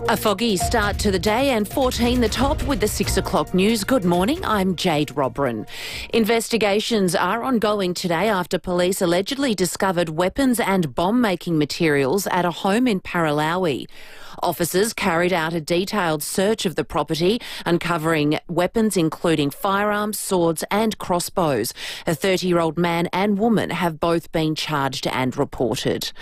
A foggy start to the day and 14 the top with the 6 o'clock news. Good morning, I'm Jade Robran. Investigations are ongoing today after police allegedly discovered weapons and bomb-making materials at a home in Paralawi. Officers carried out a detailed search of the property, uncovering weapons including firearms, swords and crossbows. A 30-year-old man and woman have both been charged and reported.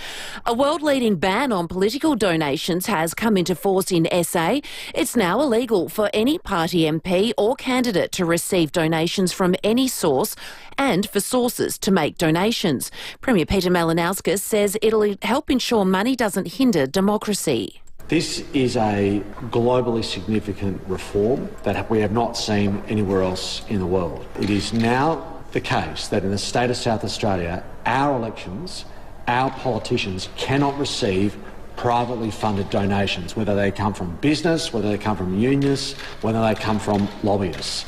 A world-leading ban on political donations has come into force in SA. It's now illegal for any party MP or candidate to receive donations from any source and for sources to make donations. Premier Peter Malinauskas says it'll help ensure money doesn't hinder democracy. This is a globally significant reform that we have not seen anywhere else in the world. It is now the case that in the state of South Australia, our elections, our politicians cannot receive privately funded donations, whether they come from business, whether they come from unions, whether they come from lobbyists.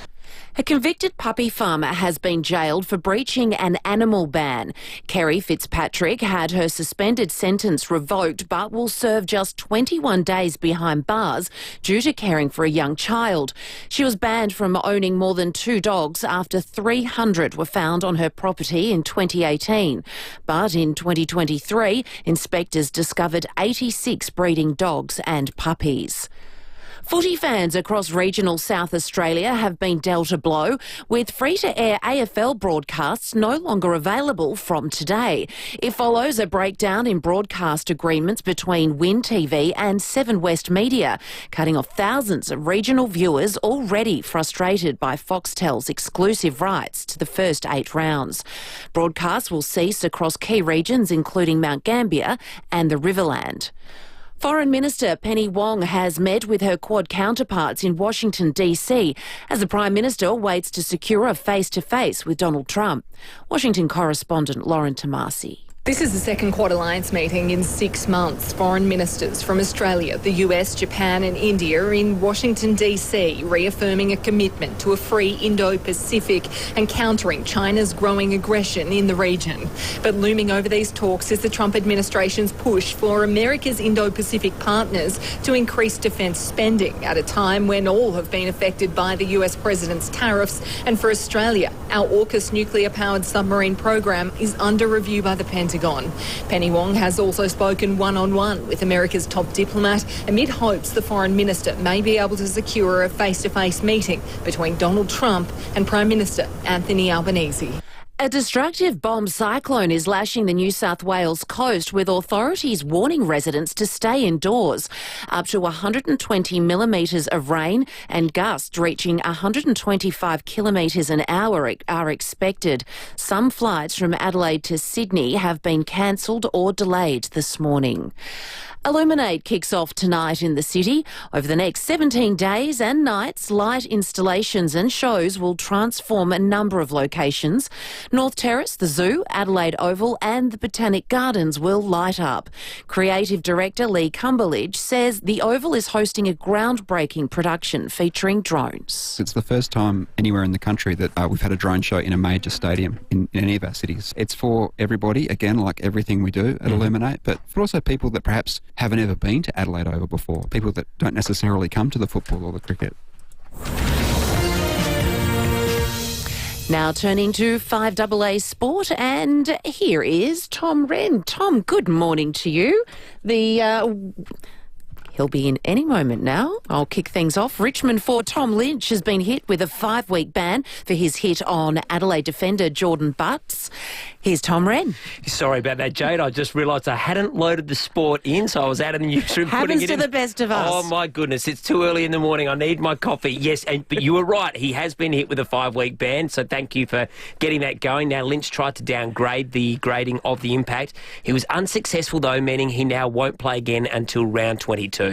A convicted puppy farmer has been jailed for breaching an animal ban. Kerry Fitzpatrick had her suspended sentence revoked but will serve just 21 days behind bars due to caring for a young child. She was banned from owning more than 2 dogs after 300 were found on her property in 2018. But in 2023, inspectors discovered 86 breeding dogs and puppies. Footy fans across regional South Australia have been dealt a blow, with free-to-air AFL broadcasts no longer available from today. It follows a breakdown in broadcast agreements between Win TV and Seven West Media, cutting off thousands of regional viewers already frustrated by Foxtel's exclusive rights to the first 8 rounds. Broadcasts will cease across key regions including Mount Gambier and the Riverland. Foreign Minister Penny Wong has met with her Quad counterparts in Washington, D.C. as the Prime Minister waits to secure a face-to-face with Donald Trump. Washington correspondent Lauren Tomasi. This is the second Quad Alliance meeting in 6 months. Foreign ministers from Australia, the US, Japan and India are in Washington, D.C., reaffirming a commitment to a free Indo-Pacific and countering China's growing aggression in the region. But looming over these talks is the Trump administration's push for America's Indo-Pacific partners to increase defence spending at a time when all have been affected by the US president's tariffs. And for Australia, our AUKUS nuclear-powered submarine program is under review by the Pentagon. Penny Wong has also spoken one-on-one with America's top diplomat amid hopes the foreign minister may be able to secure a face-to-face meeting between Donald Trump and Prime Minister Anthony Albanese. A destructive bomb cyclone is lashing the New South Wales coast, with authorities warning residents to stay indoors. Up to 120 millimetres of rain and gusts reaching 125 kilometres an hour are expected. Some flights from Adelaide to Sydney have been cancelled or delayed this morning. Illuminate kicks off tonight in the city. Over the next 17 days and nights, light installations and shows will transform a number of locations. North Terrace, the Zoo, Adelaide Oval and the Botanic Gardens will light up. Creative Director Lee Cumberledge says the Oval is hosting a groundbreaking production featuring drones. It's the first time anywhere in the country that we've had a drone show in a major stadium in any of our cities. It's for everybody, again, like everything we do at Illuminate, but for also people that perhaps haven't ever been to Adelaide Oval before, people that don't necessarily come to the football or the cricket. Now turning to 5AA Sport, and here is Tom Wren. Tom, good morning to you. He'll be in any moment now. I'll kick things off. Richmond for Tom Lynch has been hit with a 5-week ban for his hit on Adelaide defender Jordan Butts. Here's Tom Wren. Sorry about that, Jade. I just realised I hadn't loaded the sport in, so I was out of the newsroom putting it in. Happens to the best of us. Oh, my goodness. It's too early in the morning. I need my coffee. Yes, but you were right. He has been hit with a 5-week ban, so thank you for getting that going. Now, Lynch tried to downgrade the grading of the impact. He was unsuccessful, though, meaning he now won't play again until round 22.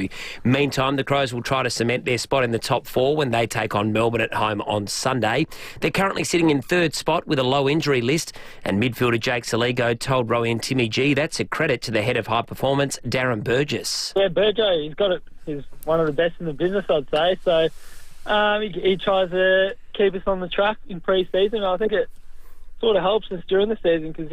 Meantime, the Crows will try to cement their spot in the top 4 when they take on Melbourne at home on Sunday. They're currently sitting in 3rd spot with a low injury list, and midfielder Jake Saligo told Rowan Timmy G that's a credit to the head of high performance, Darren Burgess. Yeah, Burjo, he's got it. He's one of the best in the business, I'd say. So he tries to keep us on the track in pre-season. I think it sort of helps us during the season because,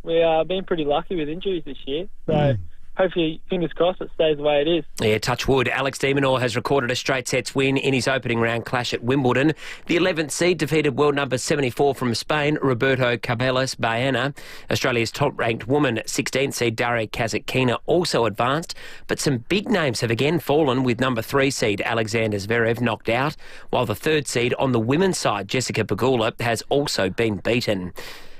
we are being pretty lucky with injuries this year. So hopefully, fingers crossed, it stays the way it is. Yeah, touch wood. Alex de Minaur has recorded a straight sets win in his opening round clash at Wimbledon. The 11th seed defeated world number 74 from Spain, Roberto Cabellas Baena. Australia's top-ranked woman, 16th seed Daria Kasatkina, also advanced. But some big names have again fallen, with number 3 seed Alexander Zverev knocked out, while the 3rd seed on the women's side, Jessica Pegula, has also been beaten.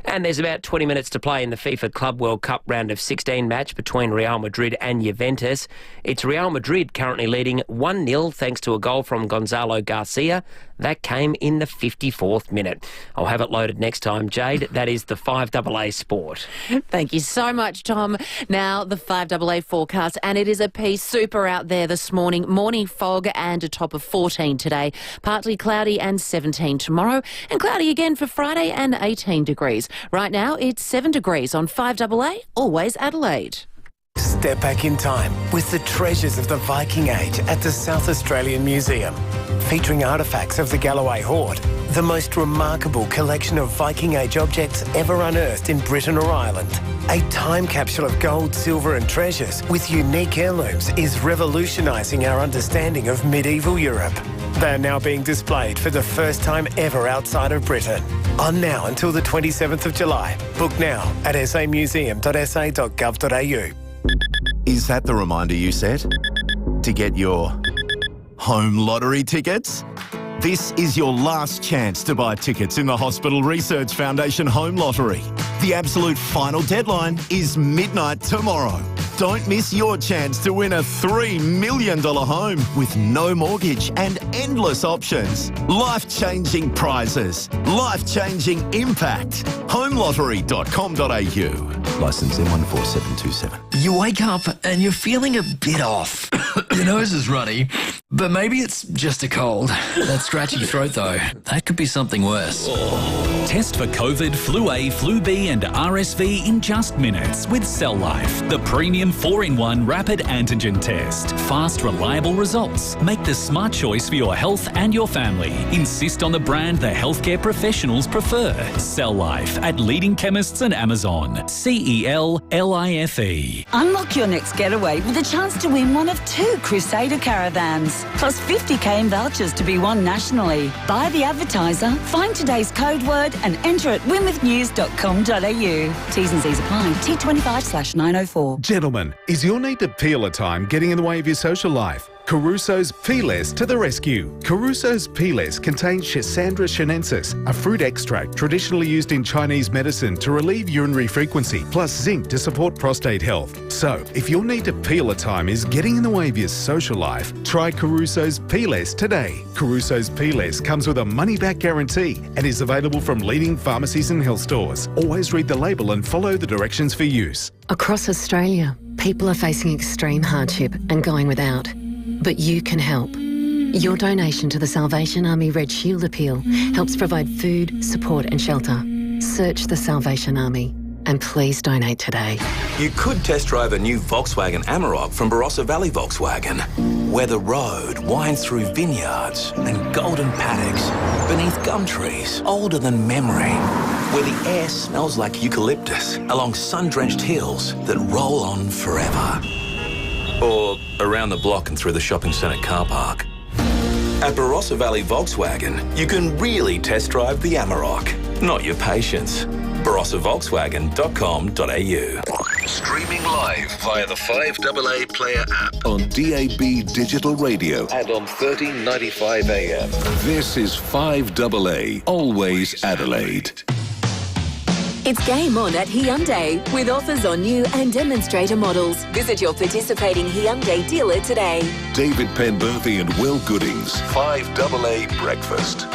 And there's about 20 minutes to play in the FIFA Club World Cup round of 16 match between Real Madrid and Juventus. It's Real Madrid currently leading 1-0 thanks to a goal from Gonzalo Garcia. That came in the 54th minute. I'll have it loaded next time, Jade. That is the 5AA Sport. Thank you so much, Tom. Now, the 5AA forecast, and it is a piece super out there this morning. Morning fog and a top of 14 today. Partly cloudy and 17 tomorrow, and cloudy again for Friday and 18 degrees. Right now, it's 7 degrees on 5AA, always Adelaide. Step back in time with the treasures of the Viking Age at the South Australian Museum. Featuring artefacts of the Galloway Hoard, the most remarkable collection of Viking Age objects ever unearthed in Britain or Ireland. A time capsule of gold, silver and treasures with unique heirlooms is revolutionising our understanding of medieval Europe. They are now being displayed for the first time ever outside of Britain. On now until the 27th of July. Book now at samuseum.sa.gov.au. Is that the reminder you set? To get your home lottery tickets? This is your last chance to buy tickets in the Hospital Research Foundation Home Lottery. The absolute final deadline is midnight tomorrow. Don't miss your chance to win a $3 million home with no mortgage and endless options. Life-changing prizes. Life-changing impact. Homelottery.com.au. Licence M14727. You wake up and you're feeling a bit off. Your nose is runny, but maybe it's just a cold. That scratchy throat, though, that could be something worse. Test for COVID, Flu A, Flu B and RSV in just minutes with Cell Life, the premium 4-in-1 rapid antigen test. Fast, reliable results. Make the smart choice for your health and your family. Insist on the brand the healthcare professionals prefer. Cell Life at leading chemists and Amazon. CELLIFE. Unlock your next getaway with a chance to win one of 2 Crusader caravans, plus 50k in vouchers to be won nationally. Buy the advertiser, find today's code word and enter at winwithnews.com.au. T's and C's apply. T25/904. Gentlemen, is your need to peel a time getting in the way of your social life? Caruso's Peeless to the rescue. Caruso's Peeless contains Schisandra chinensis, a fruit extract traditionally used in Chinese medicine to relieve urinary frequency, plus zinc to support prostate health. So, if your need to peel a time is getting in the way of your social life, try Caruso's Peeless today. Caruso's Peeless comes with a money-back guarantee and is available from leading pharmacies and health stores. Always read the label and follow the directions for use. Across Australia, people are facing extreme hardship and going without. But you can help. Your donation to the Salvation Army Red Shield Appeal helps provide food, support and shelter. Search the Salvation Army and please donate today. You could test drive a new Volkswagen Amarok from Barossa Valley Volkswagen, where the road winds through vineyards and golden paddocks beneath gum trees older than memory, where the air smells like eucalyptus along sun-drenched hills that roll on forever. Or around the block and through the shopping centre car park. At Barossa Valley Volkswagen, you can really test drive the Amarok, not your patience. BarossaVolkswagen.com.au. Streaming live via the 5AA Player app on DAB Digital Radio and on 1395 AM. This is 5AA, always Adelaide. It's game on at Hyundai with offers on new and demonstrator models. Visit your participating Hyundai dealer today. David Penberthy and Will Goodings, 5AA Breakfast.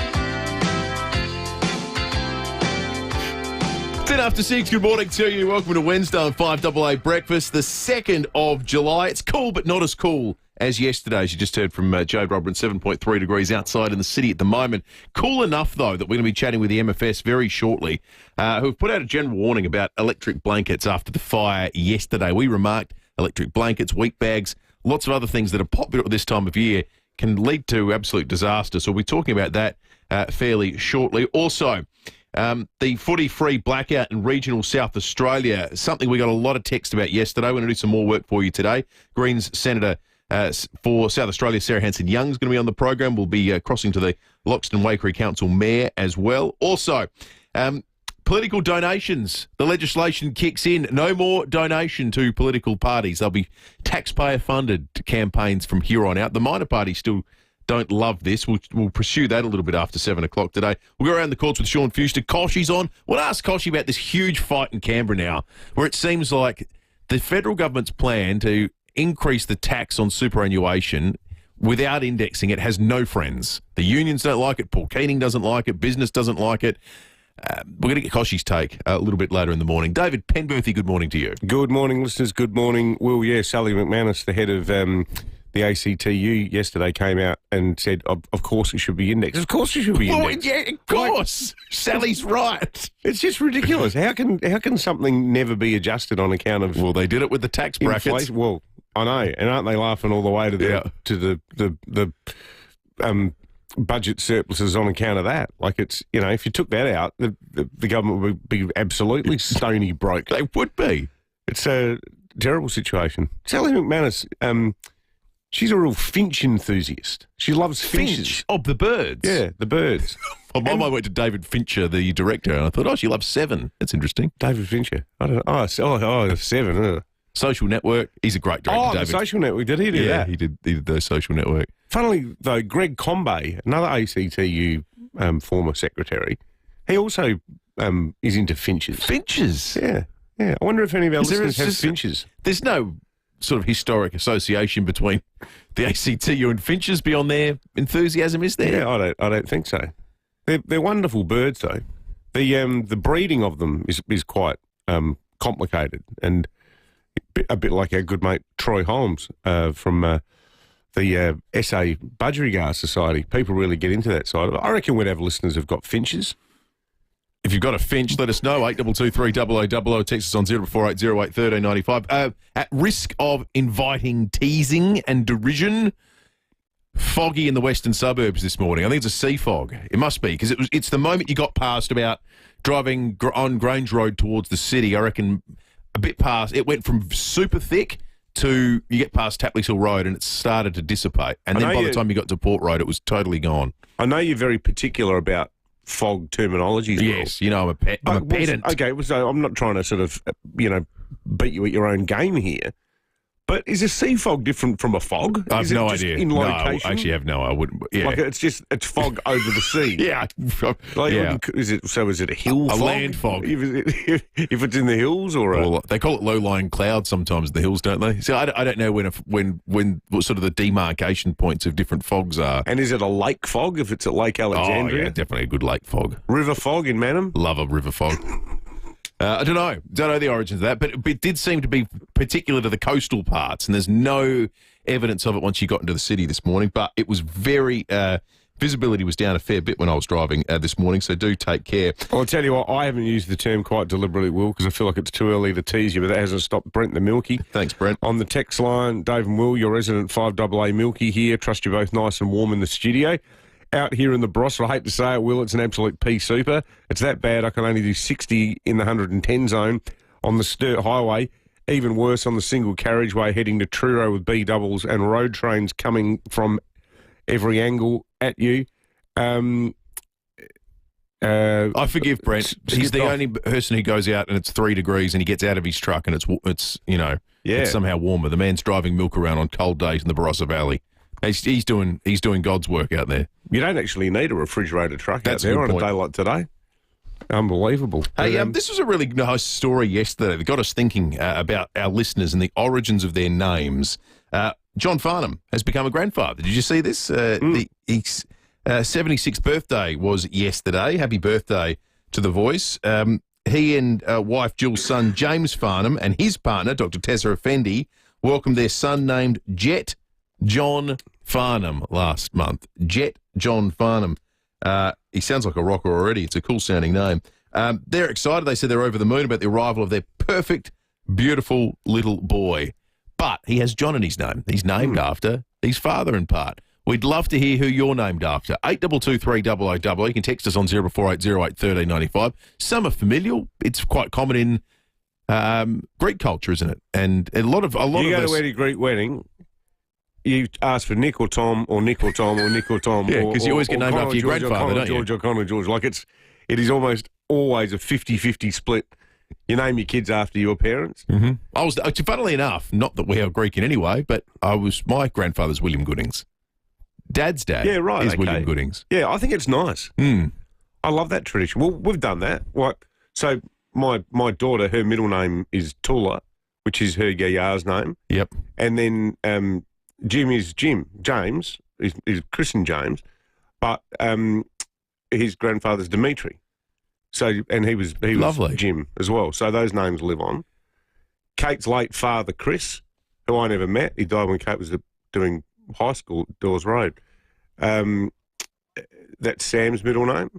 10 after 6, good morning to you. Welcome to Wednesday on 5AA Breakfast, the 2nd of July. It's cool, but not as cool as yesterday, as you just heard from Jade Robert, 7.3 degrees outside in the city at the moment. Cool enough, though, that we're going to be chatting with the MFS very shortly, who've put out a general warning about electric blankets after the fire yesterday. We remarked electric blankets, wheat bags, lots of other things that are popular at this time of year can lead to absolute disaster. So we'll be talking about that fairly shortly. Also, The footy-free blackout in regional South Australia, something we got a lot of text about yesterday. We're going to do some more work for you today. Greens Senator for South Australia, Sarah Hanson-Young, is going to be on the program. We'll be crossing to the Loxton-Waikerie Council Mayor as well. Also, political donations. The legislation kicks in. No more donation to political parties. They'll be taxpayer-funded campaigns from here on out. The minor parties still don't love this. We'll pursue that a little bit after 7 o'clock today. We'll go around the courts with Sean Fuster. Koshy's on. We'll ask Koshy about this huge fight in Canberra now, where it seems like the federal government's plan to increase the tax on superannuation without indexing it has no friends. The unions don't like it. Paul Keating doesn't like it. Business doesn't like it. We're going to get Koshy's take a little bit later in the morning. David Penberthy, good morning to you. Good morning, listeners. Good morning. Well, yeah, Sally McManus, the head of the ACTU, yesterday came out and said, of course it should be indexed. Of course it should be indexed. Yeah, of course. Sally's right. It's just ridiculous. How can something never be adjusted on account of... Well, they did it with the tax brackets. Inflation? Well, I know. And aren't they laughing all the way to the budget surpluses on account of that? Like, it's, you know, if you took that out, the government would be absolutely stony broke. They would be. It's a terrible situation. Sally McManus, she's a real finch enthusiast. She loves finches. Of the birds? Yeah, the birds. Well, my mind went to David Fincher, the director, and I thought, she loves Seven. That's interesting. David Fincher. I don't know. Oh, Seven. Social Network. He's a great director, David. The Social Network. Did he do that? Yeah, he did the Social Network. Funnily, though, Greg Combay, another ACTU former secretary, he also is into finches. Finches? Yeah. I wonder if any of our listeners have finches. There's no sort of historic association between the ACTU and finches beyond their enthusiasm, is there? Yeah, I don't think so. They're wonderful birds, though. The breeding of them is quite complicated, and a bit like our good mate Troy Holmes from the SA Budgerigar Society. People really get into that side of it. I reckon we'd have listeners who've got finches. If you've got a finch, let us know. 8223 text us on 0480 1395. At risk of inviting teasing and derision, foggy in the western suburbs this morning. I think it's a sea fog. It must be, because it's the moment you got past about driving on Grange Road towards the city. I reckon a bit past, it went from super thick to you get past Tapley's Hill Road and it started to dissipate. And then by the time you got to Port Road, it was totally gone. I know you're very particular about fog terminology. Yes, you know, I'm a pedant. Okay, so I'm not trying to sort of, beat you at your own game here. But is a sea fog different from a fog? I have no idea. In location? No, I actually have no. I wouldn't. Yeah. Like it's fog over the sea. Yeah. Is it a hill fog? A land fog. If it's in the hills or they call it low-lying clouds sometimes in the hills, don't they? So I don't know when what sort of the demarcation points of different fogs are. And is it a lake fog if it's at Lake Alexandria? Oh, yeah, definitely a good lake fog. River fog in Mannum? Love a river fog. I don't know the origins of that, but it did seem to be particular to the coastal parts, and there's no evidence of it once you got into the city this morning, but it was very, visibility was down a fair bit when I was driving this morning, so do take care. I'll tell you what, I haven't used the term quite deliberately, Will, because I feel like it's too early to tease you, but that hasn't stopped Brent the Milky. Thanks, Brent. On the text line, Dave and Will, your resident 5AA Milky here. Trust you both nice and warm in the studio. Out here in the Barossa, I hate to say it, Will, it's an absolute pea super. It's that bad I can only do 60 in the 110 zone on the Sturt Highway. Even worse on the single carriageway heading to Truro with B doubles and road trains coming from every angle at you. I forgive Brent. He's the only person who goes out and it's 3 degrees and he gets out of his truck and it's somehow warmer. The man's driving milk around on cold days in the Barossa Valley. He's doing God's work out there. You don't actually need a refrigerated truck out there on a day like today. Unbelievable. Hey, this was a really nice story yesterday that got us thinking about our listeners and the origins of their names. John Farnham has become a grandfather. Did you see this? His 76th birthday was yesterday. Happy birthday to the voice. He and wife Jill's son James Farnham and his partner, Dr. Tessa Effendi, welcomed their son named Jet John Farnham last month. Jet John Farnham. He sounds like a rocker already. It's a cool sounding name. They're excited. They said they're over the moon about the arrival of their perfect, beautiful little boy. But he has John in his name. He's named after his father in part. We'd love to hear who you're named after. 8223 You can text us on 0480 1395. Some are familial. It's quite common in Greek culture, isn't it? And a lot of you go to any Greek wedding, you ask for Nick or Tom or Nick or Tom or Nick or Tom. Yeah, because you always get named after your grandfather, don't you? George or Connor George. Like it is almost always a 50-50 split. You name your kids after your parents. Mm-hmm. Funnily enough, not that we are Greek in any way, but my grandfather's William Goodings. Dad's dad is William Goodings. Yeah, I think it's nice. I love that tradition. Well, we've done that. So my daughter, her middle name is Tula, which is her yaya's name. Yep. And then Jim is Jim. James is christened James, but his grandfather's Dimitri. So, and he was Lovely. Jim as well. So those names live on. Kate's late father, Chris, who I never met. He died when Kate was doing high school at Dawes Road. That's Sam's middle name.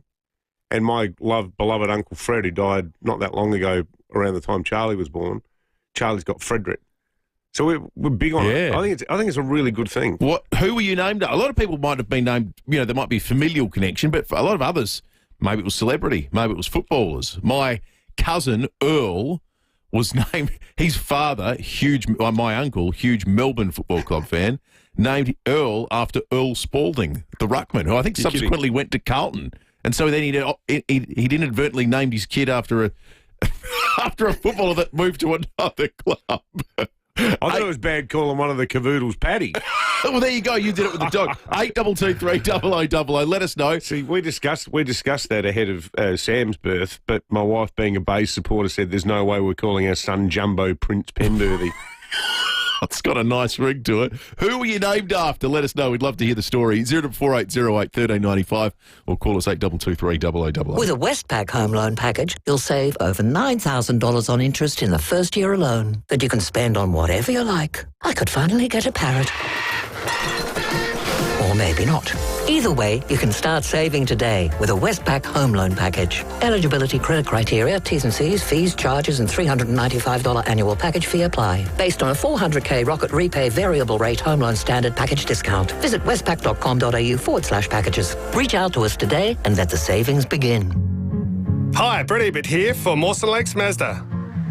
And my beloved Uncle Fred, who died not that long ago, around the time Charlie was born, Charlie's got Frederick. So we're big on it. I think it's a really good thing. Who were you named? A lot of people might have been named, there might be familial connection, but for a lot of others, maybe it was celebrity, maybe it was footballers. My cousin, Earl, was named, his father, my uncle, huge Melbourne Football Club fan, named Earl after Earl Spalding, the ruckman, who I think subsequently went to Carlton. And so then he inadvertently named his kid after a footballer that moved to another club. I thought it was bad calling one of the cavoodles Paddy. Well, there you go. You did it with the dog. 8223 Let us know. See, we discussed that ahead of Sam's birth, but my wife, being a Bays supporter, said there's no way we're calling our son Jumbo Prince Penberthy. It's got a nice ring to it. Who were you named after? Let us know. We'd love to hear the story. 0480 1395 or call us 8223 With a Westpac home loan package, you'll save over $9,000 on interest in the first year alone that you can spend on whatever you like. I could finally get a parrot. Or maybe not. Either way, you can start saving today with a Westpac home loan package. Eligibility, credit criteria, T's and C's, fees, charges and $395 annual package fee apply. Based on a 400k Rocket Repay variable rate home loan standard package discount. Visit westpac.com.au/packages. Reach out to us today and let the savings begin. Hi, Brett Ebert here for Mawson Lakes Mazda.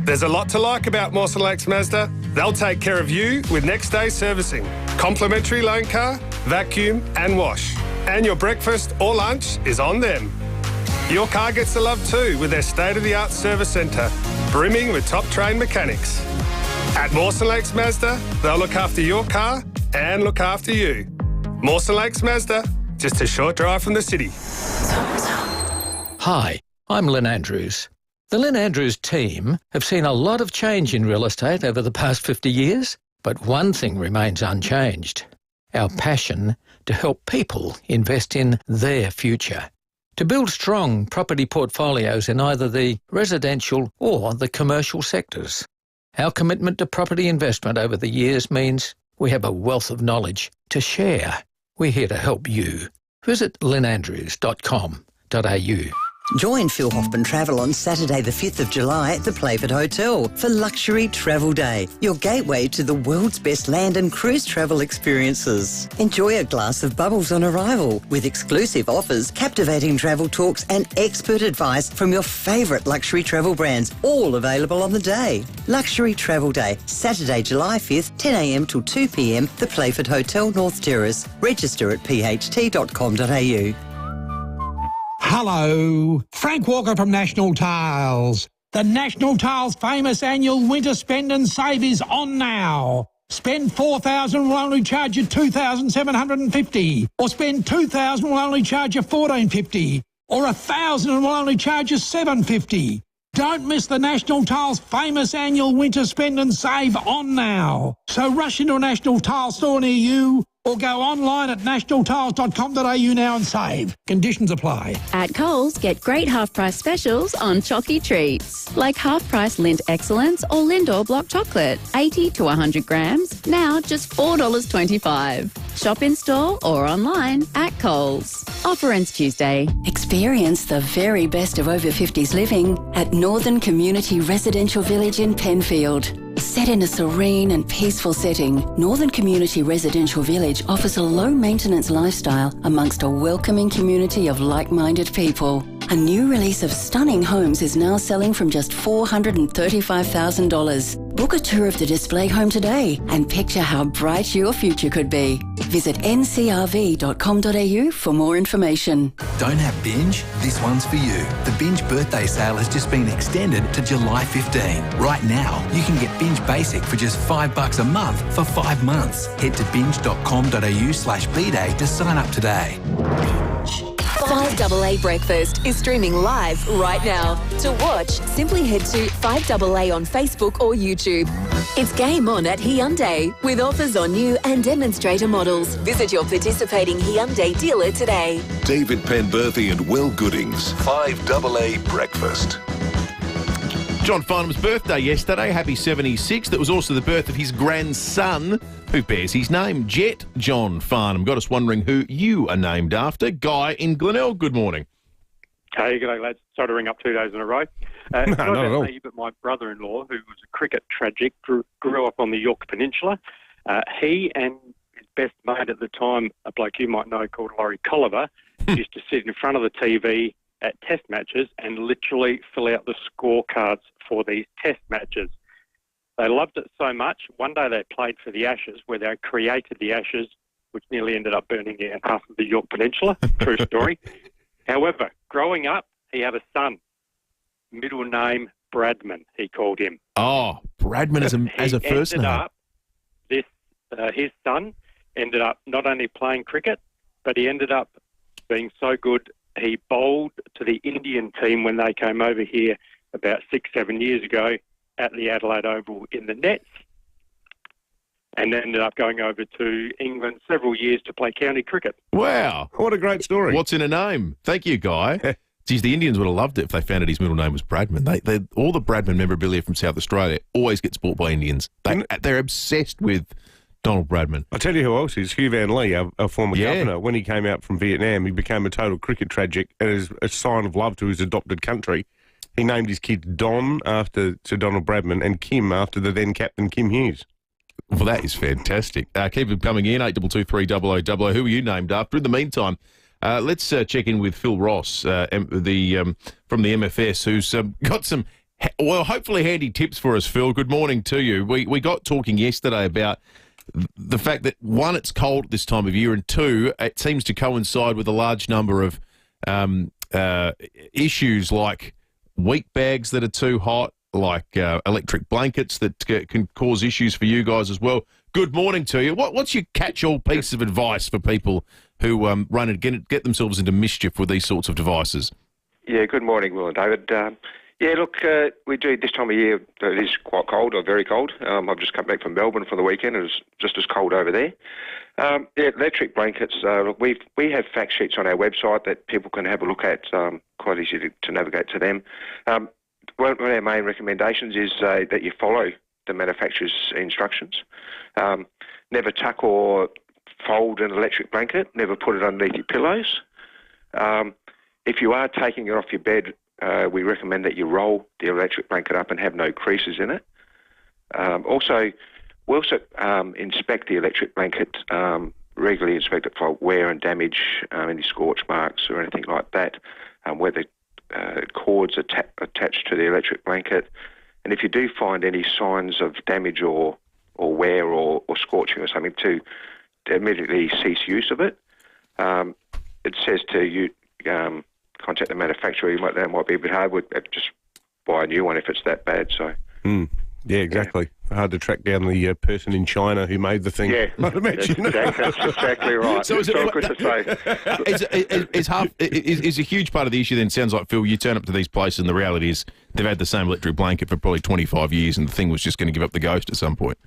There's a lot to like about Mawson Lakes Mazda. They'll take care of you with next day servicing, complimentary loan car, vacuum and wash. And your breakfast or lunch is on them. Your car gets the love too with their state-of-the-art service centre, brimming with top-trained mechanics. At Mawson Lakes Mazda, they'll look after your car and look after you. Mawson Lakes Mazda, just a short drive from the city. Hi, I'm Lynn Andrews. The Lynn Andrews team have seen a lot of change in real estate over the past 50 years, but one thing remains unchanged: our passion to help people invest in their future, to build strong property portfolios in either the residential or the commercial sectors. Our commitment to property investment over the years means we have a wealth of knowledge to share. We're here to help you. Visit lynnandrews.com.au. Join Phil Hoffman Travel on Saturday the 5th of July at the Playford Hotel for Luxury Travel Day, your gateway to the world's best land and cruise travel experiences. Enjoy a glass of bubbles on arrival with exclusive offers, captivating travel talks and expert advice from your favourite luxury travel brands, all available on the day. Luxury Travel Day, Saturday, July 5th, 10 a.m. till 2 p.m, the Playford Hotel, North Terrace. Register at pht.com.au. Hello, Frank Walker from National Tiles. The National Tiles famous annual winter spend and save is on now. Spend $4,000 will only charge you $2,750, or spend $2,000 will only charge you $1,450, or $1,000 will only charge you $750. Don't miss the National Tiles famous annual winter spend and save on now. So rush into a National Tile store near you, or go online at nationaltiles.com.au now and save. Conditions apply. At Coles, get great half-price specials on Chocky treats, like half-price Lindt Excellence or Lindor Block Chocolate, 80 to 100 grams, now just $4.25. Shop in-store or online at Coles. Offer ends Tuesday. Experience the very best of over 50s living at Northern Community Residential Village in Penfield. Set in a serene and peaceful setting, Northern Community Residential Village offers a low-maintenance lifestyle amongst a welcoming community of like-minded people. A new release of stunning homes is now selling from just $435,000. Book a tour of the display home today and picture how bright your future could be. Visit ncrv.com.au for more information. Don't have Binge? This one's for you. The Binge birthday sale has just been extended to July 15. Right now, you can get Binge Basic for just $5 a month for 5 months. Head to binge.com.au/bday to sign up today. 5AA Breakfast is streaming live right now. To watch, simply head to 5AA on Facebook or YouTube. It's game on at Hyundai with offers on new and demonstrator models. Visit your participating Hyundai dealer today. David Penberthy and Will Goodings, 5AA Breakfast. John Farnham's birthday yesterday. Happy 76th. It was also the birth of his grandson, who bears his name, Jet John Farnham. Got us wondering who you are named after. Guy in Glenelg, good morning. Hey, good day, lads. Sorry to ring up 2 days in a row. No, not at all. Me, but my brother-in-law, who was a cricket tragic, grew up on the York Peninsula. He and his best mate at the time, a bloke you might know called Laurie Colliver, used to sit in front of the TV at test matches and literally fill out the scorecards for these test matches. They loved it so much, one day they played for the Ashes, where they created the Ashes, which nearly ended up burning down half of the York Peninsula. True story. However, growing up, he had a son. Middle name, Bradman, he called him. Oh, Bradman as a first name. His son ended up not only playing cricket, but he ended up being so good, he bowled to the Indian team when they came over here about 6-7 years ago at the Adelaide Oval in the nets, and ended up going over to England several years to play county cricket. Wow. What a great story. What's in a name? Thank you, Guy. Geez, the Indians would have loved it if they found out his middle name was Bradman. They all the Bradman memorabilia from South Australia always gets bought by Indians. They're obsessed with Donald Bradman. I'll tell you who else is. Hugh Van Lee, our former governor. When he came out from Vietnam, he became a total cricket tragic, and as a sign of love to his adopted country, he named his kids Don after Sir Donald Bradman and Kim after the then captain Kim Hughes. Well, that is fantastic. Keep them coming in, 8223 Who are you named after? In the meantime, let's check in with Phil Ross, from the MFS, who's got some, hopefully handy tips for us, Phil. Good morning to you. We got talking yesterday about the fact that, one, it's cold at this time of year, and two, it seems to coincide with a large number of issues like wheat bags that are too hot, like electric blankets that can cause issues for you guys as well. Good morning to you. What's your catch-all piece of advice for people who run and get themselves into mischief with these sorts of devices? Yeah, good morning, Will and David. We do this time of year. It is quite cold, or very cold. I've just come back from Melbourne for the weekend. It was just as cold over there. Electric blankets. We have fact sheets on our website that people can have a look at. Quite easy to navigate to them. One of our main recommendations is that you follow the manufacturer's instructions. Never tuck or fold an electric blanket. Never put it underneath your pillows. If you are taking it off your bed, we recommend that you roll the electric blanket up and have no creases in it. We also inspect the electric blanket, regularly inspect it for wear and damage, any scorch marks or anything like that, where the cords are attached to the electric blanket. And if you do find any signs of damage or wear or scorching or something, to immediately cease use of it. It says to you, contact the manufacturer. That might be a bit hard. We'd just buy a new one if it's that bad. So. Yeah, exactly. Yeah. Hard to track down the person in China who made the thing. Yeah, I'd imagine. That's exactly right. So it's all good to say. Is a huge part of the issue then, sounds like, Phil, you turn up to these places and the reality is they've had the same electric blanket for probably 25 years and the thing was just going to give up the ghost at some point.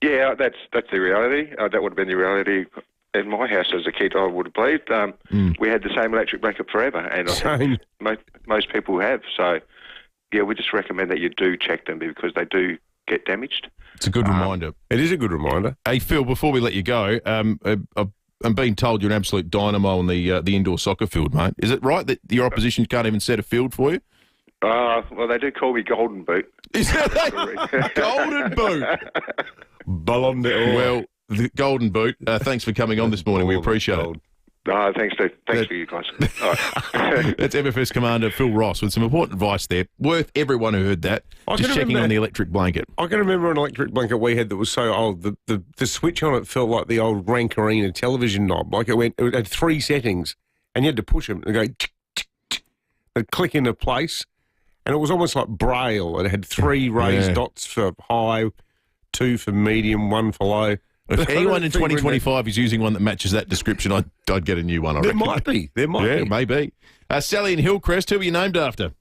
Yeah, that's the reality. That would have been the reality in my house as a kid, I would have believed. We had the same electric blanket forever, and most people have. So, yeah, we just recommend that you do check them because they do get damaged. It's a good reminder. It is a good reminder. Hey, Phil, before we let you go, I'm being told you're an absolute dynamo on the indoor soccer field, mate. Is it right that your opposition can't even set a field for you? Well, they do call me Golden Boot. Golden Boot. Ballon d'Or. Well, the Golden Boot, thanks for coming on this morning. We appreciate it. Thanks, Steve. Thanks for you guys. All right. That's MFS Commander Phil Ross with some important advice there. Worth everyone who heard that. Just checking on the electric blanket. I can remember an electric blanket we had that was so old. The switch on it felt like the old Rank Arena television knob. Like it had 3 settings, and you had to push them and go. It'd click into place, and it was almost like Braille. It had 3 raised dots for high, 2 for medium, 1 for low. If anyone in 2025 is using one that matches that description, I'd get a new one, I reckon. There might be. Yeah, maybe. Sally in Hillcrest, who were you named after?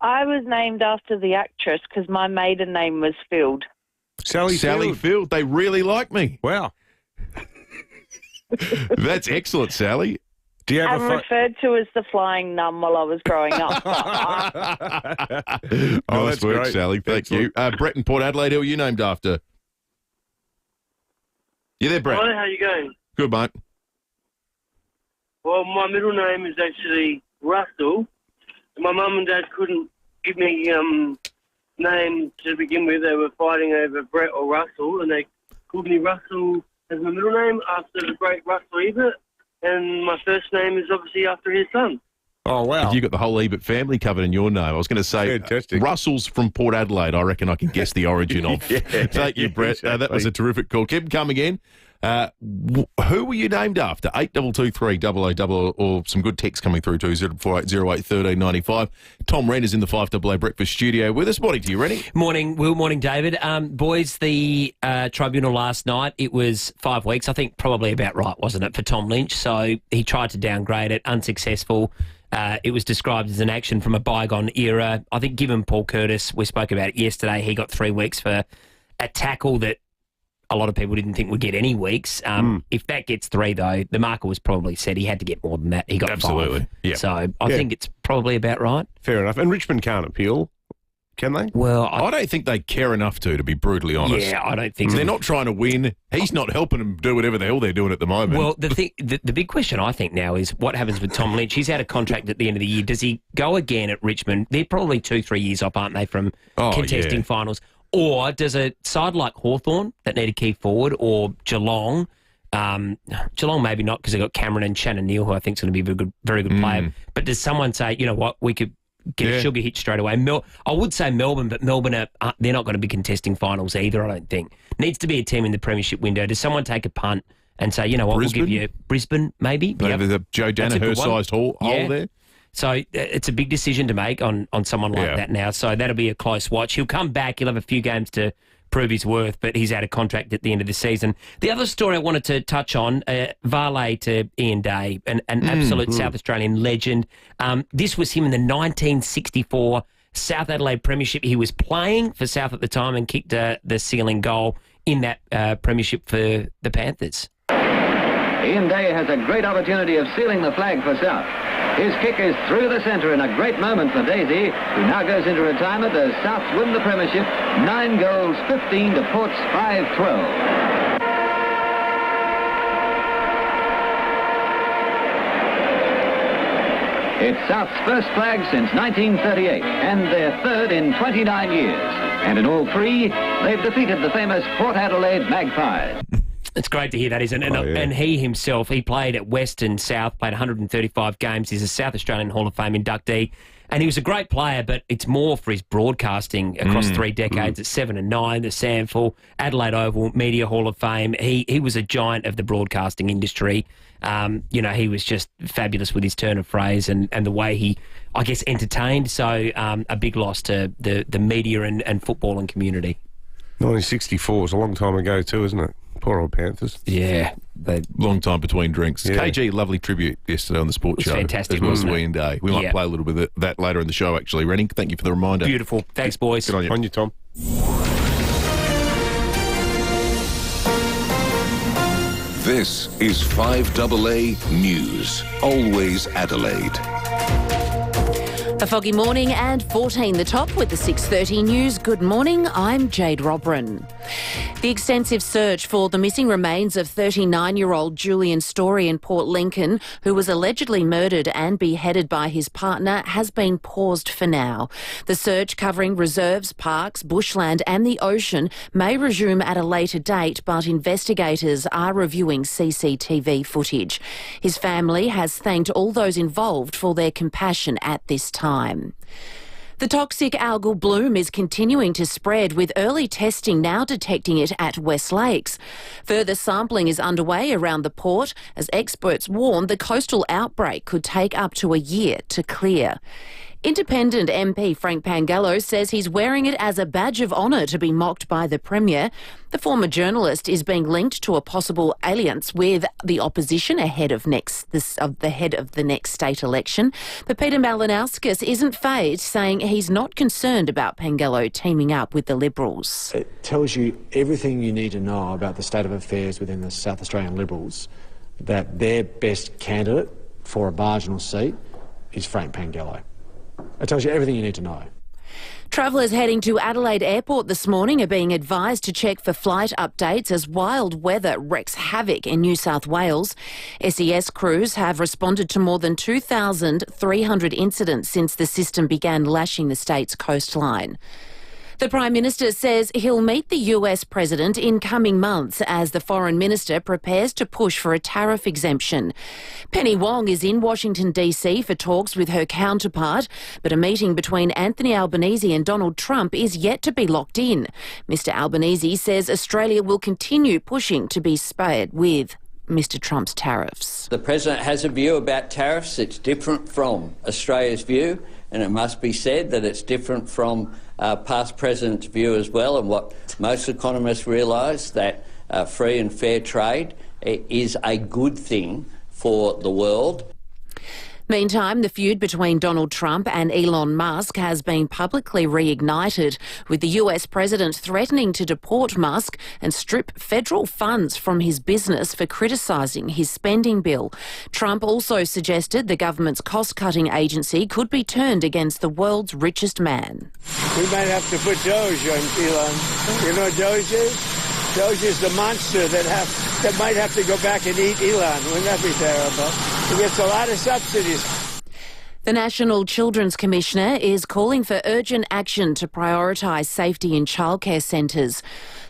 I was named after the actress because my maiden name was Field. Sally Field. They really like me. Wow. That's excellent, Sally. Do you have I'm referred to as the Flying Nun while I was growing up. Nice work, great. Sally. Thank you. Brett in Port Adelaide, who are you named after? You there, Brett? Hi, how you going? Good, mate. Well, my middle name is actually Russell. My mum and dad couldn't give me name to begin with. They were fighting over Brett or Russell, and they called me Russell as my middle name after the great Russell Ebert, and my first name is obviously after his son. Oh, wow. Have you got the whole Ebert family covered in your name? I was going to say, Russell's from Port Adelaide. I reckon I can guess the origin of. Thank you, Brett. Exactly. That was a terrific call. Keep them coming in. Who were you named after? 8223 0000 or some good text coming through to 0480 1395. Tom Wren is in the 5AA Breakfast studio with us. Morning to you, Rennie. Morning, Will. Morning, David. Boys, the tribunal last night, it was 5 weeks. I think probably about right, wasn't it, for Tom Lynch? So he tried to downgrade it, unsuccessful. It was described as an action from a bygone era. I think given Paul Curtis, we spoke about it yesterday, he got 3 weeks for a tackle that a lot of people didn't think would get any weeks. If that gets 3, though, the marker was probably set he had to get more than that. He got 5. Yeah. So I think it's probably about right. Fair enough. And Richmond can't appeal, can they? Well, I don't think they care enough to be brutally honest. Yeah, I don't think so. They're not trying to win. He's not helping them do whatever the hell they're doing at the moment. Well, the big question I think now is what happens with Tom Lynch. He's out of contract at the end of the year. Does he go again at Richmond? They're probably 2-3 years off, aren't they, from contesting finals? Or does a side like Hawthorn that need a key forward, or Geelong, Geelong maybe not because they've got Cameron and Shannon Neal, who I think is going to be a very good player. But does someone say, you know what, we could get a sugar hitch straight away? I would say Melbourne, but Melbourne, they're not going to be contesting finals either, I don't think. Needs to be a team in the premiership window. Does someone take a punt and say, you know what, we'll give you Brisbane maybe? The Joe Danaher-sized hole there. So it's a big decision to make on someone like that now. So that'll be a close watch. He'll come back. He'll have a few games to prove his worth, but he's out of contract at the end of the season. The other story I wanted to touch on, Varley to Ian Day, an absolute South Australian legend. This was him in the 1964 South Adelaide Premiership. He was playing for South at the time and kicked the sealing goal in that Premiership for the Panthers. Ian Day has a great opportunity of sealing the flag for South. His kick is through the centre in a great moment for Daisy, who now goes into retirement as Souths win the Premiership, 9 goals, 15 to Port's 5-12. It's South's first flag since 1938, and their third in 29 years. And in all 3, they've defeated the famous Port Adelaide Magpies. It's great to hear that, isn't it? And he himself, he played at Western South, played 135 games. He's a South Australian Hall of Fame inductee. And he was a great player, but it's more for his broadcasting across 3 decades. At 7 and 9, the Samful, Adelaide Oval, Media Hall of Fame. He was a giant of the broadcasting industry. He was just fabulous with his turn of phrase and the way he, I guess, entertained. So a big loss to the media and football and community. 1964 was a long time ago too, isn't it? Poor old Panthers. Yeah. Long time between drinks. Yeah. KG, lovely tribute yesterday on the sports show. Fantastic. As well as Ian Day. We might play a little bit of that later in the show, actually. Rennie, thank you for the reminder. Beautiful. Thanks, boys. Good on you. On you, Tom. This is 5AA News. Always Adelaide. A foggy morning and 14 the top with the 6:30 news. Good morning, I'm Jade Robran. The extensive search for the missing remains of 39-year-old Julian Story in Port Lincoln, who was allegedly murdered and beheaded by his partner, has been paused for now. The search, covering reserves, parks, bushland and the ocean, may resume at a later date, but investigators are reviewing CCTV footage. His family has thanked all those involved for their compassion at this time. The toxic algal bloom is continuing to spread, with early testing now detecting it at West Lakes. Further sampling is underway around the port as experts warn the coastal outbreak could take up to a year to clear. Independent MP Frank Pangallo says he's wearing it as a badge of honour to be mocked by the Premier. The former journalist is being linked to a possible alliance with the opposition ahead of the next state election. But Peter Malinauskas isn't phased, saying he's not concerned about Pangallo teaming up with the Liberals. It tells you everything you need to know about the state of affairs within the South Australian Liberals, that their best candidate for a marginal seat is Frank Pangallo. It tells you everything you need to know. Travellers heading to Adelaide Airport this morning are being advised to check for flight updates as wild weather wreaks havoc in New South Wales. SES crews have responded to more than 2,300 incidents since the system began lashing the state's coastline. The Prime Minister says he'll meet the US President in coming months as the Foreign Minister prepares to push for a tariff exemption. Penny Wong is in Washington DC for talks with her counterpart, but a meeting between Anthony Albanese and Donald Trump is yet to be locked in. Mr Albanese says Australia will continue pushing to be spared with Mr Trump's tariffs. The President has a view about tariffs. It's different from Australia's view, and it must be said that it's different from past President's view as well, and what most economists realise, that free and fair trade is a good thing for the world. Meantime, the feud between Donald Trump and Elon Musk has been publicly reignited, with the US President threatening to deport Musk and strip federal funds from his business for criticising his spending bill. Trump also suggested the government's cost-cutting agency could be turned against the world's richest man. We might have to put Doge on Elon. You know what Doge is? Doge is the monster that might have to go back and eat Elon. Wouldn't that be terrible? He gets a lot of subsidies. The National Children's Commissioner is calling for urgent action to prioritise safety in childcare centres.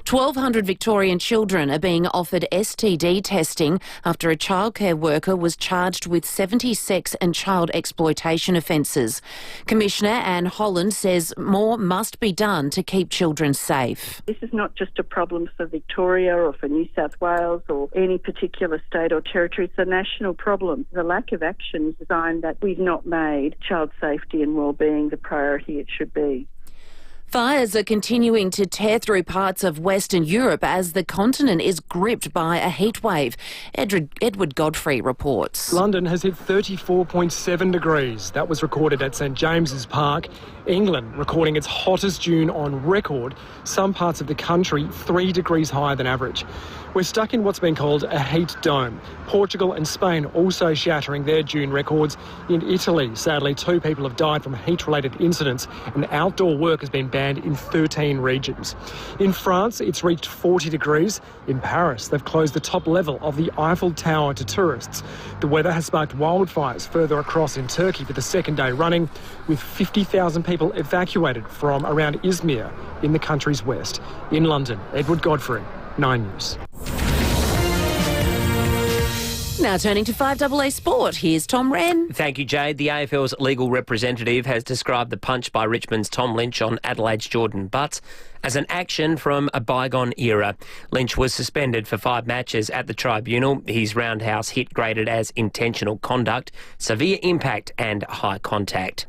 1,200 Victorian children are being offered STD testing after a childcare worker was charged with 70 sex and child exploitation offences. Commissioner Anne Holland says more must be done to keep children safe. This is not just a problem for Victoria or for New South Wales or any particular state or territory. It's a national problem. The lack of action is a sign that we've not made child safety and wellbeing the priority it should be. Fires are continuing to tear through parts of Western Europe as the continent is gripped by a heatwave. Edward Godfrey reports. London has hit 34.7 degrees. That was recorded at St James's Park. England recording its hottest June on record. Some parts of the country 3 degrees higher than average. We're stuck in what's been called a heat dome. Portugal and Spain also shattering their June records. In Italy, sadly, 2 people have died from heat-related incidents, and outdoor work has been banned in 13 regions. In France, it's reached 40 degrees. In Paris, they've closed the top level of the Eiffel Tower to tourists. The weather has sparked wildfires further across in Turkey for the second day running, with 50,000 people evacuated from around Izmir in the country's west. In London, Edward Godfrey, 9 News. Now turning to 5AA Sport, here's Tom Wren. Thank you, Jade. The AFL's legal representative has described the punch by Richmond's Tom Lynch on Adelaide's Jordan Butts as an action from a bygone era. Lynch was suspended for 5 matches at the tribunal. His roundhouse hit graded as intentional conduct, severe impact and high contact.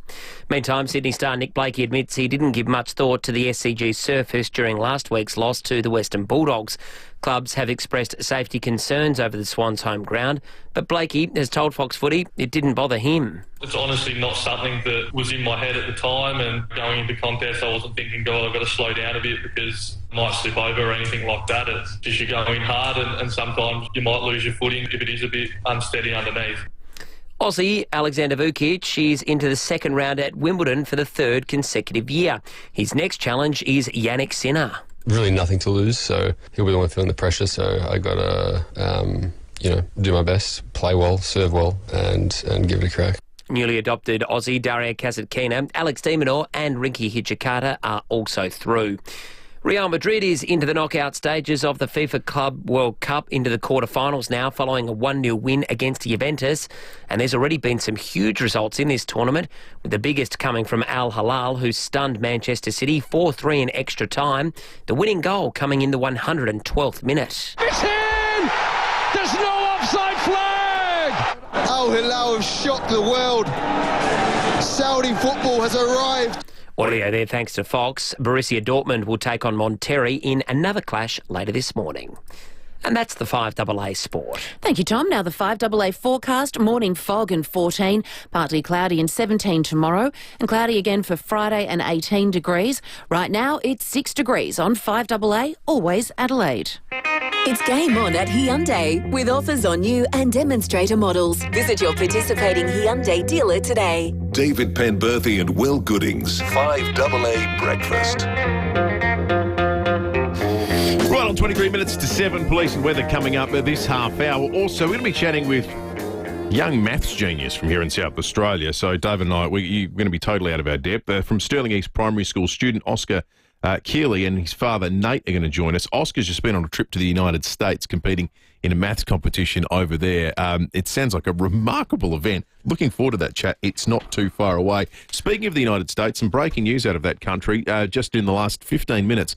Meantime, Sydney star Nick Blakey admits he didn't give much thought to the SCG surface during last week's loss to the Western Bulldogs. Clubs have expressed safety concerns over the Swans' home ground, but Blakey has told Fox Footy it didn't bother him. It's honestly not something that was in my head at the time, and going into contest I wasn't thinking, God, I've got to slow down a bit because I might slip over or anything like that. It's just you're going hard and sometimes you might lose your footing if it is a bit unsteady underneath. Aussie Alexander Vukic is into the second round at Wimbledon for the 3rd consecutive year. His next challenge is Yannick Sinner. really nothing to lose, so he'll be the one feeling the pressure. So I got to, do my best, play well, serve well, and give it a crack. Newly adopted Aussie Daria Kasatkina, Alex de Minaur and Rinky Hijikata are also through. Real Madrid is into the knockout stages of the FIFA Club World Cup, into the quarterfinals now following a 1-0 win against Juventus. And there's already been some huge results in this tournament, with the biggest coming from Al Hilal, who stunned Manchester City 4-3 in extra time. The winning goal coming in the 112th minute. It's in! There's no offside flag! Al Hilal have shocked the world. Saudi football has arrived. Audio there thanks to Fox. Borussia Dortmund will take on Monterrey in another clash later this morning. And that's the 5AA Sport. Thank you, Tom. Now the 5AA forecast. Morning fog and 14. Partly cloudy and 17 tomorrow. And cloudy again for Friday and 18 degrees. Right now it's 6 degrees on 5AA, always Adelaide. It's game on at Hyundai with offers on new and demonstrator models. Visit your participating Hyundai dealer today. David Penberthy and Will Goodings, 5AA Breakfast. Right on 23 minutes to 7, police and weather coming up at this half hour. Also, we're going to be chatting with young maths genius from here in South Australia. So David and I, we're going to be totally out of our depth. From Stirling East Primary School, student Oscar Keeley and his father Nate are going to join us. Oscar's just been on a trip to the United States competing in a maths competition over there. It sounds like a remarkable event. Looking forward to that chat. It's not too far away. Speaking of the United States, some breaking news out of that country just in the last 15 minutes.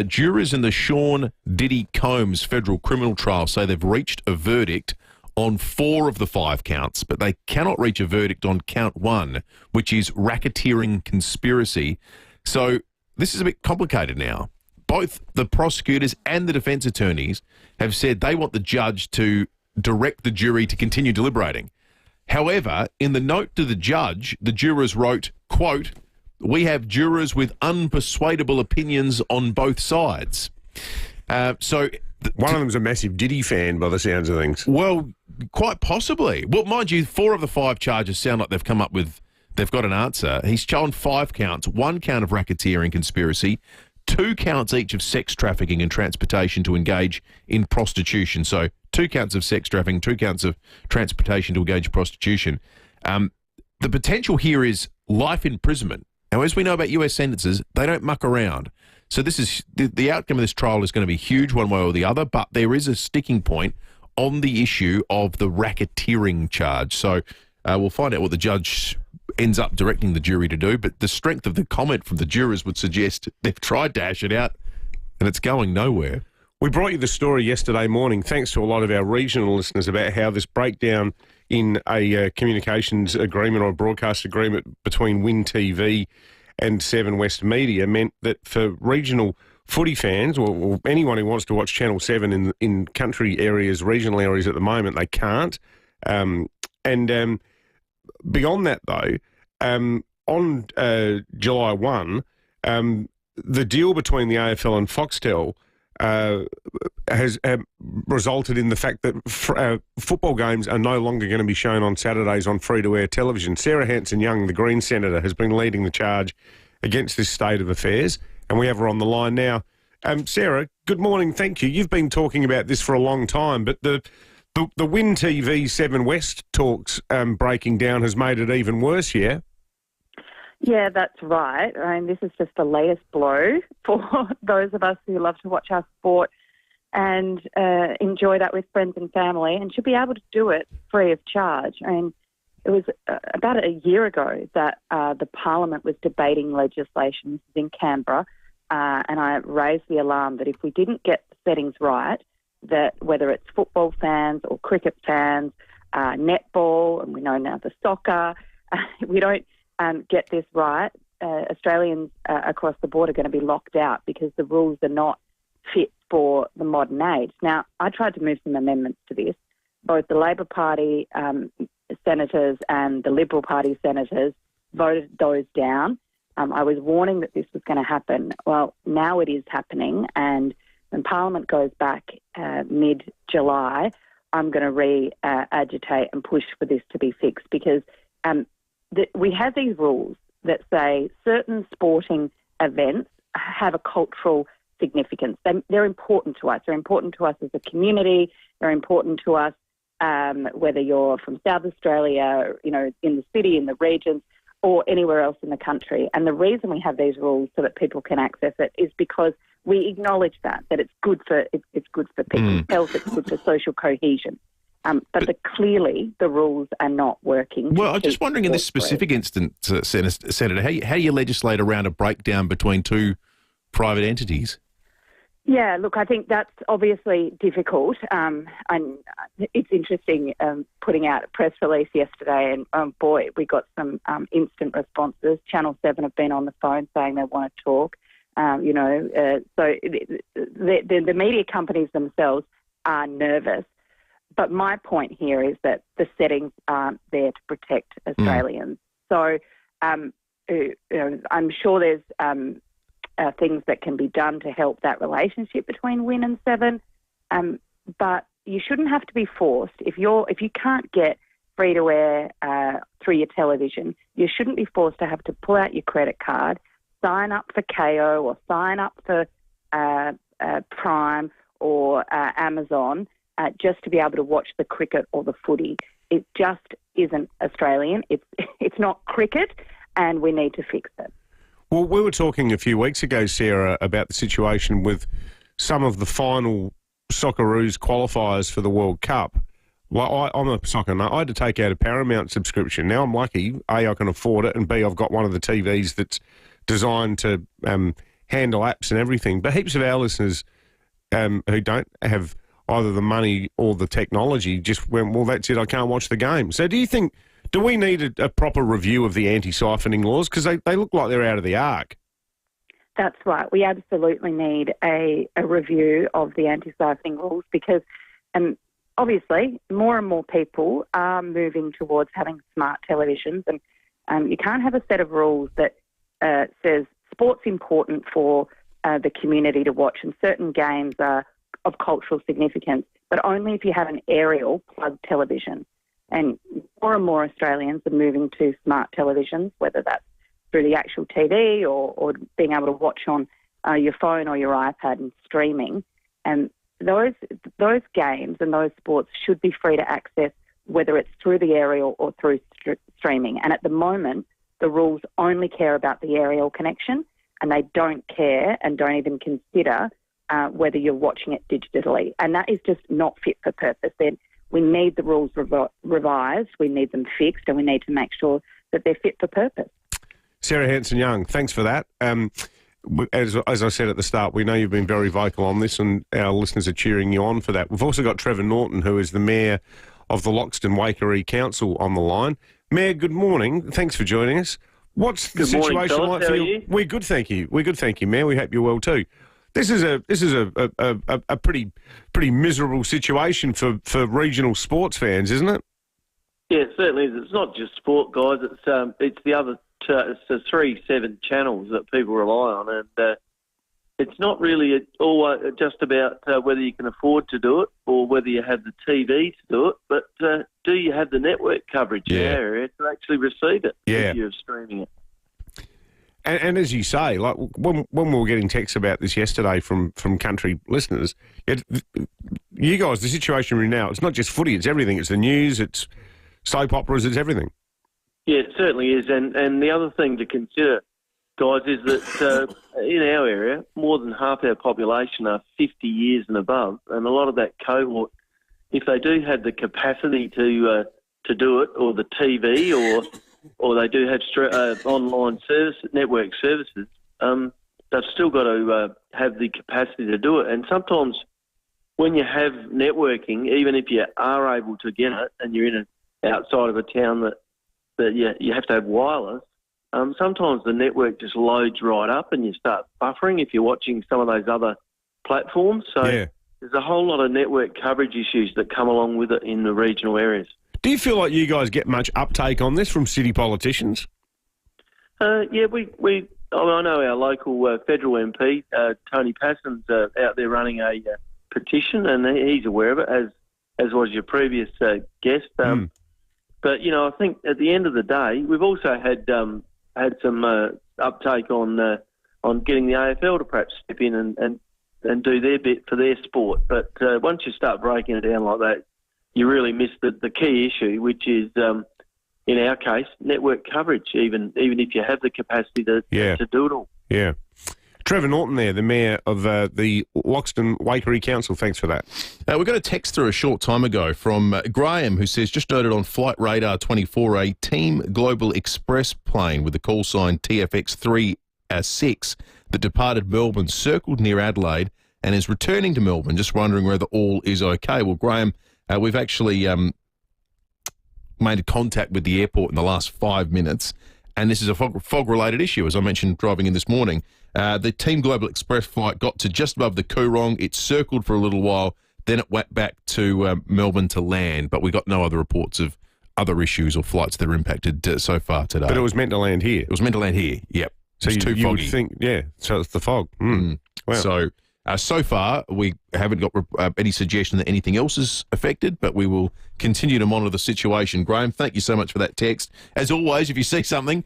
Jurors in the Sean Diddy Combs federal criminal trial say they've reached a verdict on 4 of the 5 counts, but they cannot reach a verdict on count 1, which is racketeering conspiracy. So this is a bit complicated now. Both the prosecutors and the defence attorneys have said they want the judge to direct the jury to continue deliberating. However, in the note to the judge, the jurors wrote, quote, "We have jurors with unpersuadable opinions on both sides." One of them's a massive Diddy fan by the sounds of things. Well, quite possibly. Well, mind you, 4 of the 5 charges sound like they've come up with, they've got an answer. He's shown 5 counts, 1 count of racketeering conspiracy, 2 counts each of sex trafficking and transportation to engage in prostitution. So 2 counts of sex trafficking, 2 counts of transportation to engage in prostitution. The potential here is life imprisonment. Now, as we know about US sentences, they don't muck around. So this is the outcome of this trial is going to be huge one way or the other, but there is a sticking point on the issue of the racketeering charge. So we'll find out what the judge ends up directing the jury to do, but the strength of the comment from the jurors would suggest they've tried to hash it out and it's going nowhere. We brought you the story yesterday morning, thanks to a lot of our regional listeners, about how this breakdown in a communications agreement or a broadcast agreement between Win TV and 7 West Media meant that for regional footy fans or anyone who wants to watch Channel 7 in country areas, regional areas at the moment, they can't. Beyond that, though, on July 1, the deal between the AFL and Foxtel has resulted in the fact that football games are no longer going to be shown on Saturdays on free-to-air television. Sarah Hanson-Young, the Green Senator, has been leading the charge against this state of affairs, and we have her on the line now. Sarah, good morning. Thank you. You've been talking about this for a long time, but the Win TV 7 West talks breaking down has made it even worse, yeah? Yeah, that's right. I mean, this is just the latest blow for those of us who love to watch our sport and enjoy that with friends and family, and should be able to do it free of charge. I mean, it was about a year ago that the Parliament was debating legislation. This is in Canberra, and I raised the alarm that if we didn't get the settings right, that whether it's football fans or cricket fans, netball, and we know now the soccer, we don't get this right, Australians across the board are going to be locked out because the rules are not fit for the modern age. Now, I tried to move some amendments to this. Both the Labor Party senators and the Liberal Party senators voted those down. I was warning that this was going to happen. Well, now it is happening, and when Parliament goes back mid-July, I'm going to re-agitate and push for this to be fixed, because we have these rules that say certain sporting events have a cultural significance. They're important to us. They're important to us as a community. They're important to us whether you're from South Australia, in the city, in the regions, or anywhere else in the country. And the reason we have these rules so that people can access it is because we acknowledge that it's good for people's health, it's good for social cohesion. But clearly the rules are not working. Well, I'm just wondering in this specific instance, Senator, how do you legislate around a breakdown between two private entities? Yeah, look, I think that's obviously difficult. And it's interesting putting out a press release yesterday and, boy, we got some instant responses. Channel 7 have been on the phone saying they want to talk. So the media companies themselves are nervous. But my point here is that the settings aren't there to protect Australians. So I'm sure there's things that can be done to help that relationship between Win and Seven, but you shouldn't have to be forced. If you can't get free to air through your television, you shouldn't be forced to have to pull out your credit card, sign up for KO or sign up for Prime or Amazon just to be able to watch the cricket or the footy. It just isn't Australian. It's not cricket, and we need to fix it. Well, we were talking a few weeks ago, Sarah, about the situation with some of the final Socceroos qualifiers for the World Cup. Well, I'm a soccer nut. I had to take out a Paramount subscription. Now I'm lucky, A, I can afford it, and B, I've got one of the TVs that's designed to handle apps and everything. But heaps of our listeners who don't have either the money or the technology just went, well, that's it, I can't watch the game. So do we need a proper review of the anti-siphoning laws? Because they look like they're out of the ark. That's right. We absolutely need a review of the anti-siphoning rules because obviously more and more people are moving towards having smart televisions, and you can't have a set of rules that says sport's important for the community to watch and certain games are of cultural significance, but only if you have an aerial plug television. And more Australians are moving to smart televisions, whether that's through the actual TV or being able to watch on your phone or your iPad and streaming. And those games and those sports should be free to access, whether it's through the aerial or through streaming. And at the moment, the rules only care about the aerial connection, and they don't care and don't even consider whether you're watching it digitally. And that is just not fit for purpose. Then we need the rules revised, we need them fixed, and we need to make sure that they're fit for purpose. Sarah Hanson-Young, thanks for that. As I said at the start, we know you've been very vocal on this and our listeners are cheering you on for that. We've also got Trevor Norton, who is the Mayor of the Loxton Waikerie Council, on the line. Mayor, good morning. Thanks for joining us. What's the situation like for you? We're good, thank you. We're good, thank you, Mayor. We hope you're well too. This is a pretty miserable situation for regional sports fans, isn't it? Yeah, it certainly is. It's not just sport, guys. It's the other it's the 3-7 channels that people rely on, and it's not really all just about whether you can afford to do it or whether you have the TV to do it, but do you have the network coverage in our area to actually receive it if you're streaming it? And as you say, like when we were getting texts about this yesterday from country listeners, you guys, the situation we're in now, it's not just footy, it's everything. It's the news, it's soap operas, it's everything. Yeah, it certainly is. And the other thing to consider, guys, is that in our area, more than half our population are 50 years and above, and a lot of that cohort, if they do have the capacity to do it, or the TV, or they do have online network services, they've still got to have the capacity to do it. And sometimes when you have networking, even if you are able to get it and you're outside of a town that you have to have wireless, sometimes the network just loads right up and you start buffering if you're watching some of those other platforms. So there's a whole lot of network coverage issues that come along with it in the regional areas. Do you feel like you guys get much uptake on this from city politicians? I know our local federal MP, Tony Passon's out there running a petition, and he's aware of it, as was your previous guest. But, I think at the end of the day, we've also had some uptake on getting the AFL to perhaps step in and and do their bit for their sport. But once you start breaking it down like that, you really miss the key issue, which is, in our case, network coverage, even if you have the capacity to do it all. Yeah. Trevor Norton there, the Mayor of the Loxton Waikerie Council. Thanks for that. We got a text through a short time ago from Graham, who says, just noted on Flight Radar 24, a Team Global Express plane with the call sign TFX-36 that departed Melbourne circled near Adelaide and is returning to Melbourne. Just wondering whether all is okay. Well, Graham, we've actually made contact with the airport in the last 5 minutes, and this is a fog-related issue, as I mentioned driving in this morning. The Team Global Express flight got to just above the Coorong. It circled for a little while, then it went back to Melbourne to land, but we got no other reports of other issues or flights that are impacted so far today. But it was meant to land here. It was meant to land here, yep. So it's too foggy. Would think, so it's the fog. Wow. So far, we haven't got any suggestion that anything else is affected, but we will continue to monitor the situation. Graham, thank you so much for that text. As always, if you see something,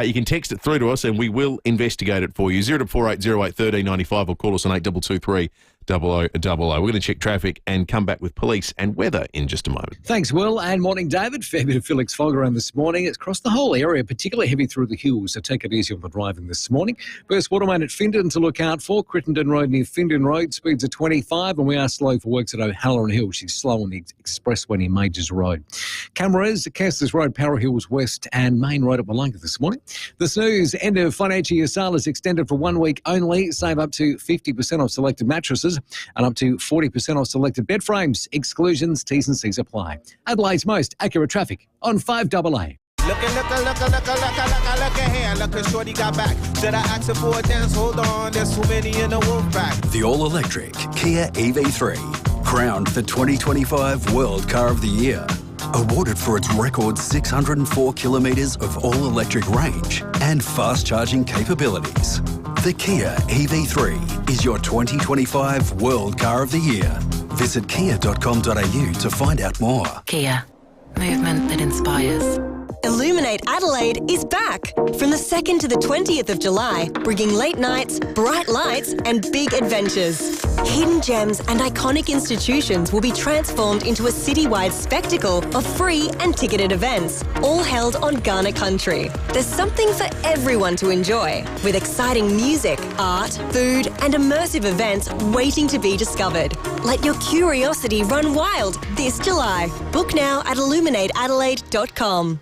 you can text it through to us and we will investigate it for you. 0480 08 1395 or call us on 8223 0000. We're going to check traffic and come back with police and weather in just a moment. Thanks, Will, and morning, David. Fair bit of Felix fog around this morning. It's across the whole area, particularly heavy through the hills, so take it easy on the driving this morning. First watermain at Findon to look out for. Crittenden Road near Findon Road, speeds are 25, and we are slow for works at O'Halloran Hill. She's slow on the expressway near Majors Road. Cameras, Casters Road, Para Hills West, and Main Road at Willunga this morning. The snooze, end of financial year sale is extended for 1 week only. Save up to 50% off selected mattresses and up to 40% off selected bed frames. Exclusions, T's and C's apply. Adelaide's most accurate traffic on 5AA. Look here, look at shorty got back. Should I ask her for a dance? Hold on, there's too many in the wolf pack. The all-electric Kia EV3, crowned the 2025 World Car of the Year. Awarded for its record 604 kilometres of all-electric range and fast-charging capabilities. The Kia EV3 is your 2025 World Car of the Year. Visit kia.com.au to find out more. Kia, movement that inspires. Illuminate Adelaide is back from the 2nd to the 20th of July, bringing late nights, bright lights and big adventures. Hidden gems and iconic institutions will be transformed into a citywide spectacle of free and ticketed events, all held on Ghana country. There's something for everyone to enjoy, with exciting music, art, food and immersive events waiting to be discovered. Let your curiosity run wild this July. Book now at illuminateadelaide.com.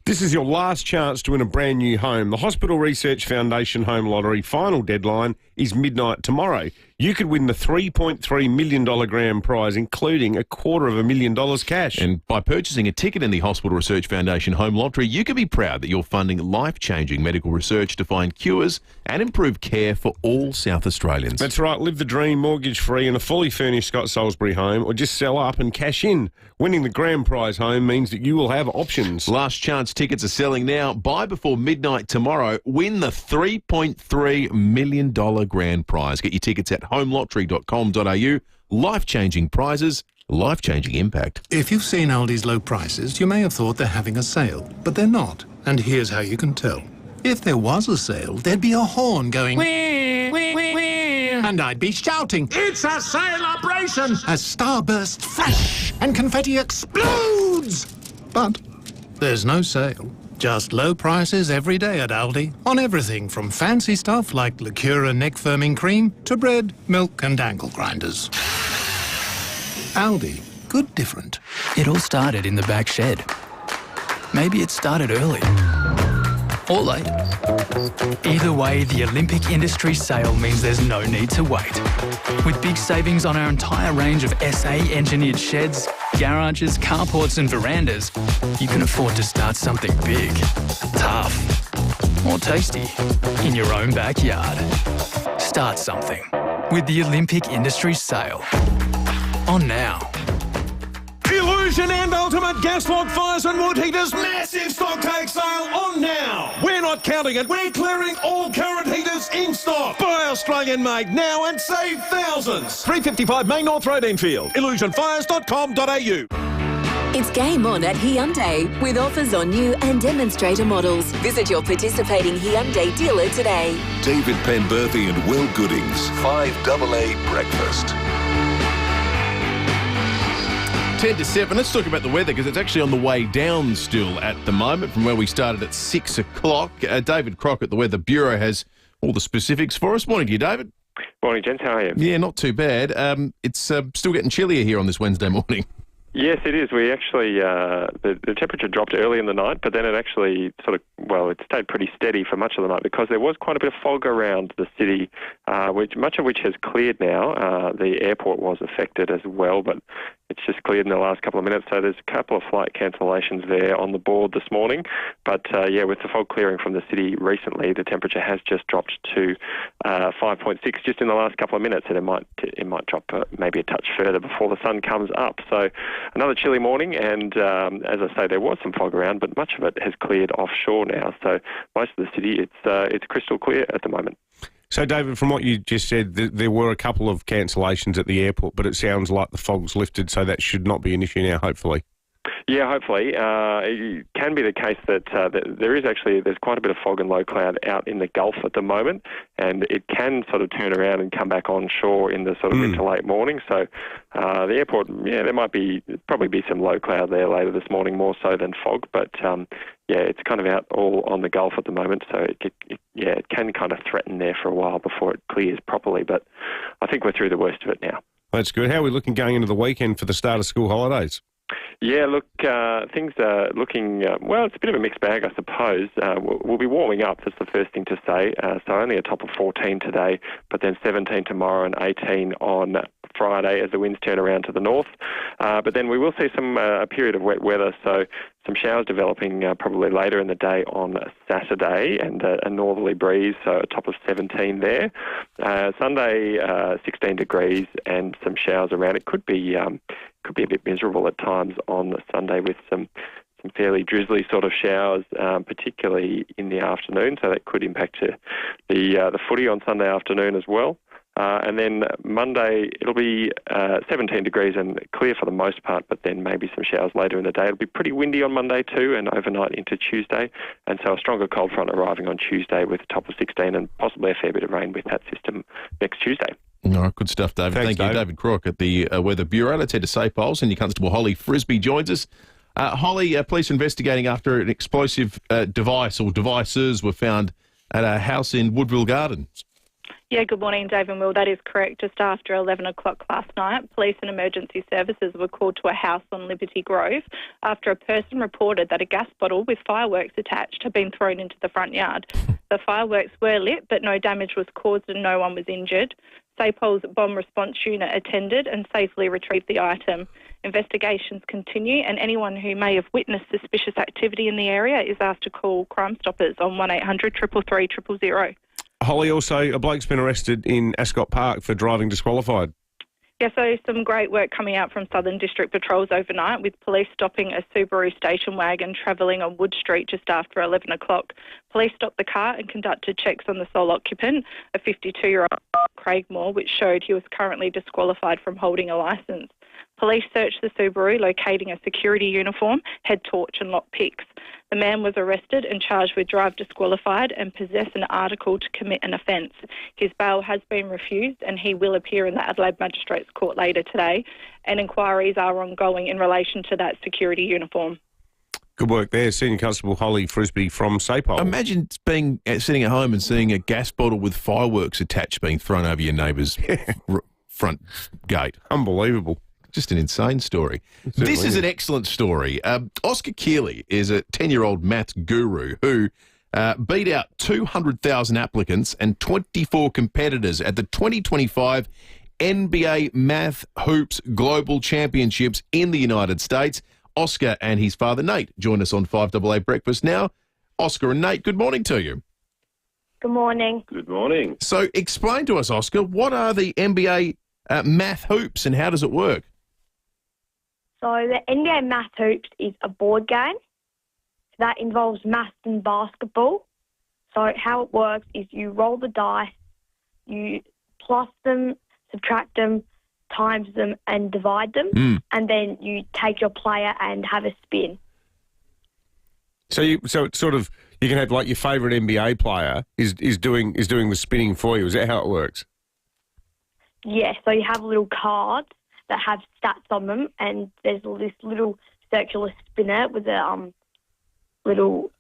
This is your last chance to win a brand new home. The Hospital Research Foundation Home Lottery final deadline is midnight tomorrow. You could win the $3.3 million grand prize, including $250,000 cash. And by purchasing a ticket in the Hospital Research Foundation Home Lottery, you can be proud that you're funding life-changing medical research to find cures and improve care for all South Australians. That's right. Live the dream mortgage-free in a fully furnished Scott Salisbury home, or just sell up and cash in. Winning the grand prize home means that you will have options. Last chance tickets are selling now. Buy before midnight tomorrow. Win the $3.3 million grand prize. Get your tickets at homelottery.com.au. Life-changing prizes, life-changing impact. If you've seen Aldi's low prices, you may have thought they're having a sale, but they're not. And here's how you can tell. If there was a sale, there'd be a horn going... Wee, wee, wee, wee. And I'd be shouting, "It's a celebration!" as starbursts flash and confetti explodes. But there's no sale. Just low prices every day at Aldi on everything from fancy stuff like Lacura neck firming cream to bread, milk and ankle grinders. Aldi, good different. It all started in the back shed. Maybe it started early. Or late. Either way, the Olympic Industries sale means there's no need to wait. With big savings on our entire range of SA-engineered sheds, garages, carports and verandas, you can afford to start something big, tough, or tasty in your own backyard. Start something with the Olympic Industries sale. On now. Illusion and Ultimate Gas Log Fires and Wood Heaters massive stock take sale on now. We're not counting it. We're clearing all current heaters in stock. Buy Australian made now and save thousands. 355 Main North Road, Enfield. Illusionfires.com.au. It's game on at Hyundai with offers on new and demonstrator models. Visit your participating Hyundai dealer today. David Penberthy and Will Goodings, 5AA Breakfast. 10 to 7. Let's talk about the weather because it's actually on the way down still at the moment from where we started at 6 o'clock. David Crockett, the Weather Bureau, has all the specifics for us. Morning to you, David. Morning, gents. How are you? Yeah, not too bad. It's still getting chillier here on this Wednesday morning. Yes, it is. We actually, the temperature dropped early in the night, but then it actually it stayed pretty steady for much of the night because there was quite a bit of fog around the city, much of which has cleared now. The airport was affected as well, but it's just cleared in the last couple of minutes. So there's a couple of flight cancellations there on the board this morning. But with the fog clearing from the city recently, the temperature has just dropped to 5.6 just in the last couple of minutes, and it might drop maybe a touch further before the sun comes up. So another chilly morning, and as I say, there was some fog around, but much of it has cleared offshore now. So most of the city, it's crystal clear at the moment. So, David, from what you just said, there were a couple of cancellations at the airport, but it sounds like the fog's lifted, so that should not be an issue now, hopefully. Yeah, hopefully. It can be the case that there's quite a bit of fog and low cloud out in the Gulf at the moment, and it can sort of turn around and come back on shore in the sort of mid to late morning. So the airport, there might probably be some low cloud there later this morning, more so than fog, but it's kind of out all on the Gulf at the moment, so it can kind of threaten there for a while before it clears properly, but I think we're through the worst of it now. That's good. How are we looking going into the weekend for the start of school holidays? Yeah, look, things are looking, it's a bit of a mixed bag, I suppose. We'll be warming up, that's the first thing to say. So only a top of 14 today, but then 17 tomorrow and 18 on Friday as the winds turn around to the north. But then we will see a period of wet weather, so some showers developing probably later in the day on Saturday and a northerly breeze, so a top of 17 there. Sunday, 16 degrees and some showers around. It could be a bit miserable at times on Sunday with some fairly drizzly sort of showers, particularly in the afternoon, so that could impact the footy on Sunday afternoon as well. And then Monday, it'll be 17 degrees and clear for the most part, but then maybe some showers later in the day. It'll be pretty windy on Monday too and overnight into Tuesday. And so a stronger cold front arriving on Tuesday with a top of 16 and possibly a fair bit of rain with that system next Tuesday. All right, good stuff, David. Thanks, Thank you, David Crook at the Weather Bureau. Let's head to Safe Bowls. Senior Constable Holly Frisbee joins us. Holly, police are investigating after an explosive device or devices were found at a house in Woodville Gardens. Yeah, good morning, Dave and Will. That is correct. Just after 11 o'clock last night, police and emergency services were called to a house on Liberty Grove after a person reported that a gas bottle with fireworks attached had been thrown into the front yard. The fireworks were lit, but no damage was caused and no one was injured. SAPOL's bomb response unit attended and safely retrieved the item. Investigations continue, and anyone who may have witnessed suspicious activity in the area is asked to call Crime Stoppers on 1800 333 000. Holly, also, a bloke's been arrested in Ascot Park for driving disqualified. Yeah, so some great work coming out from Southern District Patrols overnight with police stopping a Subaru station wagon travelling on Wood Street just after 11 o'clock. Police stopped the car and conducted checks on the sole occupant, a 52-year-old Craig Moore, which showed he was currently disqualified from holding a licence. Police searched the Subaru, locating a security uniform, head torch and lockpicks. The man was arrested and charged with drive disqualified and possess an article to commit an offence. His bail has been refused and he will appear in the Adelaide Magistrates Court later today, and inquiries are ongoing in relation to that security uniform. Good work there, Senior Constable Holly Frisbee from SAPOL. Imagine sitting at home and seeing a gas bottle with fireworks attached being thrown over your neighbour's front gate. Unbelievable. Just an insane story. This is an excellent story. Oscar Keeley is a 10-year-old maths guru who beat out 200,000 applicants and 24 competitors at the 2025 NBA Math Hoops Global Championships in the United States. Oscar and his father, Nate, join us on 5AA Breakfast now. Oscar and Nate, good morning to you. Good morning. Good morning. So explain to us, Oscar, what are the NBA Math Hoops and how does it work? So the NBA Math Hoops is a board game that involves maths and basketball. So how it works is you roll the dice, you plus them, subtract them, times them and divide them, and then you take your player and have a spin. So it's sort of, you can have like your favourite NBA player is doing the spinning for you. Is that how it works? Yeah, so you have little cards that have stats on them, and there's this little circular spinner with a little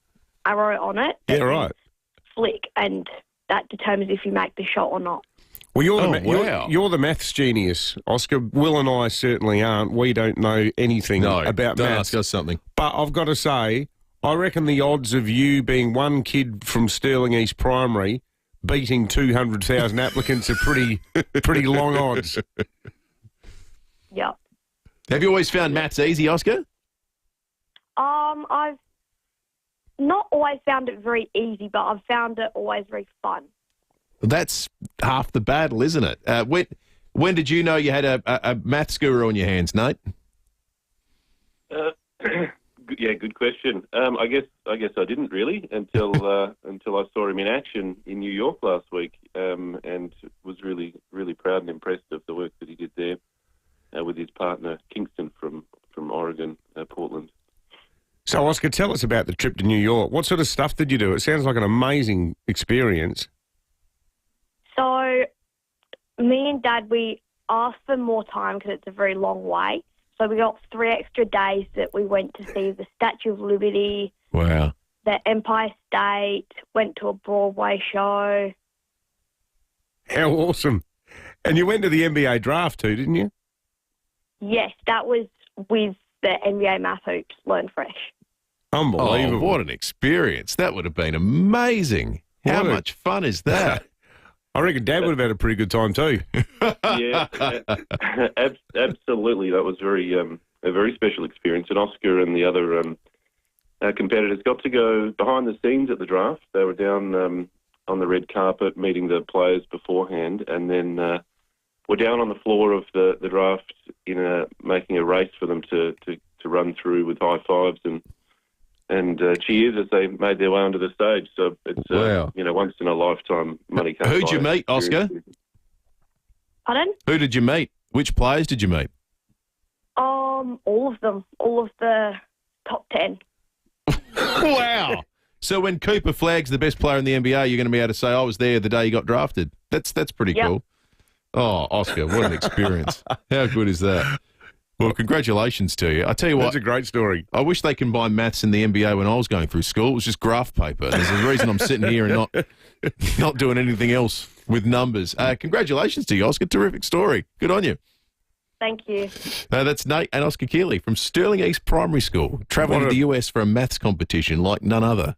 arrow on it. Yeah, right. Flick, and that determines if you make the shot or not. Well, you're the maths genius, Oscar. Will and I certainly aren't. We don't know anything about don't maths. ask us something. But I've got to say, I reckon the odds of you being one kid from Stirling East Primary beating 200,000 applicants are pretty long odds. Yep. Have you always found maths easy, Oscar? I've not always found it very easy, but I've found it always very fun. That's half the battle, isn't it? When did you know you had a maths guru on your hands, Nate? Yeah, good question. I guess I didn't really until I saw him in action in New York last week, and was really proud and impressed of the work that he did there with his partner Kingston from Oregon, Portland. So, Oscar, tell us about the trip to New York. What sort of stuff did you do? It sounds like an amazing experience. So, me and Dad, we asked for more time because it's a very long way. So we got 3 extra days that we went to see the Statue of Liberty. Wow. The Empire State, went to a Broadway show. How awesome. And you went to the NBA draft too, didn't you? Yes, that was with the NBA Math Hoops Learn Fresh. Unbelievable. Oh, what an experience. That would have been amazing. How much fun is that? I reckon Dad would have had a pretty good time too. Yeah, absolutely. That was a very special experience. And Oscar and the other competitors got to go behind the scenes at the draft. They were down on the red carpet meeting the players beforehand, and then were down on the floor of the draft making a race for them to run through with high fives and cheers as they made their way onto the stage. So it's once in a lifetime money can't buy. Who'd you meet, Oscar? Pardon? Who did you meet? Which players did you meet? All of them. All of the top 10. Wow. So when Cooper Flagg's the best player in the NBA, you're going to be able to say, I was there the day he got drafted. That's pretty cool. Oh, Oscar, what an experience. How good is that? Well, congratulations to you. I tell you what. That's a great story. I wish they combined maths in the NBA when I was going through school. It was just graph paper. There's a reason I'm sitting here and not doing anything else with numbers. Congratulations to you, Oscar. Terrific story. Good on you. Thank you. That's Nate and Oscar Keeley from Stirling East Primary School, travelling to the US for a maths competition like none other.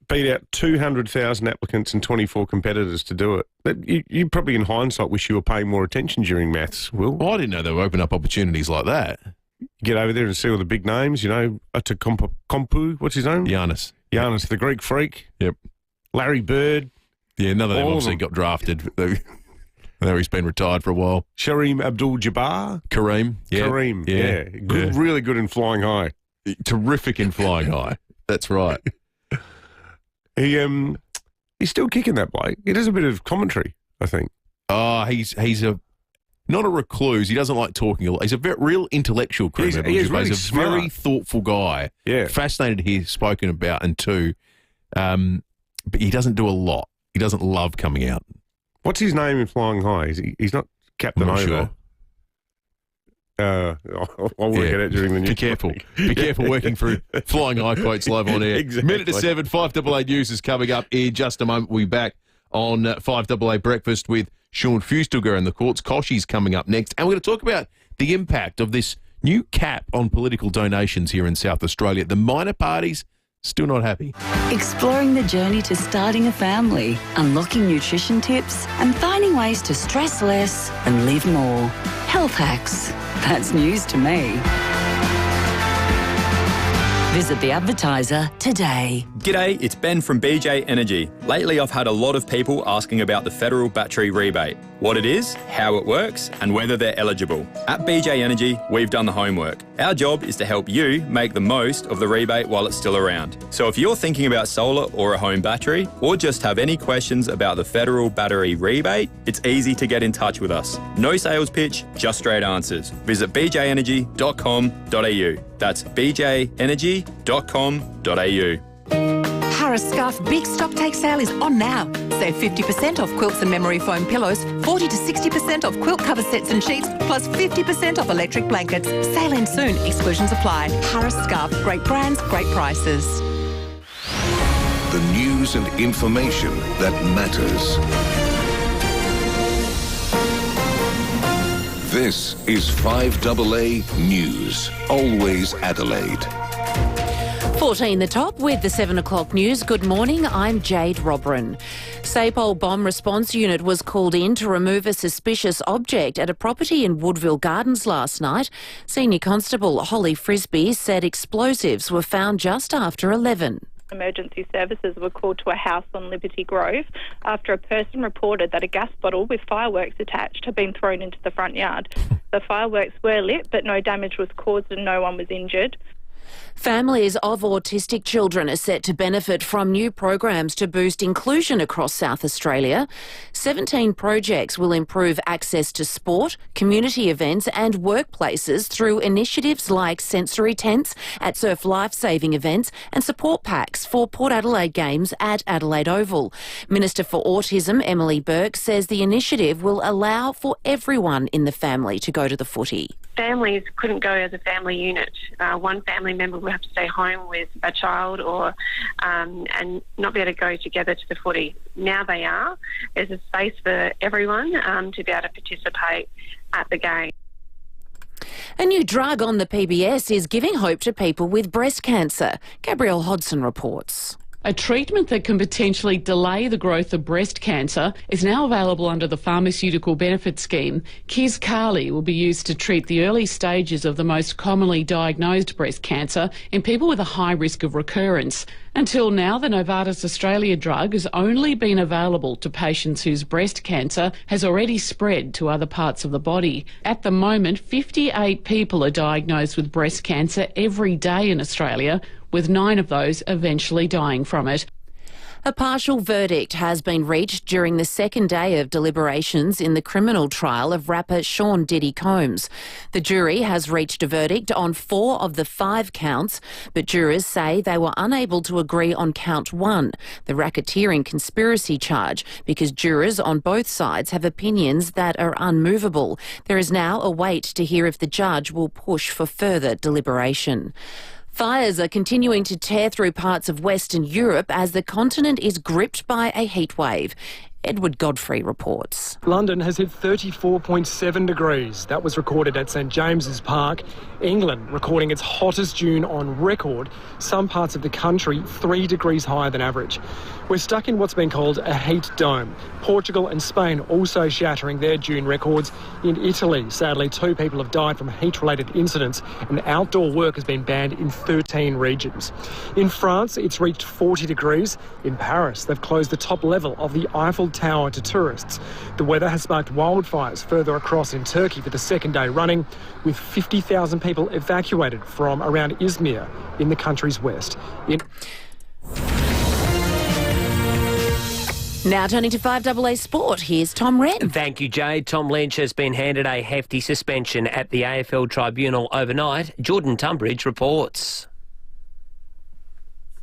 Beat out 200,000 applicants and 24 competitors to do it. But you probably, in hindsight, wish you were paying more attention during maths, Will. Well, I didn't know they would open up opportunities like that. Get over there and see all the big names, Kompu, what's his name? Giannis, the Greek freak. Yep. Larry Bird. Yeah, none of them obviously got drafted. Though he's been retired for a while. Shareem Abdul-Jabbar. Kareem. Yeah. Kareem, yeah. Good, really good in flying high. Terrific in flying high. That's right. He's still kicking that bloke. He does a bit of commentary, I think. Oh, he's not a recluse. He doesn't like talking a lot. He's a real intellectual. He's really a very thoughtful guy. Yeah. Fascinated to hear spoken about, and too, but he doesn't do a lot. He doesn't love coming out. What's his name in flying high? He's not Captain Over. Sure. I'll work it out during the news. Be careful. Be careful working through flying high quotes live on air. Exactly. Minute to 7, 5AA News is coming up in just a moment. We'll be back on 5AA Breakfast with Sean Fustelger and the courts. Koshy's coming up next. And we're going to talk about the impact of this new cap on political donations here in South Australia. The minor parties still not happy. Exploring the journey to starting a family, unlocking nutrition tips, and finding ways to stress less and live more. Health hacks. That's news to me. Visit The Advertiser today. G'day, it's Ben from BJ Energy. Lately I've had a lot of people asking about the federal battery rebate. what it is, how it works, and whether they're eligible. At BJ Energy, we've done the homework. Our job is to help you make the most of the rebate while it's still around. So if you're thinking about solar or a home battery, or just have any questions about the federal battery rebate, it's easy to get in touch with us. No sales pitch, just straight answers. Visit bjenergy.com.au. That's bjenergy.com.au. Harris Scarf Big Stock Take Sale is on now. Save 50% off quilts and memory foam pillows, 40 to 60% off quilt cover sets and sheets, plus 50% off electric blankets. Sale ends soon. Exclusions apply. Harris Scarf. Great brands, great prices. The news and information that matters. This is 5AA News. Always Adelaide. 14 the top with the 7 o'clock news. Good morning, I'm Jade Robran. Sapole Bomb Response Unit was called in to remove a suspicious object at a property in Woodville Gardens last night. Senior Constable Holly Frisbee said explosives were found just after 11. Emergency services were called to a house on Liberty Grove after a person reported that a gas bottle with fireworks attached had been thrown into the front yard. The fireworks were lit, but no damage was caused and no one was injured. Families of autistic children are set to benefit from new programs to boost inclusion across South Australia. 17 projects will improve access to sport, community events and workplaces through initiatives like sensory tents at surf life-saving events and support packs for Port Adelaide Games at Adelaide Oval. Minister for Autism Emily Burke says the initiative will allow for everyone in the family to go to the footy. Families couldn't go as a family unit. One family member would have to stay home with a child or and not be able to go together to the footy. Now they are. There's a space for everyone to be able to participate at the game. A new drug on the PBS is giving hope to people with breast cancer. Gabrielle Hodson reports. A treatment that can potentially delay the growth of breast cancer is now available under the Pharmaceutical Benefit Scheme. Kisqali will be used to treat the early stages of the most commonly diagnosed breast cancer in people with a high risk of recurrence. Until now, the Novartis Australia drug has only been available to patients whose breast cancer has already spread to other parts of the body. At the moment, 58 people are diagnosed with breast cancer every day in Australia, with 9 of those eventually dying from it. A partial verdict has been reached during the second day of deliberations in the criminal trial of rapper Sean Diddy Combs. The jury has reached a verdict on 4 of the 5 counts, but jurors say they were unable to agree on count 1, the racketeering conspiracy charge, because jurors on both sides have opinions that are unmovable. There is now a wait to hear if the judge will push for further deliberation. Fires are continuing to tear through parts of Western Europe as the continent is gripped by a heat wave. Edward Godfrey reports. London has hit 34.7 degrees. That was recorded at St James's Park. England recording its hottest June on record. Some parts of the country 3 degrees higher than average. We're stuck in what's been called a heat dome. Portugal and Spain also shattering their June records. In Italy, sadly, 2 people have died from heat-related incidents and outdoor work has been banned in 13 regions. In France, it's reached 40 degrees. In Paris, they've closed the top level of the Eiffel Tower to tourists. The weather has sparked wildfires further across in Turkey for the second day running, with 50,000 people evacuated from around Izmir in the country's west. Now turning to 5AA Sport, here's Tom Wren. Thank you, Jade. Tom Lynch has been handed a hefty suspension at the AFL Tribunal overnight. Jordan Tunbridge reports.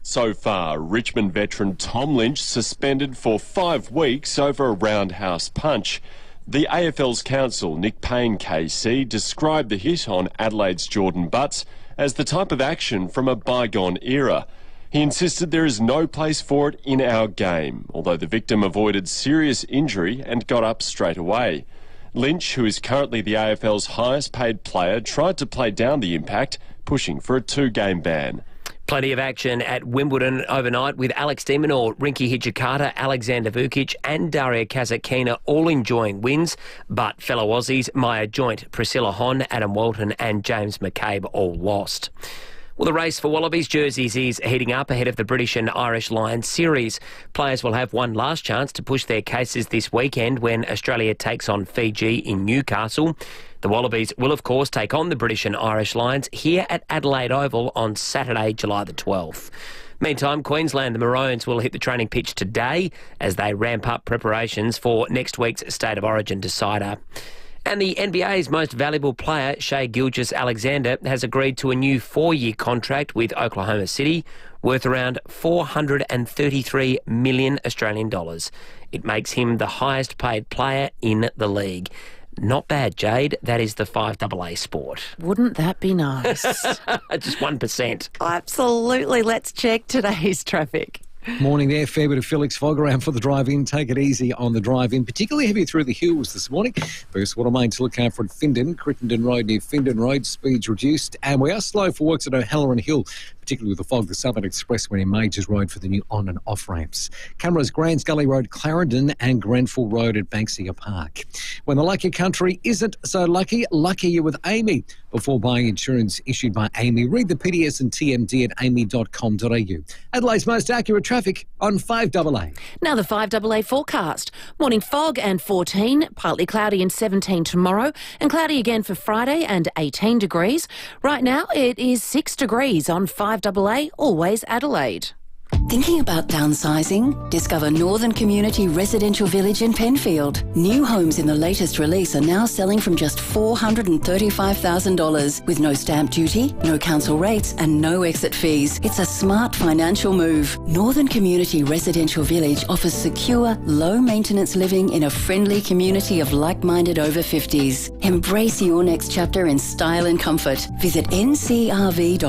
So far, Richmond veteran Tom Lynch suspended for 5 weeks over a roundhouse punch. The AFL's counsel, Nick Payne KC, described the hit on Adelaide's Jordan Butts as the type of action from a bygone era. He insisted there is no place for it in our game, although the victim avoided serious injury and got up straight away. Lynch, who is currently the AFL's highest paid player, tried to play down the impact, pushing for a 2-game ban. Plenty of action at Wimbledon overnight with Alex de Minaur, Rinky Hijikata, Alexander Vukic and Daria Kasatkina all enjoying wins, but fellow Aussies Maya Joint, Priscilla Hon, Adam Walton and James McCabe all lost. Well, the race for Wallabies jerseys is heating up ahead of the British and Irish Lions series. Players will have one last chance to push their cases this weekend when Australia takes on Fiji in Newcastle. The Wallabies will, of course, take on the British and Irish Lions here at Adelaide Oval on Saturday, July the 12th. Meantime, Queensland, the Maroons, will hit the training pitch today as they ramp up preparations for next week's State of Origin decider. And the NBA's most valuable player, Shai Gilgeous-Alexander, has agreed to a new 4-year contract with Oklahoma City worth around 433 million Australian dollars. It makes him the highest paid player in the league. Not bad, Jade. That is the 5AA sport. Wouldn't that be nice? Just 1%. Absolutely. Let's check today's traffic. Morning there, fair bit of Felix fog around for the drive-in. Take it easy on the drive-in, particularly heavy through the hills this morning. First water main to look out for at Findon, Crittenden Road near Findon Road, speeds reduced. And we are slow for works at O'Halloran Hill, particularly with the fog, the Southern Expressway in Majors Road for the new on and off ramps. Cameras, Grands Gully Road, Clarendon and Grenfell Road at Banksia Park. When the lucky country isn't so lucky, lucky you with Amy. Before buying insurance issued by Amy, read the PDS and TMD at amy.com.au. Adelaide's most accurate traffic on 5AA. Now the 5AA forecast. Morning fog and 14, partly cloudy and 17 tomorrow, and cloudy again for Friday and 18 degrees. Right now it is 6 degrees on 5AA, always Adelaide. Thinking about downsizing? Discover Northern Community Residential Village in Penfield. New homes in the latest release are now selling from just $435,000 with no stamp duty, no council rates and no exit fees. It's a smart financial move. Northern Community Residential Village offers secure, low-maintenance living in a friendly community of like-minded over 50s. Embrace your next chapter in style and comfort. Visit ncrv.com.au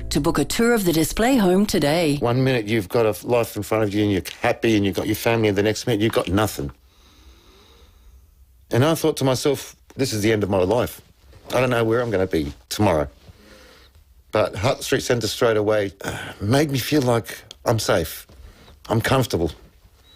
to book a tour of the display home today. One minute you've got a life in front of you and you're happy and you've got your family, and the next minute you've got nothing. And I thought to myself, this is the end of my life. I don't know where I'm going to be tomorrow. But Hutt Street Centre straight away made me feel like I'm safe. I'm comfortable.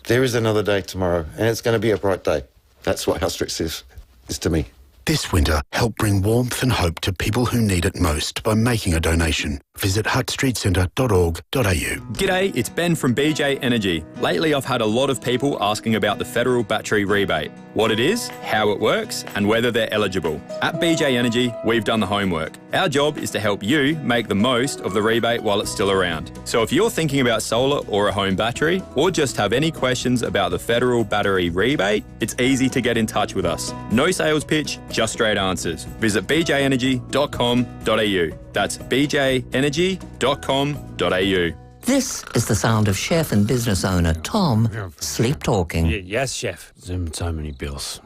There is another day tomorrow and it's going to be a bright day. That's what Hutt Street is to me. This winter, help bring warmth and hope to people who need it most by making a donation. Visit huttstreetcentre.org.au. G'day, it's Ben from BJ Energy. Lately I've had a lot of people asking about the federal battery rebate, what it is, how it works and whether they're eligible. At BJ Energy, we've done the homework. Our job is to help you make the most of the rebate while it's still around. So if you're thinking about solar or a home battery, or just have any questions about the federal battery rebate, it's easy to get in touch with us. No sales pitch, just straight answers. Visit bjenergy.com.au. That's bjenergy.com.au. This is the sound of chef and business owner Tom sleep-talking. Yes, chef. So many bills.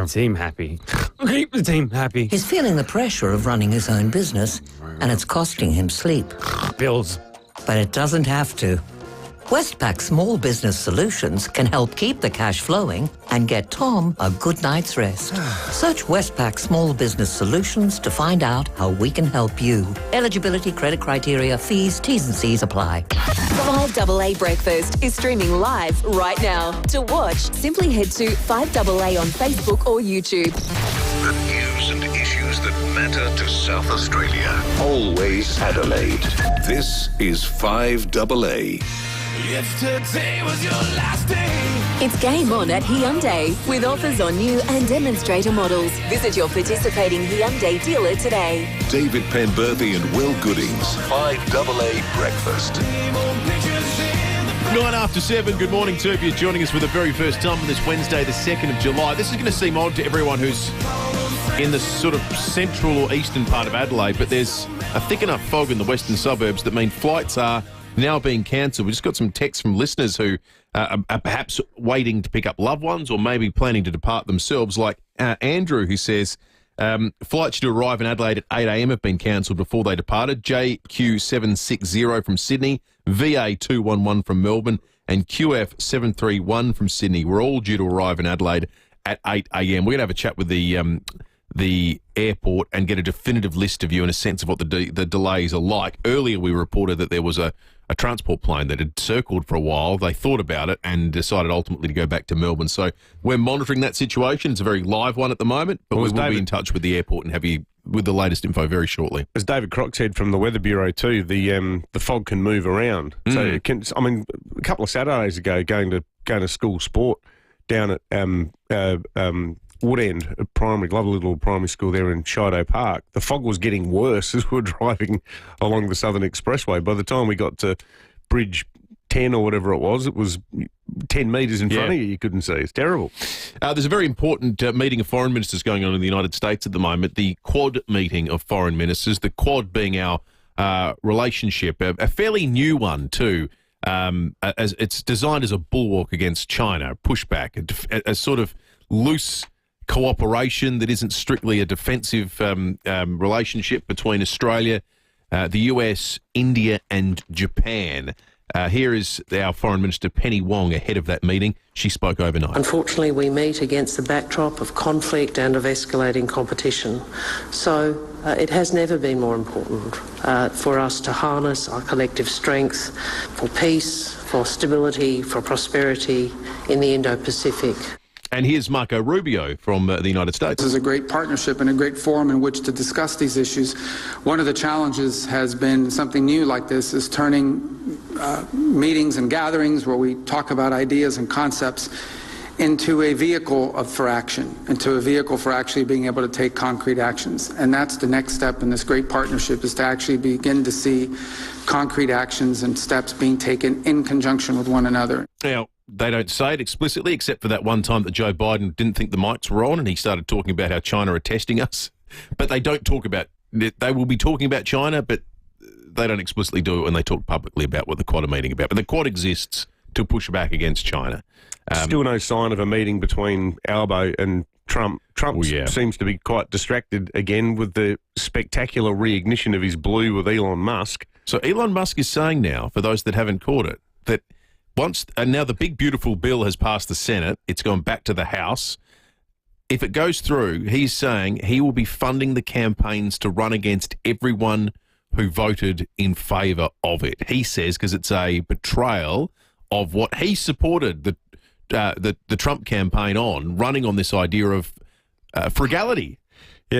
Team happy. Keep the team happy. He's feeling the pressure of running his own business, and it's costing him sleep. Bills. But it doesn't have to. Westpac Small Business Solutions can help keep the cash flowing and get Tom a good night's rest. Search Westpac Small Business Solutions to find out how we can help you. Eligibility, credit criteria, fees, T's and C's apply. 5AA Breakfast is streaming live right now. To watch, simply head to 5AA on Facebook or YouTube. The news and issues that matter to South Australia. Always Adelaide. This is 5AA. If today was your last day. It's game on at Hyundai with offers on new and demonstrator models. Visit your participating Hyundai dealer today. David Penberthy and Will Goodings. 5AA Breakfast. 7:09. Good morning to you. If you're joining us for the very first time on this Wednesday, the 2nd of July. This is going to seem odd to everyone who's in the sort of central or eastern part of Adelaide, but there's a thick enough fog in the western suburbs that mean flights are now being cancelled. We just got some texts from listeners who are perhaps waiting to pick up loved ones or maybe planning to depart themselves, like Andrew, who says flights to arrive in Adelaide at 8 a.m. have been cancelled before they departed. JQ760 from Sydney, VA211 from Melbourne and QF731 from Sydney were all due to arrive in Adelaide at 8 a.m. We're going to have a chat with the airport and get a definitive list of you and a sense of what the delays are like. Earlier we reported that there was a transport plane that had circled for a while. They thought about it and decided ultimately to go back to Melbourne. So we're monitoring that situation. It's a very live one at the moment, but we will be in touch with the airport and have you with the latest info very shortly. As David Crock said from the Weather Bureau too, the fog can move around. So it can. I mean, a couple of Saturdays ago, going to school sport down at Woodend, a lovely little primary school there in Shido Park, the fog was getting worse as we were driving along the Southern Expressway. By the time we got to Bridge 10 or whatever it was 10 metres in front of you couldn't see. It's terrible. There's a very important meeting of foreign ministers going on in the United States at the moment, the Quad meeting of foreign ministers, the Quad being our relationship, a fairly new one too. As it's designed as a bulwark against China, pushback, a sort of loose cooperation that isn't strictly a defensive relationship between Australia, the US, India and Japan. Here is our Foreign Minister Penny Wong ahead of that meeting. She spoke overnight. Unfortunately, we meet against the backdrop of conflict and of escalating competition. So it has never been more important for us to harness our collective strength for peace, for stability, for prosperity in the Indo-Pacific. And here's Marco Rubio from the United States. This is a great partnership and a great forum in which to discuss these issues. One of the challenges has been something new like this is turning meetings and gatherings where we talk about ideas and concepts into a vehicle for action, into a vehicle for actually being able to take concrete actions. And that's the next step in this great partnership, is to actually begin to see concrete actions and steps being taken in conjunction with one another. Now, they don't say it explicitly, except for that one time that Joe Biden didn't think the mics were on and he started talking about how China are testing us. But they don't talk about, they will be talking about China, but they don't explicitly do it when they talk publicly about what the Quad are meeting about. But the Quad exists to push back against China. Still no sign of a meeting between Albo and Trump. Trump seems to be quite distracted again with the spectacular reignition of his blue with Elon Musk. So Elon Musk is saying now, for those that haven't caught it, that now the big beautiful bill has passed the Senate, it's gone back to the House. If it goes through, he's saying he will be funding the campaigns to run against everyone who voted in favour of it. He says because it's a betrayal of what he supported the Trump campaign on, running on this idea of frugality.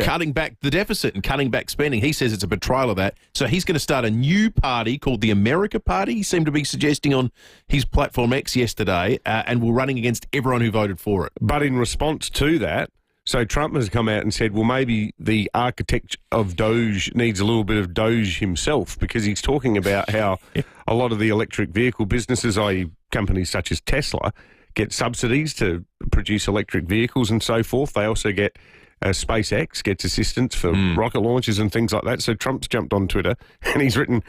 Cutting back the deficit and cutting back spending. He says it's a betrayal of that. So he's going to start a new party called the America Party, he seemed to be suggesting on his platform X yesterday, and we're running against everyone who voted for it. But in response to that, so Trump has come out and said, well, maybe the architect of Doge needs a little bit of Doge himself, because he's talking about how a lot of the electric vehicle businesses, i.e. companies such as Tesla, get subsidies to produce electric vehicles and so forth. They also get SpaceX gets assistance for rocket launches and things like that. So Trump's jumped on Twitter and he's written,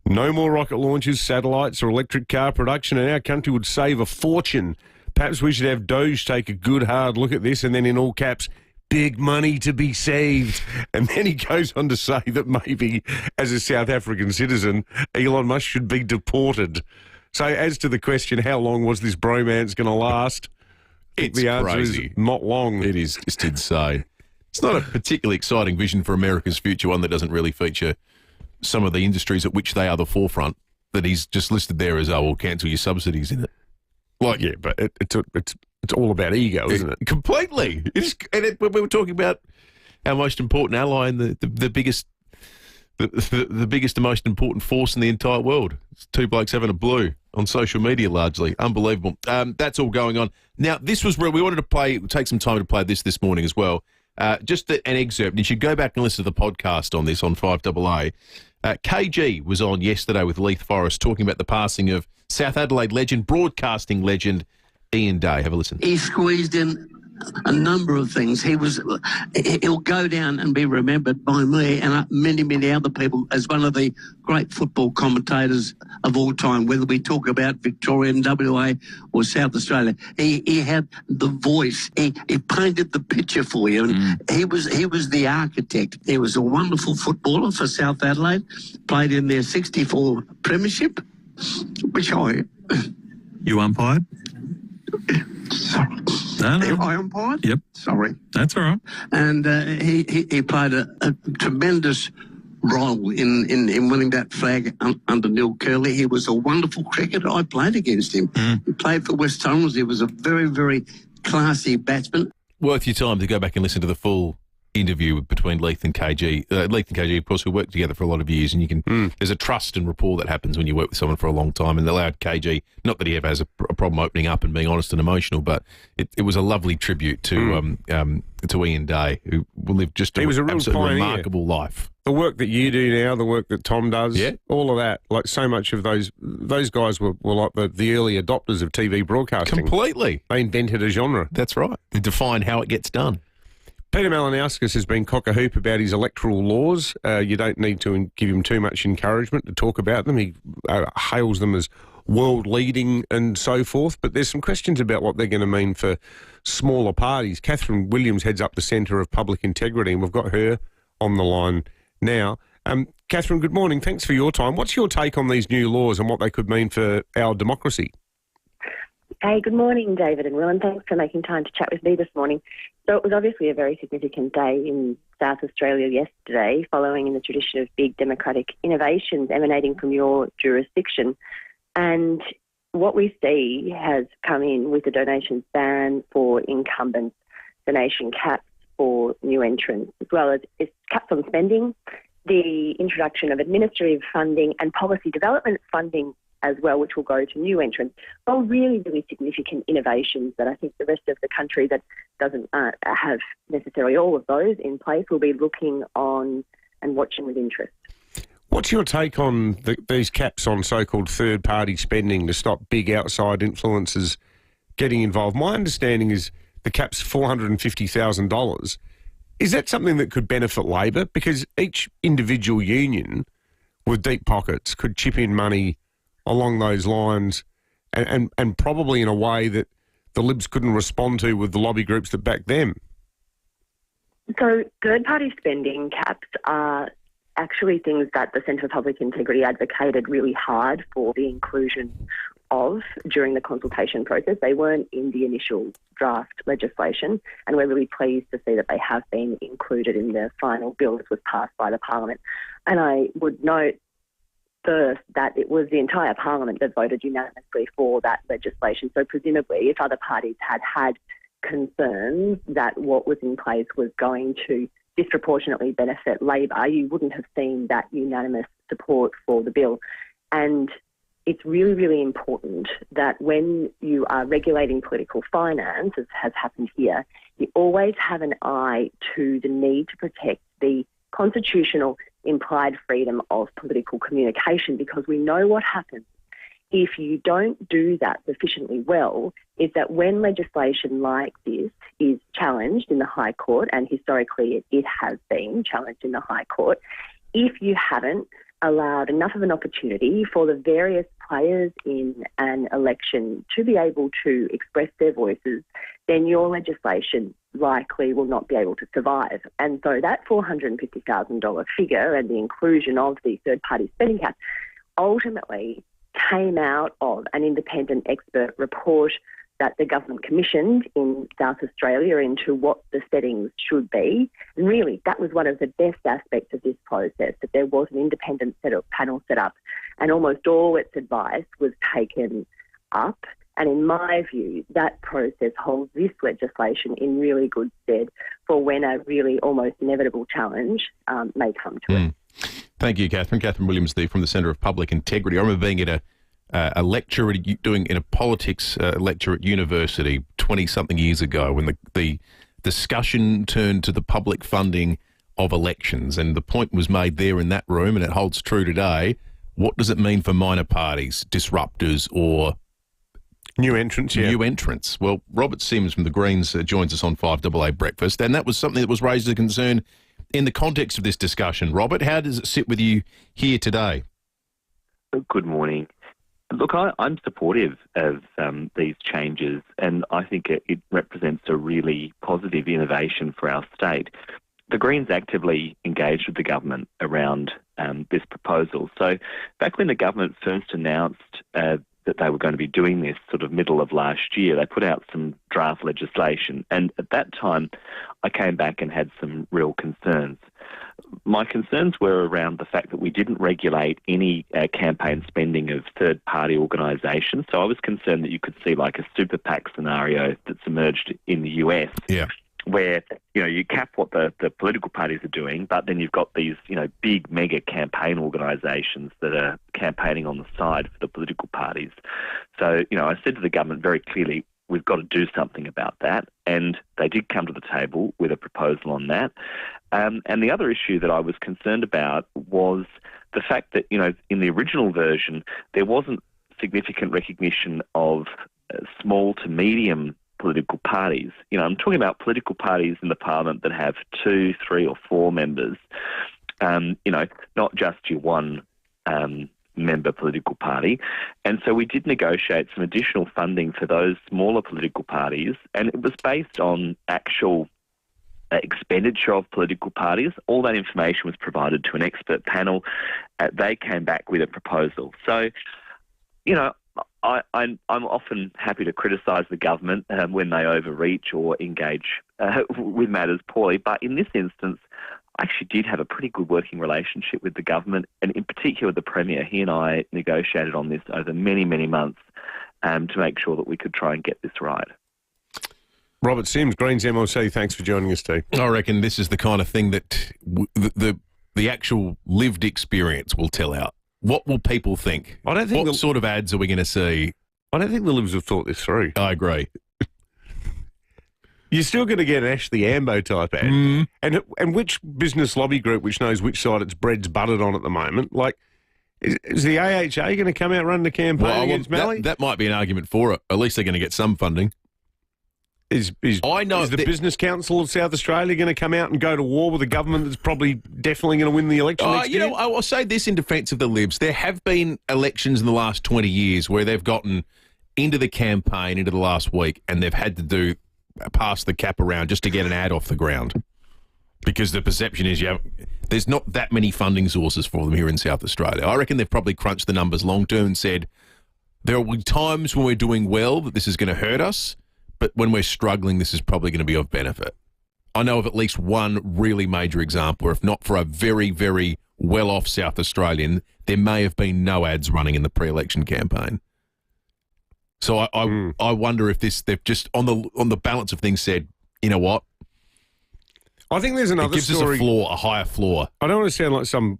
no more rocket launches, satellites or electric car production, and our country would save a fortune. Perhaps we should have Doge take a good hard look at this, and then in all caps, big money to be saved. And then he goes on to say that maybe as a South African citizen, Elon Musk should be deported. So as to the question, how long was this bromance going to last? The answer crazy. is not long. It is just insane. It's not a particularly exciting vision for America's future, one that doesn't really feature some of the industries at which they are the forefront, that he's just listed there as, we'll cancel your subsidies in it. Like, yeah, but it's all about ego, isn't it? Completely. When we were talking about our most important ally and the biggest and most important force in the entire world. It's two blokes having a blue on social media, largely. Unbelievable. That's all going on. Now, this was where we wanted to take some time to play this morning as well. Just an excerpt, and you should go back and listen to the podcast on this on 5AA. KG was on yesterday with Leith Forrest talking about the passing of South Adelaide legend, broadcasting legend, Ian Day. Have a listen. He squeezed in a number of things. He'll go down and be remembered by me and many other people as one of the great football commentators of all time, whether we talk about Victorian, WA or South Australia. He had the voice. He painted the picture for you, and he was the architect. He was a wonderful footballer for South Adelaide, played in their 64 premiership, which You umpired? Sorry. No. I umpired? Yep. Sorry. That's all right. And he played a tremendous role in winning that flag under Neil Curley. He was a wonderful cricketer. I played against him. He played for West Toners. He was a very, very classy batsman. Worth your time to go back and listen to the full interview between Leith and KG. Leith and KG, of course, who worked together for a lot of years, and you can there's a trust and rapport that happens when you work with someone for a long time, and they allowed KG, not that he ever has a problem opening up and being honest and emotional, but it was a lovely tribute to Ian Day, who will live just he was a real pioneer. Remarkable life. The work that you do now, the work that Tom does, all of that, like so much of those guys were like the early adopters of TV broadcasting. Completely. They invented a genre. That's right. They defined how it gets done. Peter Malinauskas has been cock-a-hoop about his electoral laws. You don't need to give him too much encouragement to talk about them. He hails them as world-leading and so forth, but there's some questions about what they're going to mean for smaller parties. Catherine Williams heads up the Centre of Public Integrity, and we've got her on the line now. Catherine, good morning. Thanks for your time. What's your take on these new laws and what they could mean for our democracy? Hey, good morning, David and Will, and thanks for making time to chat with me this morning. So it was obviously a very significant day in South Australia yesterday, following in the tradition of big democratic innovations emanating from your jurisdiction. And what we see has come in with the donations ban for incumbents, donation caps for new entrants, as well as caps on spending, the introduction of administrative funding and policy development funding as well, which will go to new entrants. Well, really, really significant innovations that I think the rest of the country that doesn't have necessarily all of those in place will be looking on and watching with interest. What's your take on these caps on so-called third-party spending to stop big outside influencers getting involved? My understanding is the cap's $450,000. Is that something that could benefit Labor? Because each individual union with deep pockets could chip in money along those lines and probably in a way that the Libs couldn't respond to with the lobby groups that back them. So third-party spending caps are actually things that the Centre for Public Integrity advocated really hard for the inclusion of during the consultation process. They weren't in the initial draft legislation, and we're really pleased to see that they have been included in the final bill that was passed by the Parliament. And I would note first that it was the entire Parliament that voted unanimously for that legislation. So presumably if other parties had concerns that what was in place was going to disproportionately benefit Labor, you wouldn't have seen that unanimous support for the bill. And it's really, really important that when you are regulating political finance, as has happened here, you always have an eye to the need to protect the constitutional implied freedom of political communication, because we know what happens if you don't do that sufficiently well is that when legislation like this is challenged in the High Court, and historically it has been challenged in the High Court, if you haven't allowed enough of an opportunity for the various players in an election to be able to express their voices, then your legislation likely will not be able to survive. And so that $450,000 figure and the inclusion of the third-party spending cap ultimately came out of an independent expert report that the government commissioned in South Australia into what the settings should be. And really, that was one of the best aspects of this process, that there was an independent panel set up, and almost all its advice was taken up. And in my view, that process holds this legislation in really good stead for when a really almost inevitable challenge may come to it. Thank you, Catherine. Catherine Williams there from the Centre of Public Integrity. I remember being at a lecture, doing in a politics lecture at university 20-something years ago when the discussion turned to the public funding of elections, and the point was made there in that room, and it holds true today. What does it mean for minor parties, disruptors, or new entrants? New entrants. Well, Robert Sims from the Greens joins us on 5AA Breakfast, and that was something that was raised as a concern in the context of this discussion. Robert, how does it sit with you here today? Good morning. Look, I'm supportive of these changes, and I think it represents a really positive innovation for our state. The Greens actively engaged with the government around this proposal. So back when the government first announced that they were going to be doing this sort of middle of last year, they put out some draft legislation. And at that time, I came back and had some real concerns. My concerns were around the fact that we didn't regulate any campaign spending of third-party organisations. So I was concerned that you could see like a super PAC scenario that's emerged in the US. Yeah. where, you cap what the political parties are doing, but then you've got these, big mega campaign organisations that are campaigning on the side for the political parties. So, I said to the government very clearly, we've got to do something about that. And they did come to the table with a proposal on that. And the other issue that I was concerned about was the fact that, in the original version, there wasn't significant recognition of small to medium political parties. I'm talking about political parties in the parliament that have 2, 3 or 4 members, not just your one member political party. And so we did negotiate some additional funding for those smaller political parties, and it was based on actual expenditure of political parties. All that information was provided to an expert panel. They came back with a proposal. So, I'm often happy to criticise the government when they overreach or engage with matters poorly, but in this instance, I actually did have a pretty good working relationship with the government, and in particular the Premier. He and I negotiated on this over many, many months to make sure that we could try and get this right. Robert Sims, Greens MLC, thanks for joining us, Steve. I reckon this is the kind of thing that the actual lived experience will tell out. What will people think? I don't think what sort of ads are we going to see? I don't think the Libs have thought this through. I agree. You're still going to get an Ashley Ambo type ad. And which business lobby group which knows which side its bread's buttered on at the moment? Like, is the AHA going to come out running the campaign against Malley? That might be an argument for it. At least they're going to get some funding. Is the Business Council of South Australia going to come out and go to war with a government that's probably definitely going to win the election next year? I'll say this in defence of the Libs. There have been elections in the last 20 years where they've gotten into the campaign into the last week and they've had to pass the cap around just to get an ad off the ground. Because the perception is there's not that many funding sources for them here in South Australia. I reckon they've probably crunched the numbers long term and said there will be times when we're doing well that this is going to hurt us, but when we're struggling, this is probably going to be of benefit. I know of at least one really major example, where if not for a very, very well-off South Australian, there may have been no ads running in the pre-election campaign. So I wonder if they've just on the balance of things said, you know what? I think there's another story. It gives us a higher floor. I don't want to sound like some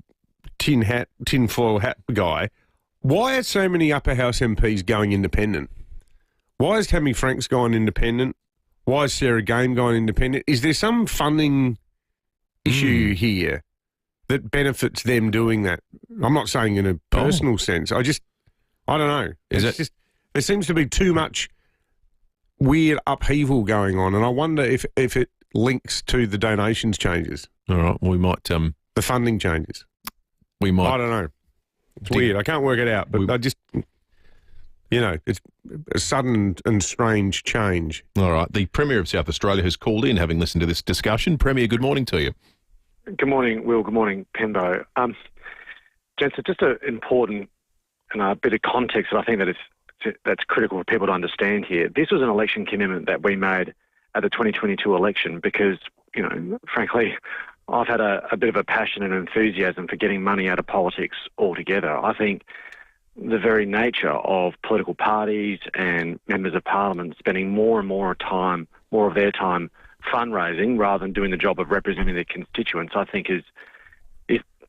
tinfoil hat guy. Why are so many upper house MPs going independent? Why is Tammy Franks going independent? Why is Sarah Game going independent? Is there some funding issue here that benefits them doing that? I'm not saying in a personal sense. I don't know. There seems to be too much weird upheaval going on, and I wonder if it links to the donations changes. All right, we might... the funding changes. We might... I don't know. It's weird. I can't work it out, but I just... it's a sudden and strange change. All right. The Premier of South Australia has called in, having listened to this discussion. Premier, good morning to you. Good morning, Will. Good morning, Penbo. Gents, just an important and a bit of context that I think that's critical for people to understand here. This was an election commitment that we made at the 2022 election because, frankly, I've had a bit of a passion and enthusiasm for getting money out of politics altogether. I think the very nature of political parties and members of parliament spending more and more of their time fundraising rather than doing the job of representing their constituents, I think is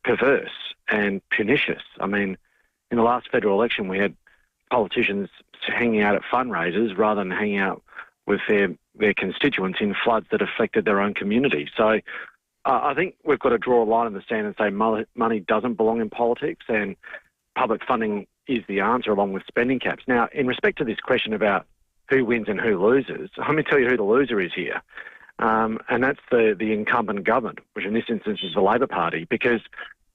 perverse and pernicious. I mean, in the last federal election, we had politicians hanging out at fundraisers rather than hanging out with their constituents in floods that affected their own community. So I think we've got to draw a line in the sand and say money doesn't belong in politics, and public funding is the answer along with spending caps. Now, in respect to this question about who wins and who loses, let me tell you who the loser is here. And that's the incumbent government, which in this instance is the Labor Party, because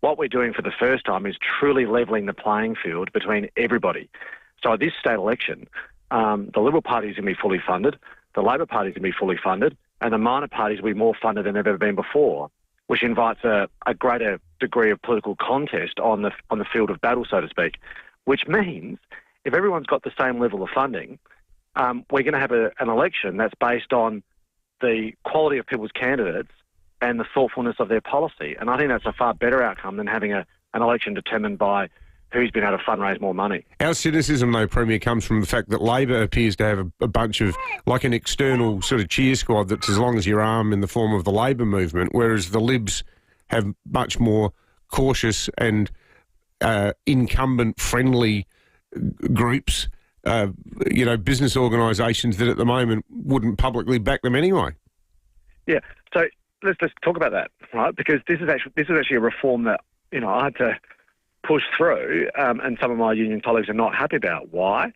what we're doing for the first time is truly levelling the playing field between everybody. So at this state election, the Liberal Party is going to be fully funded, the Labor Party is going to be fully funded, and the minor parties will be more funded than they've ever been before, which invites a greater degree of political contest on the field of battle, so to speak, which means if everyone's got the same level of funding, we're going to have an election that's based on the quality of people's candidates and the thoughtfulness of their policy. And I think that's a far better outcome than having an election determined by who's been able to fundraise more money. Our cynicism, though, Premier, comes from the fact that Labor appears to have a bunch of, like an external sort of cheer squad that's as long as your arm in the form of the Labor movement, whereas the Libs have much more cautious and incumbent-friendly groups, business organisations that at the moment wouldn't publicly back them anyway. Yeah, so let's just talk about that, right? Because this is actually a reform that, I had to push through, and some of my union colleagues are not happy about. Why?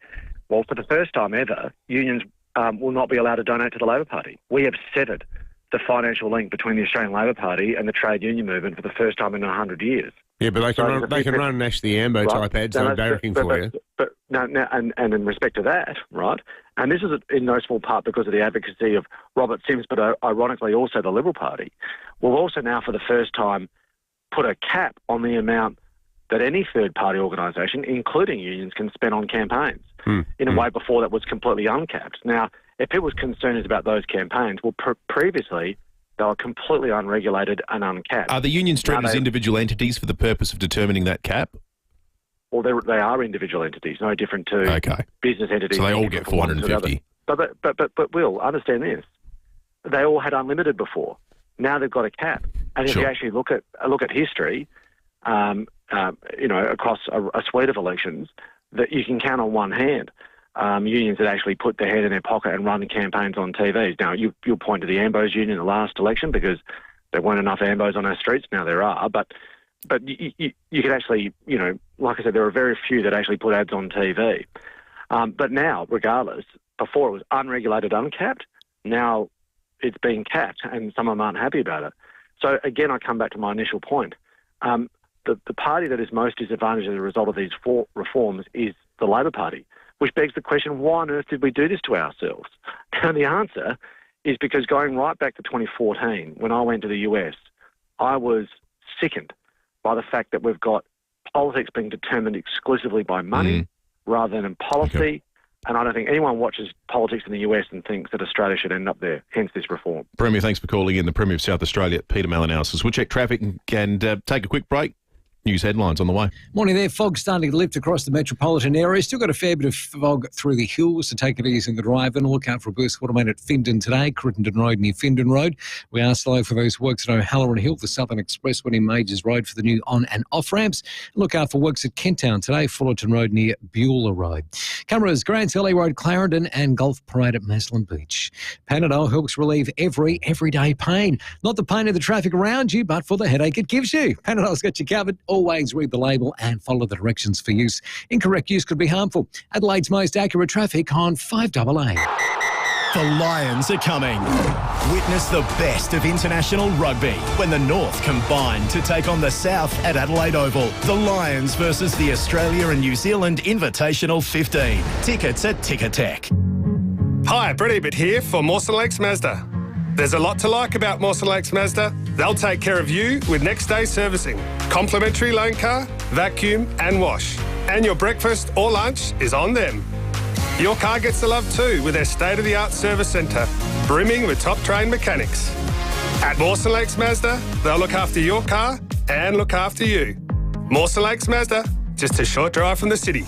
Well, for the first time ever, unions will not be allowed to donate to the Labor Party. We have severed the financial link between the Australian Labor Party and the trade union movement for the first time in 100 years. Yeah, but they can run Ashley Ambo type ads, no barracking for you. But in respect to that, right, and this is in no small part because of the advocacy of Robert Sims, but ironically also the Liberal Party, we'll also now for the first time put a cap on the amount that any third-party organisation, including unions, can spend on campaigns in a way before that was completely uncapped. Now, if people's concern is about those campaigns, well, previously they were completely unregulated and uncapped. Are the unions treated as individual entities for the purpose of determining that cap? Well, they are individual entities, no different to business entities. So they all get 450. But Will, understand this: they all had unlimited before. Now they've got a cap, and if you actually look at history, across a suite of elections, that you can count on one hand. Unions that actually put their head in their pocket and run campaigns on TVs. Now, you'll point to the Ambos union in the last election because there weren't enough Ambos on our streets. Now there are, but you could actually, like I said, there are very few that actually put ads on TV. But now, regardless, before it was unregulated, uncapped. Now it's being capped, and some of them aren't happy about it. So again, I come back to my initial point. The party that is most disadvantaged as a result of these four reforms is the Labor Party, which begs the question, why on earth did we do this to ourselves? And the answer is because going right back to 2014, when I went to the US, I was sickened by the fact that we've got politics being determined exclusively by money rather than in policy. Okay. And I don't think anyone watches politics in the US and thinks that Australia should end up there, hence this reform. Premier, thanks for calling in. The Premier of South Australia, Peter Malinauskas. We'll check traffic and take a quick break. News headlines on the way. Morning there. Fog starting to lift across the metropolitan area. Still got a fair bit of fog through the hills, so take it easy in the drive. And look out for a burst water main at Findon today, Crittenden Road near Findon Road. We are slow for those works at O'Halloran Hill, the Southern Expressway near Majors Road for the new on and off ramps. And look out for works at Kenttown today, Fullerton Road near Beulah Road. Cameras, Grants Alley Road, Clarendon, and Golf Parade at Maslin Beach. Panadol helps relieve everyday pain. Not the pain of the traffic around you, but for the headache it gives you. Panadol's got you covered. Always read the label and follow the directions for use. Incorrect use could be harmful. Adelaide's most accurate traffic on 5AA. The Lions are coming. Witness the best of international rugby when the North combine to take on the South at Adelaide Oval. The Lions versus the Australia and New Zealand Invitational 15. Tickets at Ticketek. Hi, Brett Ebert here for Mawson Lakes Mazda. There's a lot to like about Mawson Lakes Mazda. They'll take care of you with next day servicing, complimentary loan car, vacuum and wash. And your breakfast or lunch is on them. Your car gets the love too with their state-of-the-art service centre, brimming with top-trained mechanics. At Mawson Lakes Mazda, they'll look after your car and look after you. Mawson Lakes Mazda, just a short drive from the city.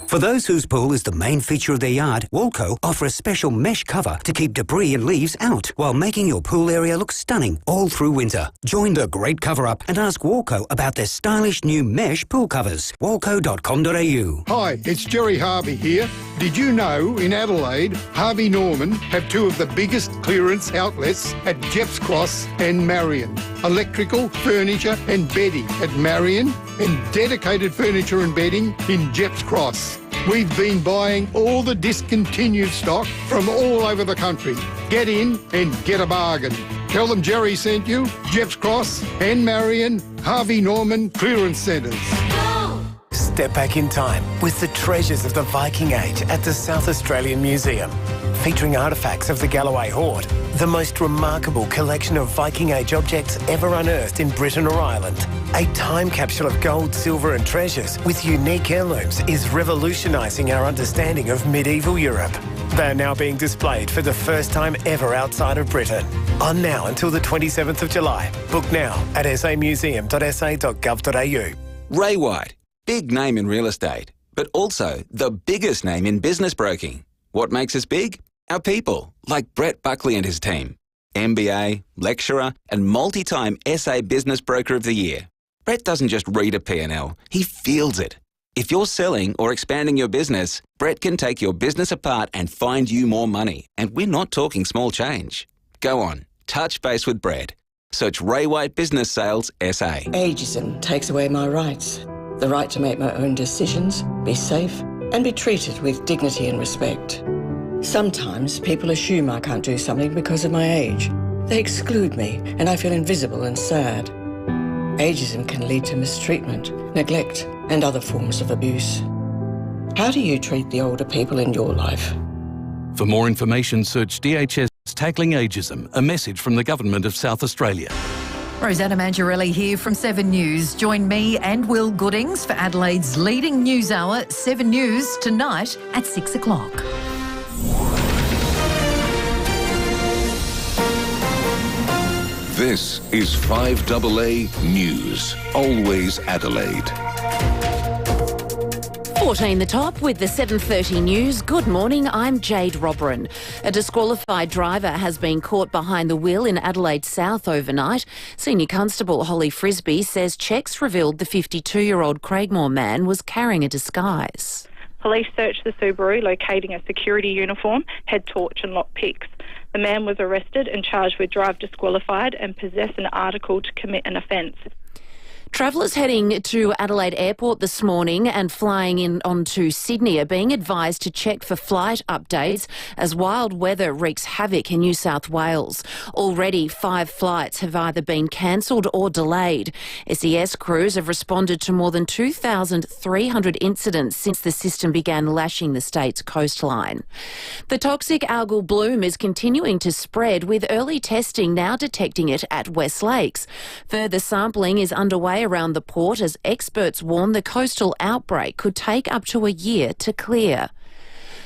For those whose pool is the main feature of their yard, Walco offer a special mesh cover to keep debris and leaves out while making your pool area look stunning all through winter. Join the great cover-up and ask Walco about their stylish new mesh pool covers. Walco.com.au. Hi, it's Jerry Harvey here. Did you know in Adelaide, Harvey Norman have two of the biggest clearance outlets at Jeff's Cross and Marion? Electrical, furniture and bedding at Marion and dedicated furniture and bedding in Jeff's Cross. We've been buying all the discontinued stock from all over the country. Get in and get a bargain. Tell them Jerry sent you. Jeff's Cross and Marion, Harvey Norman Clearance Centres. Step back in time with the treasures of the Viking Age at the South Australian Museum. Featuring artefacts of the Galloway Hoard, the most remarkable collection of Viking Age objects ever unearthed in Britain or Ireland. A time capsule of gold, silver and treasures with unique heirlooms is revolutionising our understanding of medieval Europe. They are now being displayed for the first time ever outside of Britain. On now until the 27th of July. Book now at samuseum.sa.gov.au. Ray White, big name in real estate, but also the biggest name in business broking. What makes us big? Our people, like Brett Buckley and his team. MBA, lecturer, and multi-time SA Business Broker of the Year. Brett doesn't just read a P&L, he feels it. If you're selling or expanding your business, Brett can take your business apart and find you more money. And we're not talking small change. Go on, touch base with Brett. Search Ray White Business Sales SA. Ageism takes away my rights. The right to make my own decisions, be safe, and be treated with dignity and respect. Sometimes people assume I can't do something because of my age. They exclude me, and I feel invisible and sad. Ageism can lead to mistreatment, neglect, and other forms of abuse. How do you treat the older people in your life? For more information, search DHS Tackling Ageism, a message from the Government of South Australia. Rosanna Mangiarelli here from 7 News. Join me and Will Goodings for Adelaide's leading news hour, 7 News, tonight at 6 o'clock. This is 5AA News, always Adelaide. 14 the top with the 7:30 news. Good morning, I'm Jade Robrin. A disqualified driver has been caught behind the wheel in Adelaide South overnight. Senior Constable Holly Frisbee says checks revealed the 52-year-old Craigmore man was carrying a disguise. Police searched the Subaru, locating a security uniform, head torch and lockpicks. The man was arrested and charged with drive disqualified and possess an article to commit an offence. Travellers heading to Adelaide Airport this morning and flying in onto Sydney are being advised to check for flight updates as wild weather wreaks havoc in New South Wales. Already 5 flights have either been cancelled or delayed. SES crews have responded to more than 2,300 incidents since the system began lashing the state's coastline. The toxic algal bloom is continuing to spread, with early testing now detecting it at West Lakes. Further sampling is underway around the port as experts warn the coastal outbreak could take up to a year to clear.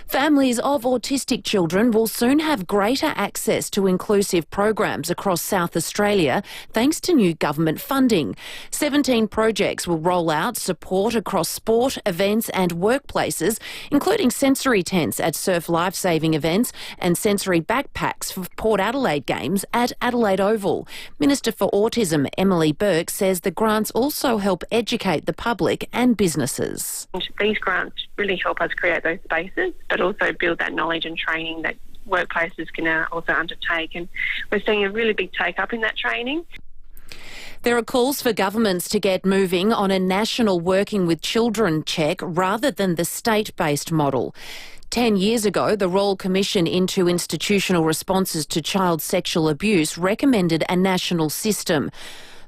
Families of autistic children will soon have greater access to inclusive programs across South Australia thanks to new government funding. 17 projects will roll out support across sport, events and workplaces, including sensory tents at surf lifesaving events and sensory backpacks for Port Adelaide games at Adelaide Oval. Minister for Autism Emily Burke says the grants also help educate the public and businesses. These grants really help us create those spaces, but also build that knowledge and training that workplaces can also undertake. And we're seeing a really big take-up in that training. There are calls for governments to get moving on a national working with children check rather than the state-based model. 10 years ago, the Royal Commission into Institutional Responses to Child Sexual Abuse recommended a national system.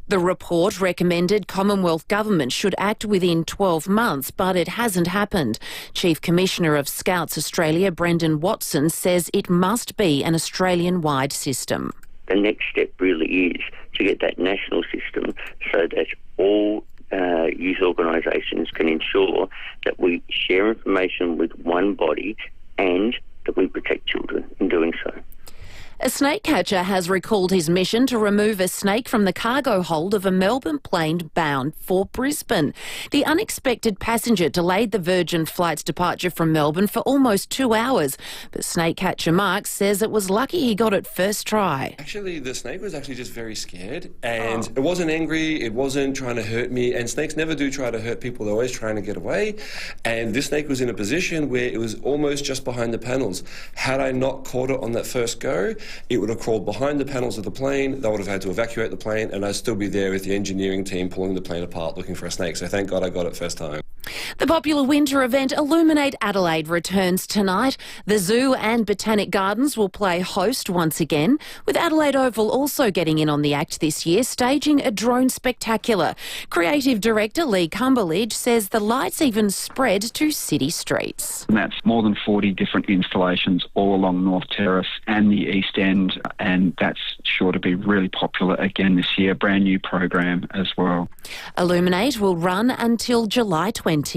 The report recommended Commonwealth government should act within 12 months, but it hasn't happened. Chief Commissioner of Scouts Australia, Brendan Watson, says it must be an Australian-wide system. The next step really is to get that national system so that all youth organisations can ensure that we share information with one body and that we protect children in doing so. A snake catcher has recalled his mission to remove a snake from the cargo hold of a Melbourne plane bound for Brisbane. The unexpected passenger delayed the Virgin flight's departure from Melbourne for almost 2 hours, but snake catcher Mark says it was lucky he got it first try. Actually, the snake was actually just very scared, and it wasn't angry, it wasn't trying to hurt me, and snakes never do try to hurt people, they're always trying to get away, and this snake was in a position where it was almost just behind the panels. Had I not caught it on that first go, it would have crawled behind the panels of the plane, they would have had to evacuate the plane, and I'd still be there with the engineering team pulling the plane apart looking for a snake. So thank God I got it first time. The popular winter event Illuminate Adelaide returns tonight. The zoo and Botanic Gardens will play host once again, with Adelaide Oval also getting in on the act this year, staging a drone spectacular. Creative Director Lee Cumberledge says the lights even spread to city streets. And that's more than 40 different installations all along North Terrace and the East End, and that's sure to be really popular again this year. Brand new program as well. Illuminate will run until July 20.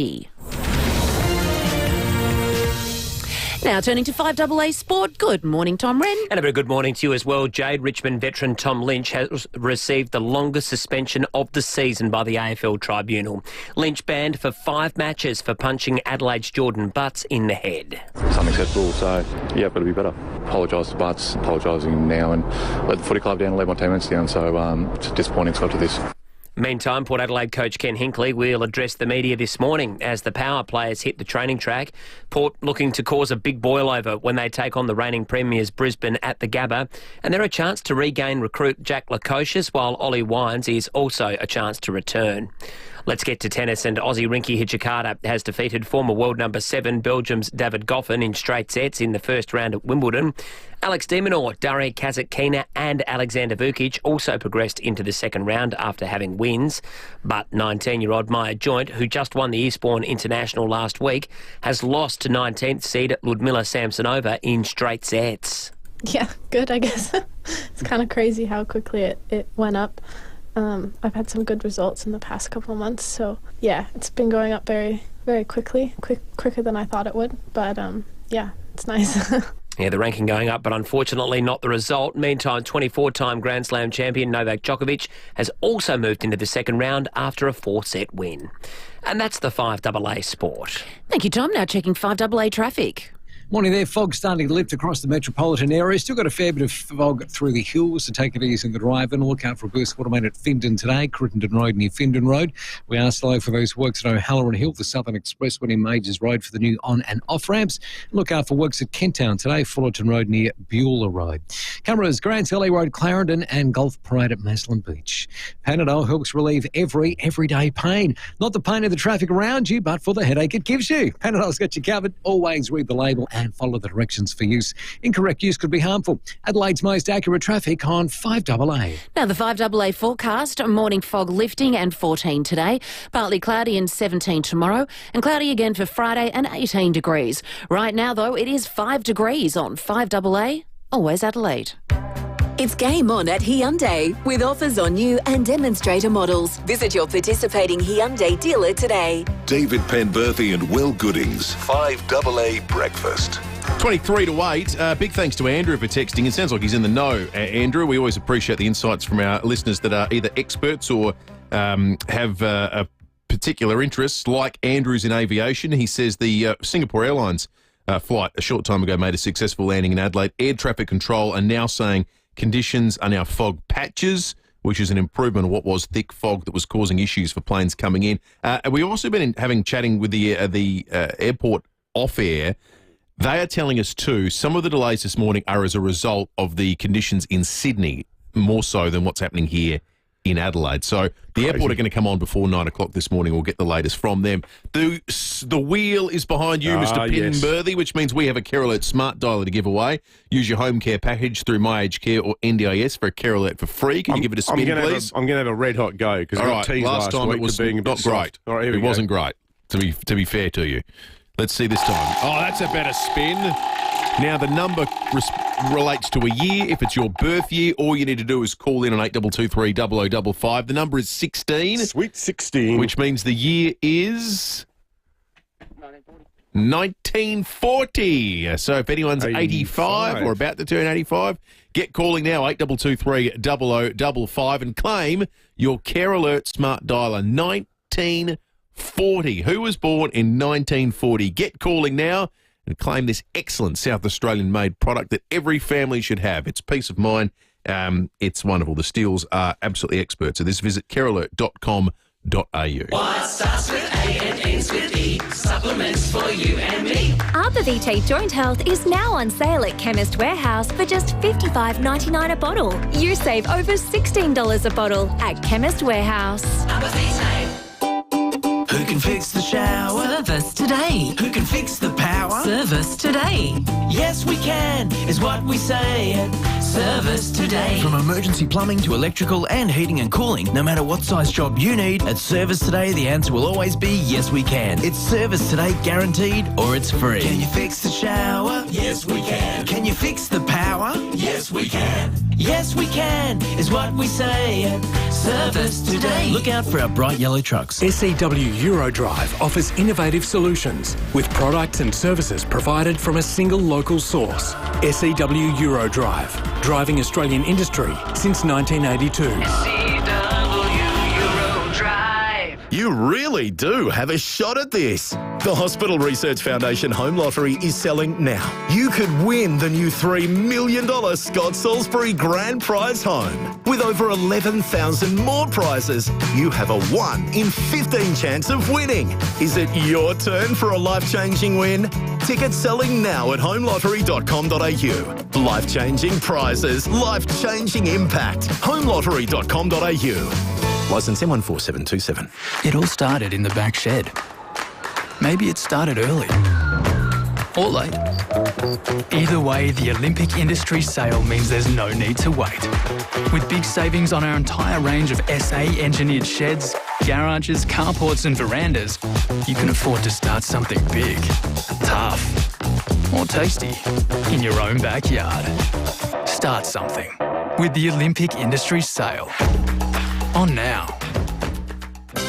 Now turning to 5AA Sport. Good morning, Tom Wren. And a very good morning to you as well, Jade. Richmond veteran Tom Lynch has received the longest suspension of the season by the AFL Tribunal. Lynch banned for 5 matches for punching Adelaide's Jordan Butts in the head. It's unacceptable, so yeah, got to be better. Apologise to Butts, apologising now, and let the footy club down and let my teammates down, so it's disappointing it's got to this. Meantime, Port Adelaide coach Ken Hinkley will address the media this morning as the power players hit the training track. Port looking to cause a big boil-over when they take on the reigning premiers Brisbane at the Gabba. And they're a chance to regain recruit Jack Lukosius, while Ollie Wines is also a chance to return. Let's get to tennis, and Aussie Rinky Hijikata has defeated former world number 7 Belgium's David Goffin in straight sets in the first round at Wimbledon. Alex de Minaur, Darya Kasatkina and Alexander Vukic also progressed into the second round after having wins. But 19-year-old Maya Joint, who just won the Eastbourne International last week, has lost to 19th seed Ludmila Samsonova in straight sets. Yeah, good, I guess. It's kind of crazy how quickly it went up. I've had some good results in the past couple of months, so yeah, it's been going up very, very quickly, quicker than I thought it would, but yeah, it's nice. Yeah, the ranking going up, but unfortunately not the result. Meantime, 24-time Grand Slam champion Novak Djokovic has also moved into the second round after a 4-set win. And that's the 5AA Sport. Thank you, Tom. Now checking 5AA traffic. Morning there, fog starting to lift across the metropolitan area. Still got a fair bit of fog through the hills, so take it easy in the drive and look out for a burst water main at Findon today, Crittenden Road near Findon Road. We are slow for those works at O'Halloran Hill, the Southern Expressway in Majors Road for the new on and off ramps. Look out for works at Kenttown today, Fullerton Road near Beulah Road. Cameras, Grants Alley Road, Clarendon and Golf Parade at Maslin Beach. Panadol helps relieve everyday pain. Not the pain of the traffic around you, but for the headache it gives you. Panadol's got you covered. Always read the label and follow the directions for use. Incorrect use could be harmful. Adelaide's most accurate traffic on 5AA. Now the 5AA forecast, morning fog lifting and 14 today, partly cloudy and 17 tomorrow, and cloudy again for Friday and 18 degrees. Right now though, it is 5 degrees on 5AA, always Adelaide. It's game on at Hyundai with offers on new and demonstrator models. Visit your participating Hyundai dealer today. David Penberthy and Will Goodings, 5AA Breakfast. 23 to 8. Big thanks to Andrew for texting. It sounds like he's in the know, Andrew. We always appreciate the insights from our listeners that are either experts or have a particular interest, like Andrew's in aviation. He says the Singapore Airlines flight a short time ago made a successful landing in Adelaide. Air traffic control are now saying conditions are now fog patches, which is an improvement of what was thick fog that was causing issues for planes coming in. We've also been chatting with the airport off air. They are telling us too, some of the delays this morning are as a result of the conditions in Sydney, more so than what's happening here in Adelaide. So the airport are going to come on before 9 o'clock this morning. We'll get the latest from them. The wheel is behind you, Mr. Penberthy, which means we have a Care Alert Smart Dialer to give away. Use your home care package through My Aged Care or NDIS for a Care Alert for free. Can you give it a spin, please? I'm going to have a red hot go because I got teased last time it was being not great. All right, it wasn't great, to be fair to you. Let's see this time. Oh, that's a better spin. Now, the number relates to a year. If it's your birth year, all you need to do is call in on 8223 0055. The number is 16. Sweet 16. Which means the year is 1940. So if anyone's 85 or about to turn 85, get calling now, 8223 0055, and claim your Care Alert Smart Dialer 1940. Who was born in 1940? Get calling now and claim this excellent South Australian-made product that every family should have. It's peace of mind. It's wonderful. The Steels are absolutely expert. So this, visit carealert.com.au. What starts with A and ends with E? Supplements for you and me. Arbor-Vitae Joint Health is now on sale at Chemist Warehouse for just $55.99 a bottle. You save over $16 a bottle at Chemist Warehouse. Arbor-Vitae. Who can fix the shower? Service today. Who can fix the power? Service today. Yes, we can, is what we say at Service Today. From emergency plumbing to electrical and heating and cooling, no matter what size job you need, at Service Today, the answer will always be yes, we can. It's Service Today guaranteed, or it's free. Can you fix the shower? Yes, we can. Can you fix the power? Yes, we can. Yes, we can, is what we say at Service Today. Look out for our bright yellow trucks. SEWU Eurodrive offers innovative solutions with products and services provided from a single local source. SEW Eurodrive, driving Australian industry since 1982. You really do have a shot at this. The Hospital Research Foundation Home Lottery is selling now. You could win the new $3 million Scott Salisbury Grand Prize Home. With over 11,000 more prizes, you have a 1 in 15 chance of winning. Is it your turn for a life-changing win? Tickets selling now at homelottery.com.au. Life-changing prizes, life-changing impact. homelottery.com.au. Licence M14727. It all started in the back shed. Maybe it started early. Or late. Either way, the Olympic Industry sale means there's no need to wait. With big savings on our entire range of SA-engineered sheds, garages, carports and verandas, you can afford to start something big, tough, or tasty in your own backyard. Start something with the Olympic Industry sale. On now.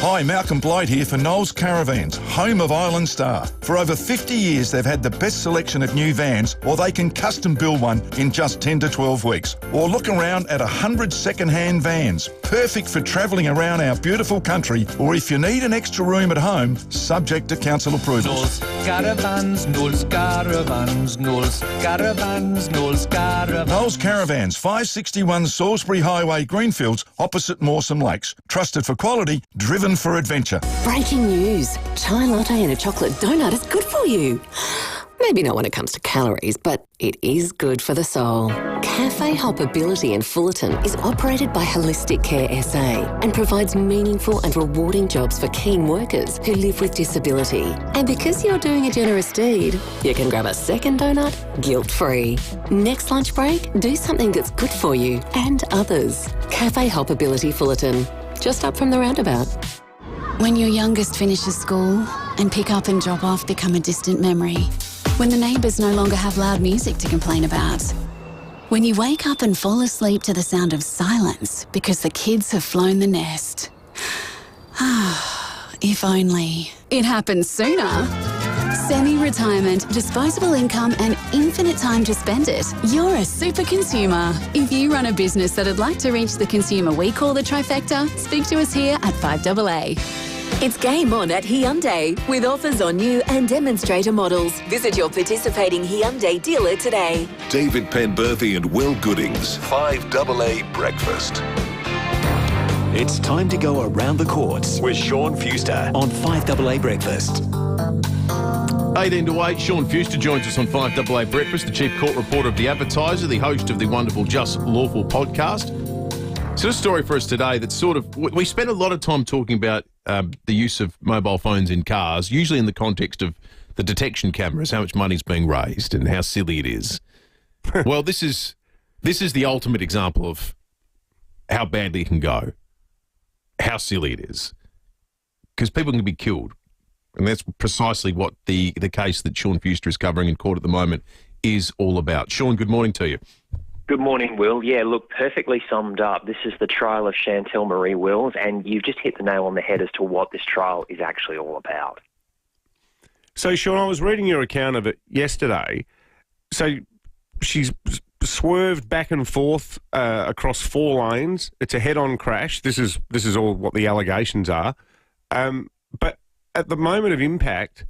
Hi, Malcolm Blight here for Knowles Caravans, home of Island Star. For over 50 years, they've had the best selection of new vans, or they can custom build one in just 10 to 12 weeks. Or look around at 100 second-hand vans, perfect for travelling around our beautiful country, or if you need an extra room at home, subject to council approvals. Knowles Caravans, Knowles Caravans, Knowles Caravans, Knowles Caravans. Knowles Caravans, 561 Salisbury Highway, Greenfields, opposite Mawson Lakes. Trusted for quality, driven for adventure. Breaking news. Chai latte and a chocolate donut is good for you. Maybe not when it comes to calories, but it is good for the soul. Cafe Hoppability in Fullerton is operated by Holistic Care SA and provides meaningful and rewarding jobs for keen workers who live with disability. And because you're doing a generous deed, you can grab a second donut guilt-free. Next lunch break, do something that's good for you and others. Cafe Hoppability Fullerton, just up from the roundabout. When your youngest finishes school and pick up and drop off become a distant memory. When the neighbours no longer have loud music to complain about. When you wake up and fall asleep to the sound of silence because the kids have flown the nest. If only it happened sooner. Semi-retirement, disposable income and infinite time to spend it. You're a super consumer. If you run a business that'd like to reach the consumer we call the trifecta, speak to us here at FIVEAA. It's game on at Hyundai with offers on new and demonstrator models. Visit your participating Hyundai dealer today. David Penberthy and Will Goodings, 5AA Breakfast. It's time to go around the courts with Sean Fuster on 5AA Breakfast. 18 to 8, Sean Fuster joins us on 5AA Breakfast, the chief court reporter of The Advertiser, the host of the wonderful Just Lawful podcast. So a story for us today that's sort of, we spend a lot of time talking about the use of mobile phones in cars, usually in the context of the detection cameras, how much money's being raised and how silly it is. Well, this is the ultimate example of how badly it can go, how silly it is, because people can be killed. And that's precisely what the case that Sean Fuster is covering in court at the moment is all about. Sean, good morning to you. Good morning, Will. Yeah, look, perfectly summed up. This is the trial of Chantel Marie Wills, and you've just hit the nail on the head as to what this trial is actually all about. So, Sean, I was reading your account of it yesterday. So she's swerved back and forth across 4 lanes. It's a head-on crash. This is all what the allegations are. But at the moment of impact,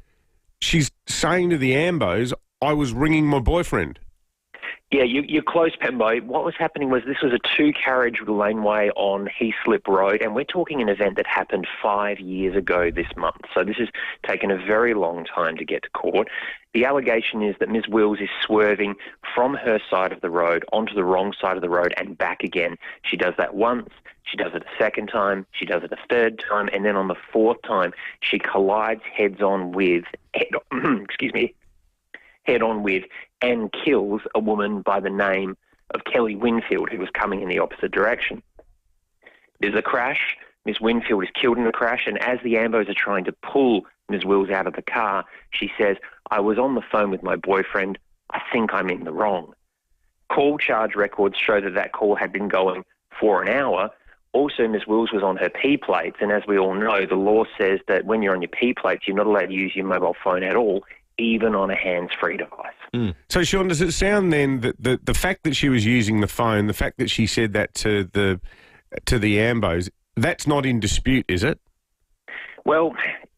she's saying to the ambos, I was ringing my boyfriend. Yeah, you're close, Pembo. What was happening was this was a 2-carriage laneway on Heaslip Road, and we're talking an event that happened 5 years ago this month. So this has taken a very long time to get to court. The allegation is that Ms. Wills is swerving from her side of the road onto the wrong side of the road and back again. She does that once, she does it a second time, she does it a third time, and then on the 4th time, she collides head-on with and kills a woman by the name of Kelly Winfield, who was coming in the opposite direction. There's a crash. Ms. Winfield is killed in the crash, and as the ambos are trying to pull Ms. Wills out of the car, she says, I was on the phone with my boyfriend. I think I'm in the wrong. Call charge records show that call had been going for an hour. Also, Ms. Wills was on her P plates, and as we all know, the law says that when you're on your P plates, you're not allowed to use your mobile phone at all, even on a hands-free device. So, Sean, does it sound then that the fact that she was using the phone, the fact that she said that to the Ambos, that's not in dispute, is it? Well,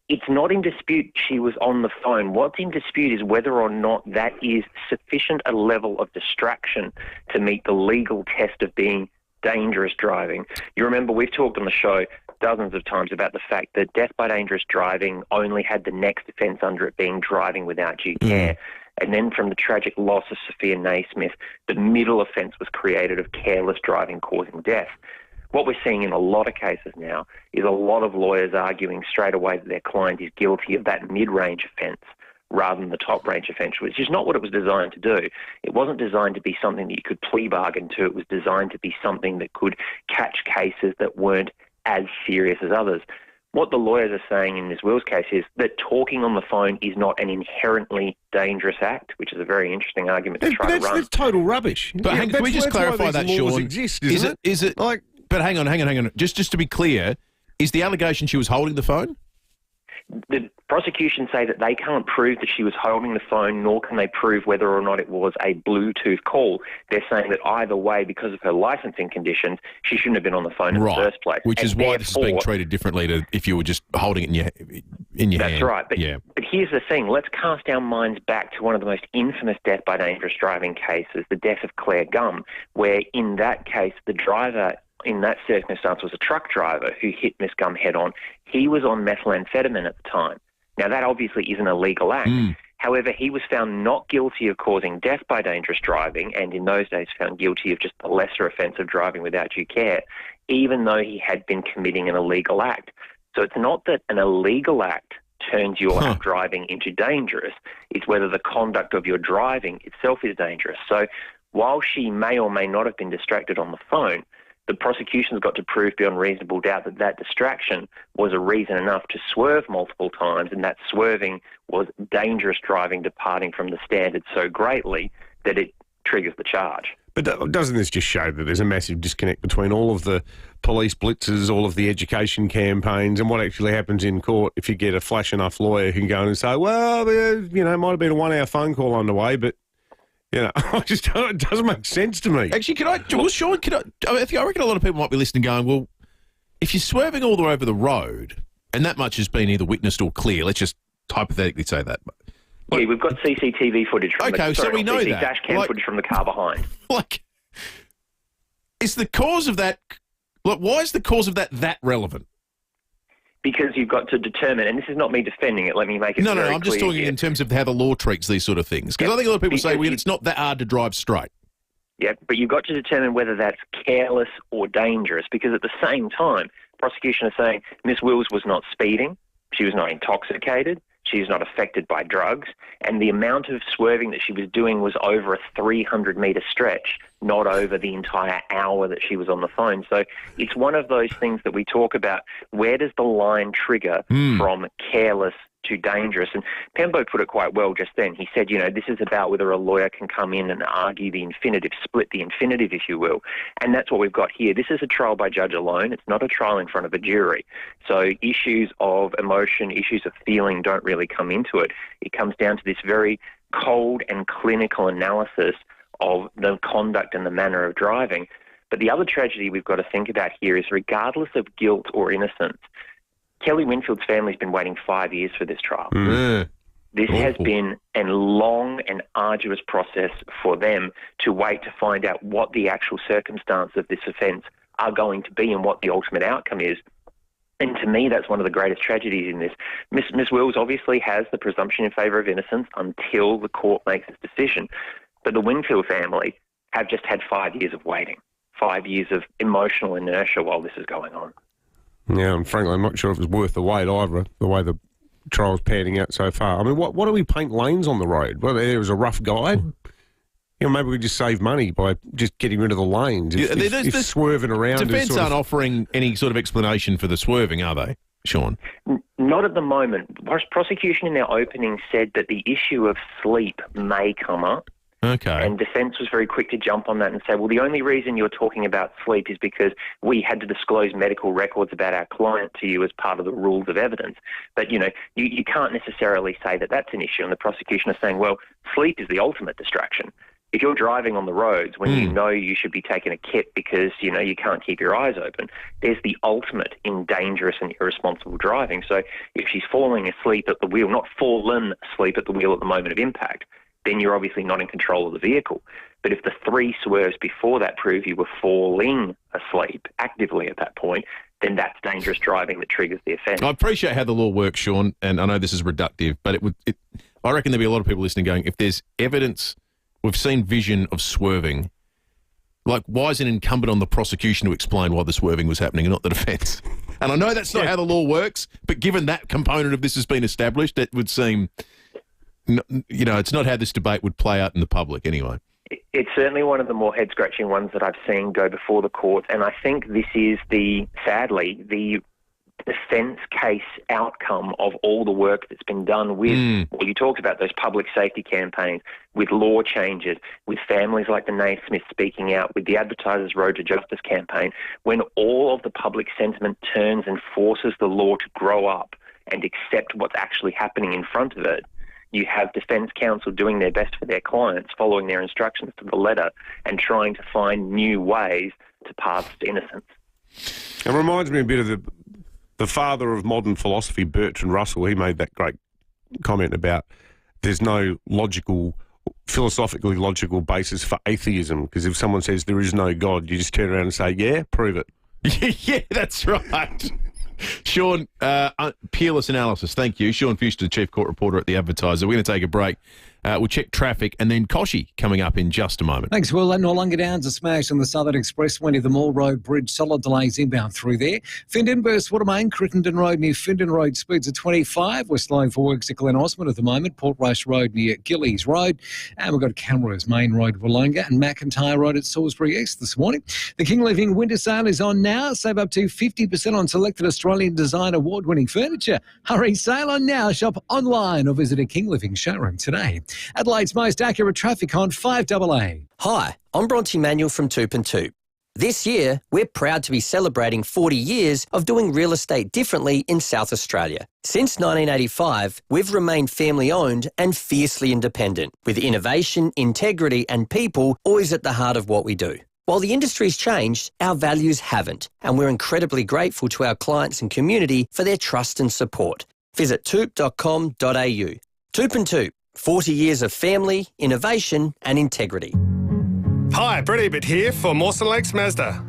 it's not in dispute she was on the phone. What's in dispute is whether or not that is sufficient a level of distraction to meet the legal test of being dangerous driving. You remember we've talked on the show dozens of times about the fact that death by dangerous driving only had the next offence under it being driving without due care. And then from the tragic loss of Sophia Naismith, the middle offence was created of careless driving causing death. What we're seeing in a lot of cases now is a lot of lawyers arguing straight away that their client is guilty of that mid-range offence rather than the top-range offence, which is not what it was designed to do. It wasn't designed to be something that you could plea bargain to. It was designed to be something that could catch cases that weren't as serious as others. What the lawyers are saying in Ms. Wills' case is that talking on the phone is not an inherently dangerous act, which is a very interesting argument to try to run. That's total rubbish. But can we just clarify that, Sean? Is it like? But hang on. Just to be clear, is the allegation she was holding the phone? The prosecution say that they can't prove that she was holding the phone, nor can they prove whether or not it was a Bluetooth call. They're saying that either way, because of her licensing conditions, she shouldn't have been on the phone in the first place. Which is why this is being treated differently to if you were just holding it in your hand. That's right. But here's the thing. Let's cast our minds back to one of the most infamous death by dangerous driving cases, the death of Claire Gum, where in that case the driver in that circumstance was a truck driver who hit Miss Gum head on. He was on methamphetamine at the time. Now, that obviously isn't a legal act. However, he was found not guilty of causing death by dangerous driving, and in those days found guilty of just the lesser offence of driving without due care, even though he had been committing an illegal act. So it's not that an illegal act turns your driving into dangerous. It's whether the conduct of your driving itself is dangerous. So while she may or may not have been distracted on the phone, the prosecution's got to prove beyond reasonable doubt that that distraction was a reason enough to swerve multiple times, and that swerving was dangerous driving departing from the standard so greatly that it triggers the charge. But doesn't this just show that there's a massive disconnect between all of the police blitzes, all of the education campaigns, and what actually happens in court if you get a flash enough lawyer who can go in and say, well, you know, it might have been a 1 hour phone call on the way, but you know, it doesn't make sense to me. Actually, Sean, I reckon a lot of people might be listening going, well, if you're swerving all the way over the road, and that much has been either witnessed or clear, let's just hypothetically say that. Yeah, we've got CCTV footage from so we know that. Dash cam footage from the car behind. Is the cause of that, why is the cause of that relevant? Because you've got to determine, and this is not me defending it, let me make it very clear. I'm just talking in terms of how the law treats these sort of things. Because I think a lot of people say, well, it's not that hard to drive straight. Yeah, but you've got to determine whether that's careless or dangerous, because at the same time, prosecution are saying Miss Wills was not speeding, she was not intoxicated, she was not affected by drugs, and the amount of swerving that she was doing was over a 300-metre stretch, not over the entire hour that she was on the phone. So it's one of those things that we talk about. Where does the line trigger from careless to dangerous? And Pembo put it quite well just then. He said, you know, this is about whether a lawyer can come in and argue the infinitive, split the infinitive, if you will. And that's what we've got here. This is a trial by judge alone. It's not a trial in front of a jury. So issues of emotion, issues of feeling don't really come into it. It comes down to this very cold and clinical analysis of the conduct and the manner of driving. But the other tragedy we've got to think about here is regardless of guilt or innocence, Kelly Winfield's family's been waiting 5 years for this trial. This has been a long and arduous process for them to wait to find out what the actual circumstances of this offence are going to be and what the ultimate outcome is. And to me, that's one of the greatest tragedies in this. Miss Wills obviously has the presumption in favour of innocence until the court makes its decision. But the Winfield family have just had 5 years of waiting, 5 years of emotional inertia while this is going on. Yeah, and frankly, I'm not sure if it's worth the wait either, the way the trial's panning out so far. I mean, what do we paint lanes on the road? Well, there was a rough guide. You know, maybe we just save money by just getting rid of the lanes. If swerving around. Defence aren't offering any sort of explanation for the swerving, are they, Sean? Not at the moment. Prosecution in their opening said that the issue of sleep may come up, Okay. And defence was very quick to jump on that and say, well, the only reason you're talking about sleep is because we had to disclose medical records about our client to you as part of the rules of evidence. But, you can't necessarily say that that's an issue. And the prosecution is saying, well, sleep is the ultimate distraction. If you're driving on the roads when you know you should be taking a kit because, you can't keep your eyes open, there's the ultimate in dangerous and irresponsible driving. So if she's falling asleep at the wheel, not fallen asleep at the wheel at the moment of impact, then you're obviously not in control of the vehicle. But if the 3 swerves before that prove you were falling asleep actively at that point, then that's dangerous driving that triggers the offence. I appreciate how the law works, Sean, and I know this is reductive, but I reckon there'll be a lot of people listening going, if there's evidence, we've seen vision of swerving, like why is it incumbent on the prosecution to explain why the swerving was happening and not the defence? And I know that's not how the law works, but given that component of this has been established, it would seem, it's not how this debate would play out in the public anyway. It's certainly one of the more head-scratching ones that I've seen go before the courts, and I think this is sadly, the defence case outcome of all the work that's been done with, well, you talked about those public safety campaigns, with law changes, with families like the Naismith Smith speaking out, with the Advertisers Road to Justice campaign, when all of the public sentiment turns and forces the law to grow up and accept what's actually happening in front of it. You have defence counsel doing their best for their clients, following their instructions to the letter, and trying to find new ways to pass to innocence. It reminds me a bit of the father of modern philosophy, Bertrand Russell. He made that great comment about there's no philosophically logical basis for atheism, because if someone says there is no God, you just turn around and say, yeah, prove it. Yeah, that's right. Sean, peerless analysis. Thank you. Sean Fuster, the Chief Court Reporter at The Advertiser. We're going to take a break. We'll check traffic and then Koshy coming up in just a moment. Thanks, Will. Noarlunga Downs a smash on the Southern Expressway near the Mall Road Bridge. Solid delays inbound through there. Findon burst Watermain, Crittenden Road near Findon Road. Speeds of 25. We're slow for works at Glen Osmond at the moment. Portrush Road near Gillies Road. And we've got Camrose Main Road, Wollonga, and McIntyre Road at Salisbury East this morning. The King Living Winter Sale is on now. Save up to 50% on selected Australian design award-winning furniture. Hurry, sale on now. Shop online or visit a King Living showroom today. Adelaide's most accurate traffic on 5AA. Hi, I'm Bronte Manuel from Toop and Toop. This year, we're proud to be celebrating 40 years of doing real estate differently in South Australia. Since 1985, we've remained family-owned and fiercely independent, with innovation, integrity and people always at the heart of what we do. While the industry's changed, our values haven't, and we're incredibly grateful to our clients and community for their trust and support. Visit toop.com.au. Toop and Toop. 40 years of family, innovation and integrity. Hi, Brett Ebert here for Mawson Lakes Mazda.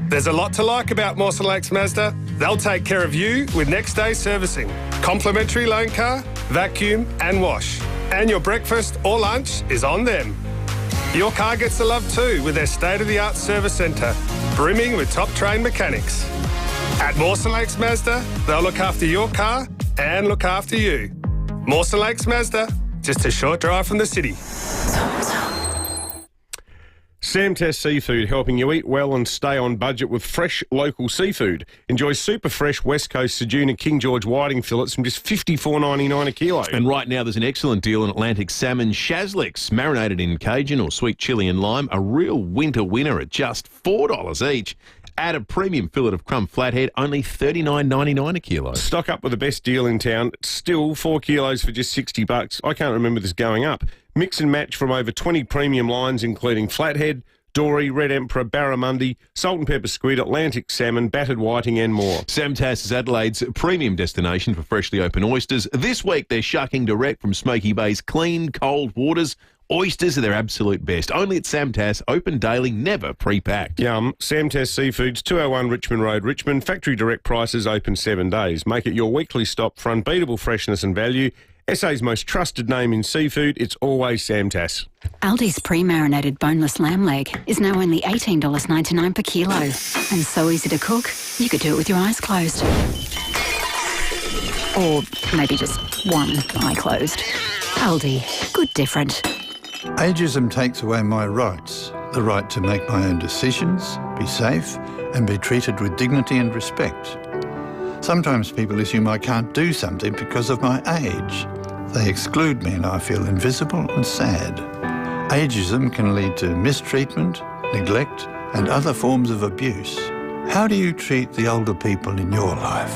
There's a lot to like about Mawson Lakes Mazda. They'll take care of you with next day servicing, complimentary loan car, vacuum and wash. And your breakfast or lunch is on them. Your car gets the love too with their state-of-the-art service centre, brimming with top-trained mechanics. At Mawson Lakes Mazda, they'll look after your car and look after you. Mawson Lakes Mazda. Just a short drive from the city. Samtest Seafood, helping you eat well and stay on budget with fresh local seafood. Enjoy super fresh West Coast Sejuna King George whiting fillets from just $54.99 a kilo. And right now there's an excellent deal on Atlantic salmon shazliks, marinated in Cajun or sweet chili and lime. A real winter winner at just $4 each. Add a premium fillet of crumb flathead, only $39.99 a kilo. Stock up with the best deal in town. Still 4 kilos for just $60. I can't remember this going up. Mix and match from over 20 premium lines, including flathead, dory, red emperor, barramundi, salt and pepper squid, Atlantic salmon, battered whiting and more. Samtas is Adelaide's premium destination for freshly opened oysters. This week they're shucking direct from Smoky Bay's clean, cold waters. Oysters are their absolute best. Only at Samtas, open daily, never pre-packed. Yum. Samtas Seafoods, 201 Richmond Road, Richmond. Factory direct prices, open 7 days. Make it your weekly stop for unbeatable freshness and value. SA's most trusted name in seafood, it's always Samtas. Aldi's pre-marinated boneless lamb leg is now only $18.99 per kilo. And so easy to cook, you could do it with your eyes closed. Or maybe just one eye closed. Aldi, good different. Ageism takes away my rights, the right to make my own decisions, be safe, and be treated with dignity and respect. Sometimes people assume I can't do something because of my age. They exclude me and I feel invisible and sad. Ageism can lead to mistreatment, neglect, and other forms of abuse. How do you treat the older people in your life?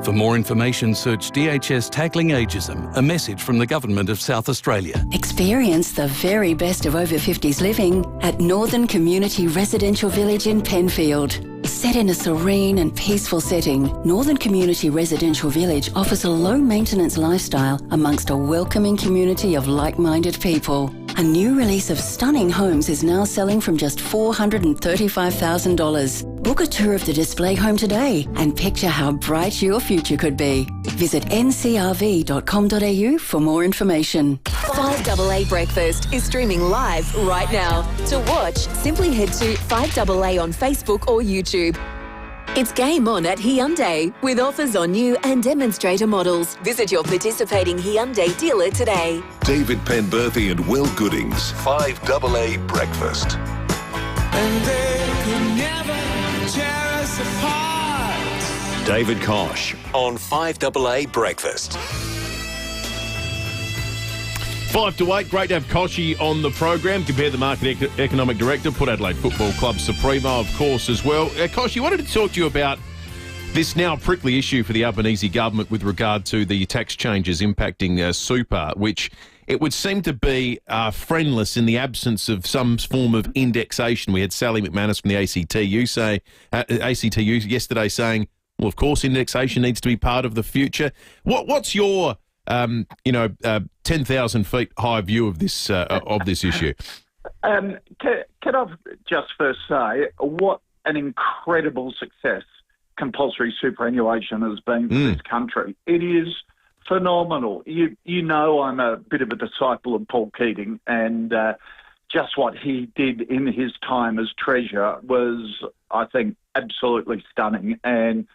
For more information, search DHS Tackling Ageism, a message from the Government of South Australia. Experience the very best of over 50s living at Northern Community Residential Village in Penfield. Set in a serene and peaceful setting, Northern Community Residential Village offers a low-maintenance lifestyle amongst a welcoming community of like-minded people. A new release of stunning homes is now selling from just $435,000. Book a tour of the display home today and picture how bright your future could be. Visit ncrv.com.au for more information. 5AA Breakfast is streaming live right now. To watch, simply head to 5AA on Facebook or YouTube. It's game on at Hyundai with offers on new and demonstrator models. Visit your participating Hyundai dealer today. David Penberthy and Will Goodings, 5AA Breakfast. And they could never tear us apart. David Kosh on 5AA Breakfast. 5 to 8, great to have Koshy on the program. Compare the Market Economic Director, Port Adelaide Football Club Supremo, of course, as well. Koshy, wanted to talk to you about this now prickly issue for the Albanese government with regard to the tax changes impacting super, which it would seem to be friendless in the absence of some form of indexation. We had Sally McManus from the ACTU yesterday saying, well, of course, indexation needs to be part of the future. What's your 10,000 feet high view of this issue? Can I just first say what an incredible success compulsory superannuation has been for this country. It is phenomenal. You know I'm a bit of a disciple of Paul Keating, and just what he did in his time as Treasurer was, I think, absolutely stunning. And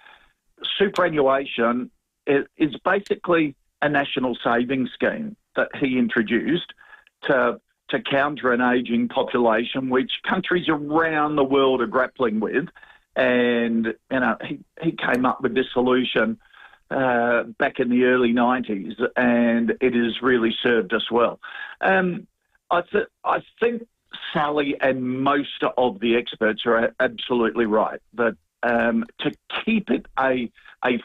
superannuation is basically a national savings scheme that he introduced to counter an ageing population, which countries around the world are grappling with. And, he came up with this solution back in the early 90s, and it has really served us well. I think Sally and most of the experts are absolutely right that to keep it a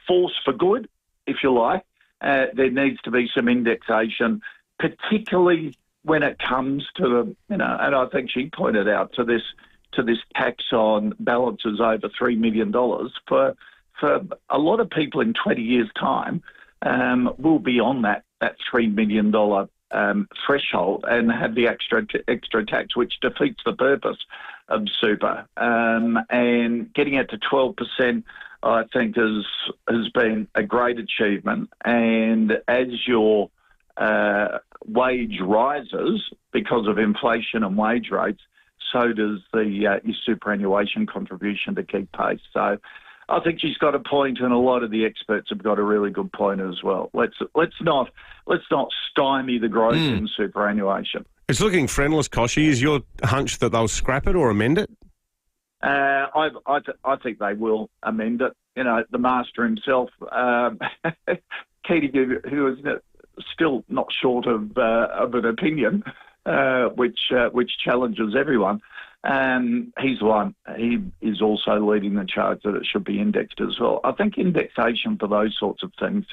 force for good, if you like, there needs to be some indexation, particularly when it comes to and I think she pointed out to this tax on balances over $3 million for a lot of people in 20 years' time will be on that $3 million threshold and have the extra tax, which defeats the purpose of super. And getting it to 12%, I think, has been a great achievement. And as your wage rises because of inflation and wage rates, so does your superannuation contribution to keep pace. So I think she's got a point, and a lot of the experts have got a really good point as well. Let's not stymie the growth in superannuation. It's looking friendless, Koshy. Is your hunch that they'll scrap it or amend it? I think they will amend it. The master himself, Keating, who is still not short of an opinion, which challenges everyone. He's the one. He is also leading the charge that it should be indexed as well. I think indexation for those sorts of things,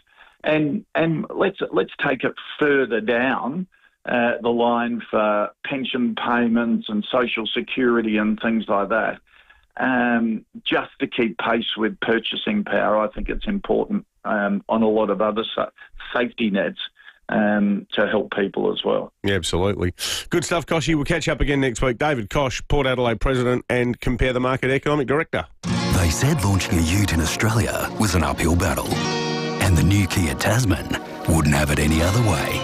and let's take it further down the line for pension payments and social security and things like that. Just to keep pace with purchasing power, I think it's important on a lot of other safety nets to help people as well. Yeah, absolutely. Good stuff, Koshy. We'll catch up again next week. David Kosh, Port Adelaide President and Compare the Market Economic Director. They said launching a ute in Australia was an uphill battle, and the new Kia Tasman wouldn't have it any other way.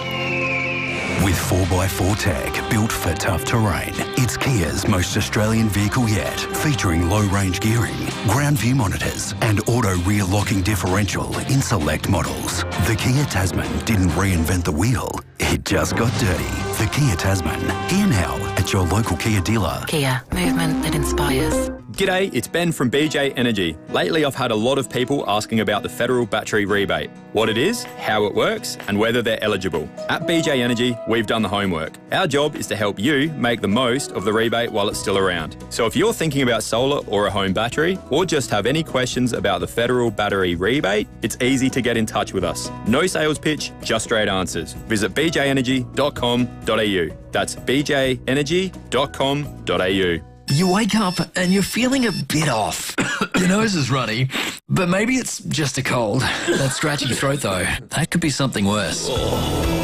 With 4x4 tech built for tough terrain, It's Kia's most Australian vehicle yet, featuring low-range gearing, ground view monitors and auto rear locking differential in select models. The Kia Tasman didn't reinvent the wheel, it just got dirty. The Kia Tasman, here now at your local Kia dealer. Kia, movement that inspires. G'day, it's Ben from BJ Energy. Lately I've had a lot of people asking about the federal battery rebate, what it is, how it works and whether they're eligible. At BJ Energy, we've done the homework. Our job is to help you make the most of the rebate while it's still around. So if you're thinking about solar or a home battery, or just have any questions about the federal battery rebate, it's easy to get in touch with us. No sales pitch, just straight answers. Visit bjenergy.com.au. That's bjenergy.com.au. You wake up and you're feeling a bit off. Your nose is runny, but maybe it's just a cold. That scratchy throat though, that could be something worse.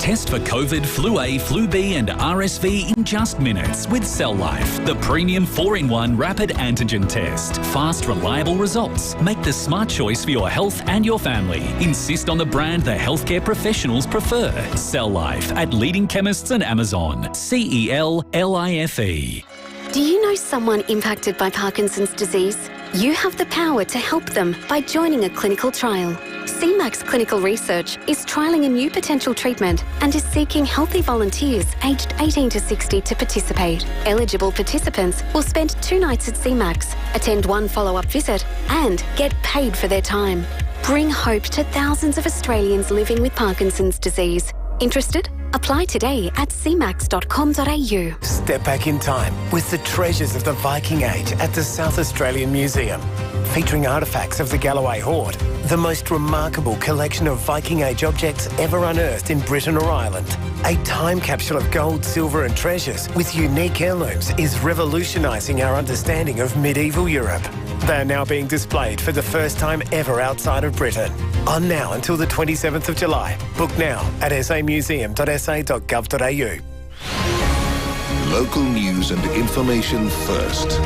Test for COVID, Flu A, Flu B and RSV in just minutes with Cell Life, the premium 4-in-1 rapid antigen test. Fast, reliable results. Make the smart choice for your health and your family. Insist on the brand the healthcare professionals prefer. Cell Life at leading chemists and Amazon. CELLIFE. Do you know someone impacted by Parkinson's disease? You have the power to help them by joining a clinical trial. CMAX Clinical Research is trialling a new potential treatment and is seeking healthy volunteers aged 18 to 60 to participate. Eligible participants will spend 2 nights at CMAX, attend 1 follow-up visit and get paid for their time. Bring hope to thousands of Australians living with Parkinson's disease. Interested? Apply today at cmax.com.au. Step back in time with the treasures of the Viking Age at the South Australian Museum. Featuring artefacts of the Galloway Hoard, the most remarkable collection of Viking Age objects ever unearthed in Britain or Ireland. A time capsule of gold, silver and treasures with unique heirlooms is revolutionising our understanding of medieval Europe. They are now being displayed for the first time ever outside of Britain. On now until the 27th of July. Book now at samuseum.sa.gov.au. Local news and information first.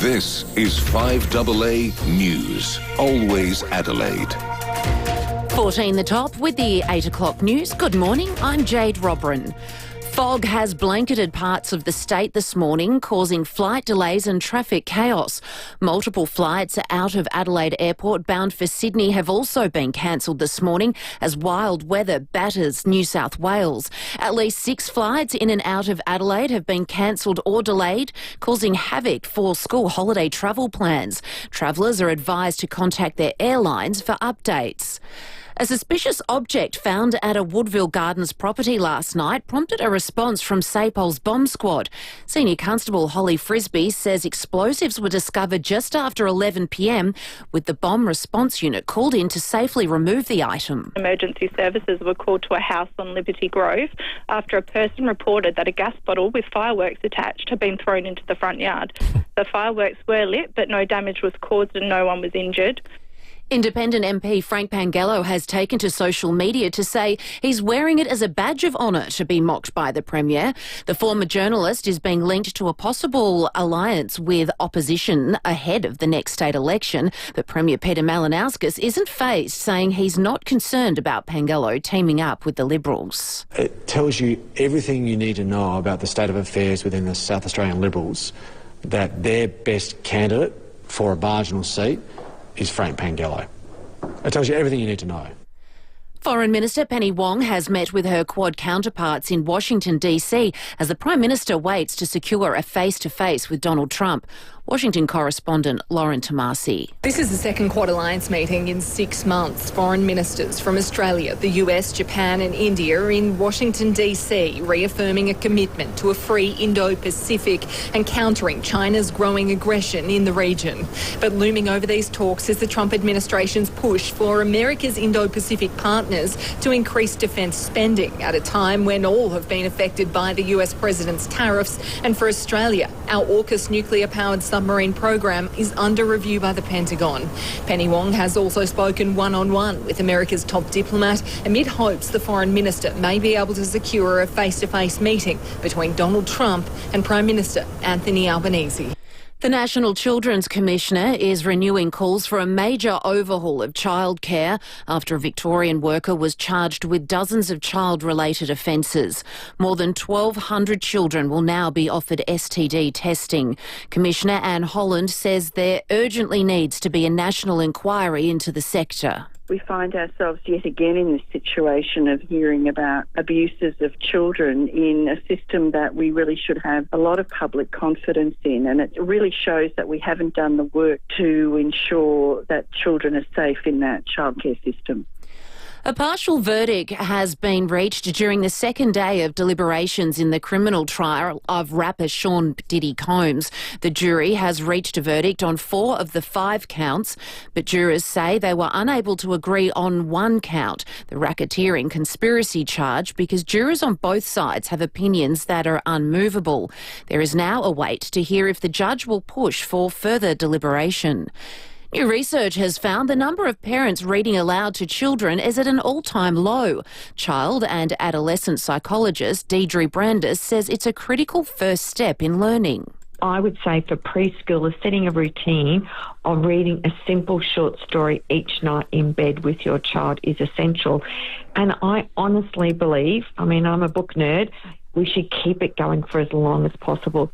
This is 5AA News. Always Adelaide. 14 the top with the 8 o'clock news. Good morning, I'm Jade Robrin. Fog has blanketed parts of the state this morning, causing flight delays and traffic chaos. Multiple flights out of Adelaide Airport bound for Sydney have also been cancelled this morning as wild weather batters New South Wales. At least 6 flights in and out of Adelaide have been cancelled or delayed, causing havoc for school holiday travel plans. Travellers are advised to contact their airlines for updates. A suspicious object found at a Woodville Gardens property last night prompted a response from SAPOL's bomb squad. Senior Constable Holly Frisbee says explosives were discovered just after 11 p.m, with the bomb response unit called in to safely remove the item. Emergency services were called to a house on Liberty Grove after a person reported that a gas bottle with fireworks attached had been thrown into the front yard. The fireworks were lit, but no damage was caused and no one was injured. Independent MP Frank Pangello has taken to social media to say he's wearing it as a badge of honour to be mocked by the Premier. The former journalist is being linked to a possible alliance with opposition ahead of the next state election, but Premier Peter Malinauskas isn't fazed, saying he's not concerned about Pangello teaming up with the Liberals. It tells you everything you need to know about the state of affairs within the South Australian Liberals, that their best candidate for a marginal seat is Frank Pangello. It tells you everything you need to know. Foreign Minister Penny Wong has met with her Quad counterparts in Washington, D.C. as the Prime Minister waits to secure a face-to-face with Donald Trump. Washington correspondent Lauren Tomasi. This is the second Quad Alliance meeting in 6 months. Foreign ministers from Australia, the US, Japan and India are in Washington, D.C., reaffirming a commitment to a free Indo-Pacific and countering China's growing aggression in the region. But looming over these talks is the Trump administration's push for America's Indo-Pacific partners to increase defence spending at a time when all have been affected by the US president's tariffs. And for Australia, our AUKUS nuclear-powered submarine program is under review by the Pentagon. Penny Wong has also spoken one-on-one with America's top diplomat amid hopes the foreign minister may be able to secure a face-to-face meeting between Donald Trump and Prime Minister Anthony Albanese. The National Children's Commissioner is renewing calls for a major overhaul of childcare after a Victorian worker was charged with dozens of child-related offences. More than 1,200 children will now be offered STD testing. Commissioner Anne Holland says there urgently needs to be a national inquiry into the sector. We find ourselves yet again in this situation of hearing about abuses of children in a system that we really should have a lot of public confidence in, and it really shows that we haven't done the work to ensure that children are safe in that childcare system. A partial verdict has been reached during the second day of deliberations in the criminal trial of rapper Sean Diddy Combs. The jury has reached a verdict on 4 of the 5 counts, but jurors say they were unable to agree on 1 count, the racketeering conspiracy charge, because jurors on both sides have opinions that are unmovable. There is now a wait to hear if the judge will push for further deliberation. New research has found the number of parents reading aloud to children is at an all-time low. Child and adolescent psychologist Deidre Brandis says it's a critical first step in learning. I would say for preschoolers, setting a routine of reading a simple short story each night in bed with your child is essential. And I honestly believe, I'm a book nerd, we should keep it going for as long as possible.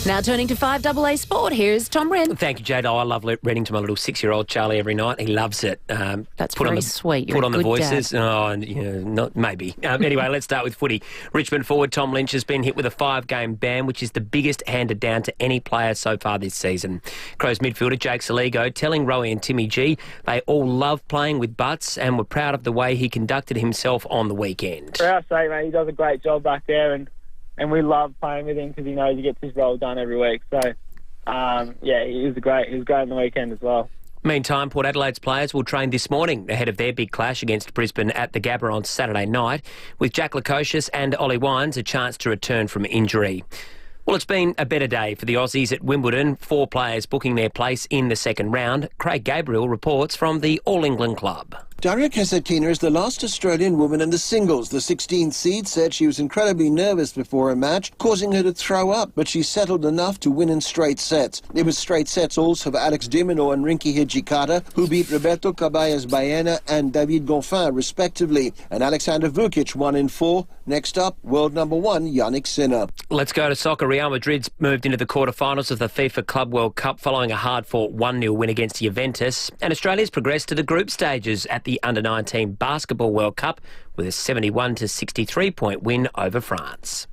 Now turning to 5AA Sport, here's Tom Wren. Thank you, Jade. I love reading to my little 6-year-old Charlie every night. He loves it. That's very sweet. You're put a on the good voices. dad. Oh, and, not maybe. Anyway, let's start with footy. Richmond forward Tom Lynch has been hit with a 5-game ban, which is the biggest handed down to any player so far this season. Crows midfielder Jake Saligo telling Rowie and Timmy G they all love playing with butts and were proud of the way he conducted himself on the weekend. For our sake, mate, he does a great job back there, and we love playing with him because he knows he gets his role done every week. So, he was great on the weekend as well. Meantime, Port Adelaide's players will train this morning ahead of their big clash against Brisbane at the Gabba on Saturday night, with Jack Lukosius and Ollie Wines a chance to return from injury. Well, it's been a better day for the Aussies at Wimbledon, 4 players booking their place in the second round. Craig Gabriel reports from the All England Club. Daria Kasatkina is the last Australian woman in the singles. The 16th seed said she was incredibly nervous before her match, causing her to throw up, but she settled enough to win in straight sets. It was straight sets also for Alex de Minaur and Rinky Hijikata, who beat Roberto Caballas Baena and David Goffin, respectively. And Alexander Vukic won in 4. Next up, world number 1, Yannick Sinner. Let's go to soccer. Real Madrid's moved into the quarterfinals of the FIFA Club World Cup following a hard-fought 1-0 win against Juventus. And Australia's progressed to the group stages at the Under-19 Basketball World Cup with a 71-63 point win over France.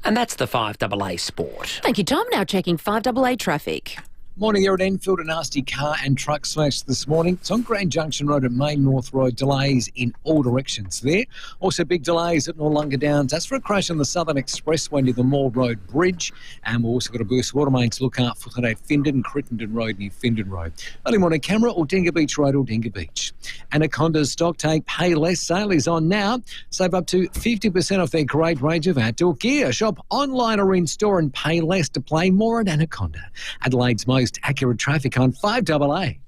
And that's the 5AA Sport. Thank you, Tom. Now checking 5AA traffic. Morning here at Enfield. A nasty car and truck smash this morning. It's on Grand Junction Road and Main North Road. Delays in all directions there. Also big delays at Noarlunga Downs. That's for a crash on the Southern Expressway near the Moore Road Bridge. And we've also got a burst water main to look out for today. Findon, Crittenden Road near Findon Road. Early morning camera or Dinga Beach Road or Dinga Beach. Anaconda's stock take Pay Less sale is on now. Save up to 50% off their great range of outdoor gear. Shop online or in store and pay less to play more at Anaconda. Adelaide's most accurate traffic on 5AA.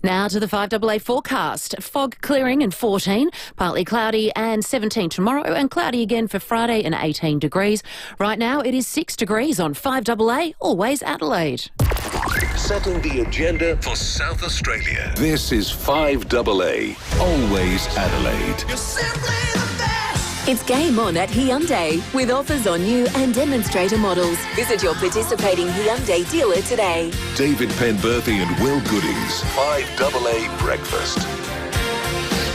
Now to the 5AA forecast. Fog clearing and 14, partly cloudy and 17 tomorrow, and cloudy again for Friday and 18 degrees. Right now it is 6 degrees on 5AA, always Adelaide. Setting the agenda for South Australia. This is 5AA, always Adelaide. You're simply the best. It's game on at Hyundai with offers on new and demonstrator models. Visit your participating Hyundai dealer today. David Penberthy and Will Goodings, 5AA Breakfast.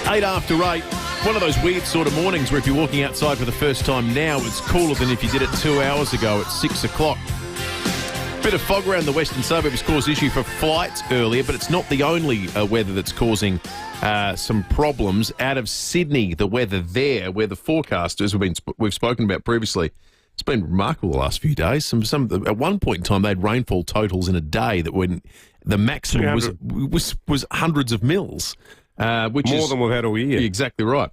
8 after 8. One of those weird sort of mornings where if you're walking outside for the first time now, it's cooler than if you did it 2 hours ago at 6 o'clock. Bit of fog around the western suburbs caused issue for flights earlier, but it's not the only weather that's causing some problems. Out of Sydney, the weather there, where the forecasters we've spoken about previously, it's been remarkable the last few days. At one point in time, they had rainfall totals in a day that when the maximum was hundreds of mils. Which more is than we've had all year. Exactly right.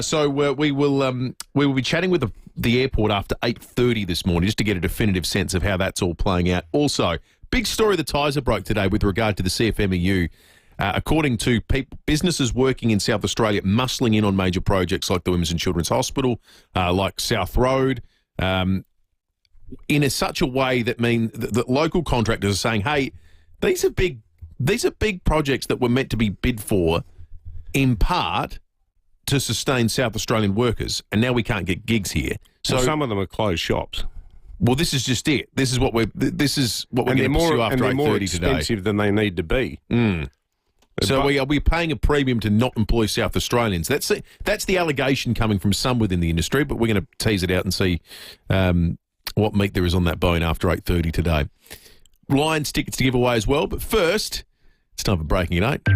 So we will be chatting with the airport after 8:30 this morning just to get a definitive sense of how that's all playing out. Also, big story the Tizer broke today with regard to the CFMEU. According to businesses working in South Australia, muscling in on major projects like the Women's and Children's Hospital, like South Road, in such a way that that local contractors are saying, hey, these are big projects that were meant to be bid for in part to sustain South Australian workers, and now we can't get gigs here. So some of them are closed shops. Well, this is just it. This is what we're going to pursue after 8:30 today. And they're more expensive than they need to be. So we're paying a premium to not employ South Australians. That's the allegation coming from some within the industry, but we're going to tease it out and see what meat there is on that bone after 8:30 today. Lions tickets to give away as well, but first, it's time for Breaking at 8.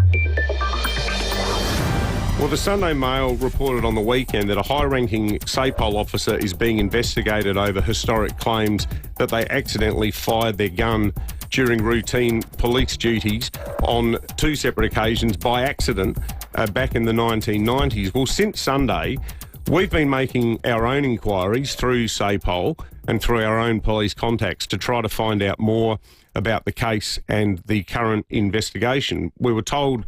Well, the Sunday Mail reported on the weekend that a high-ranking SAPOL officer is being investigated over historic claims that they accidentally fired their gun during routine police duties on 2 separate occasions by accident back in the 1990s. Well, since Sunday, we've been making our own inquiries through SAPOL and through our own police contacts to try to find out more about the case and the current investigation. We were told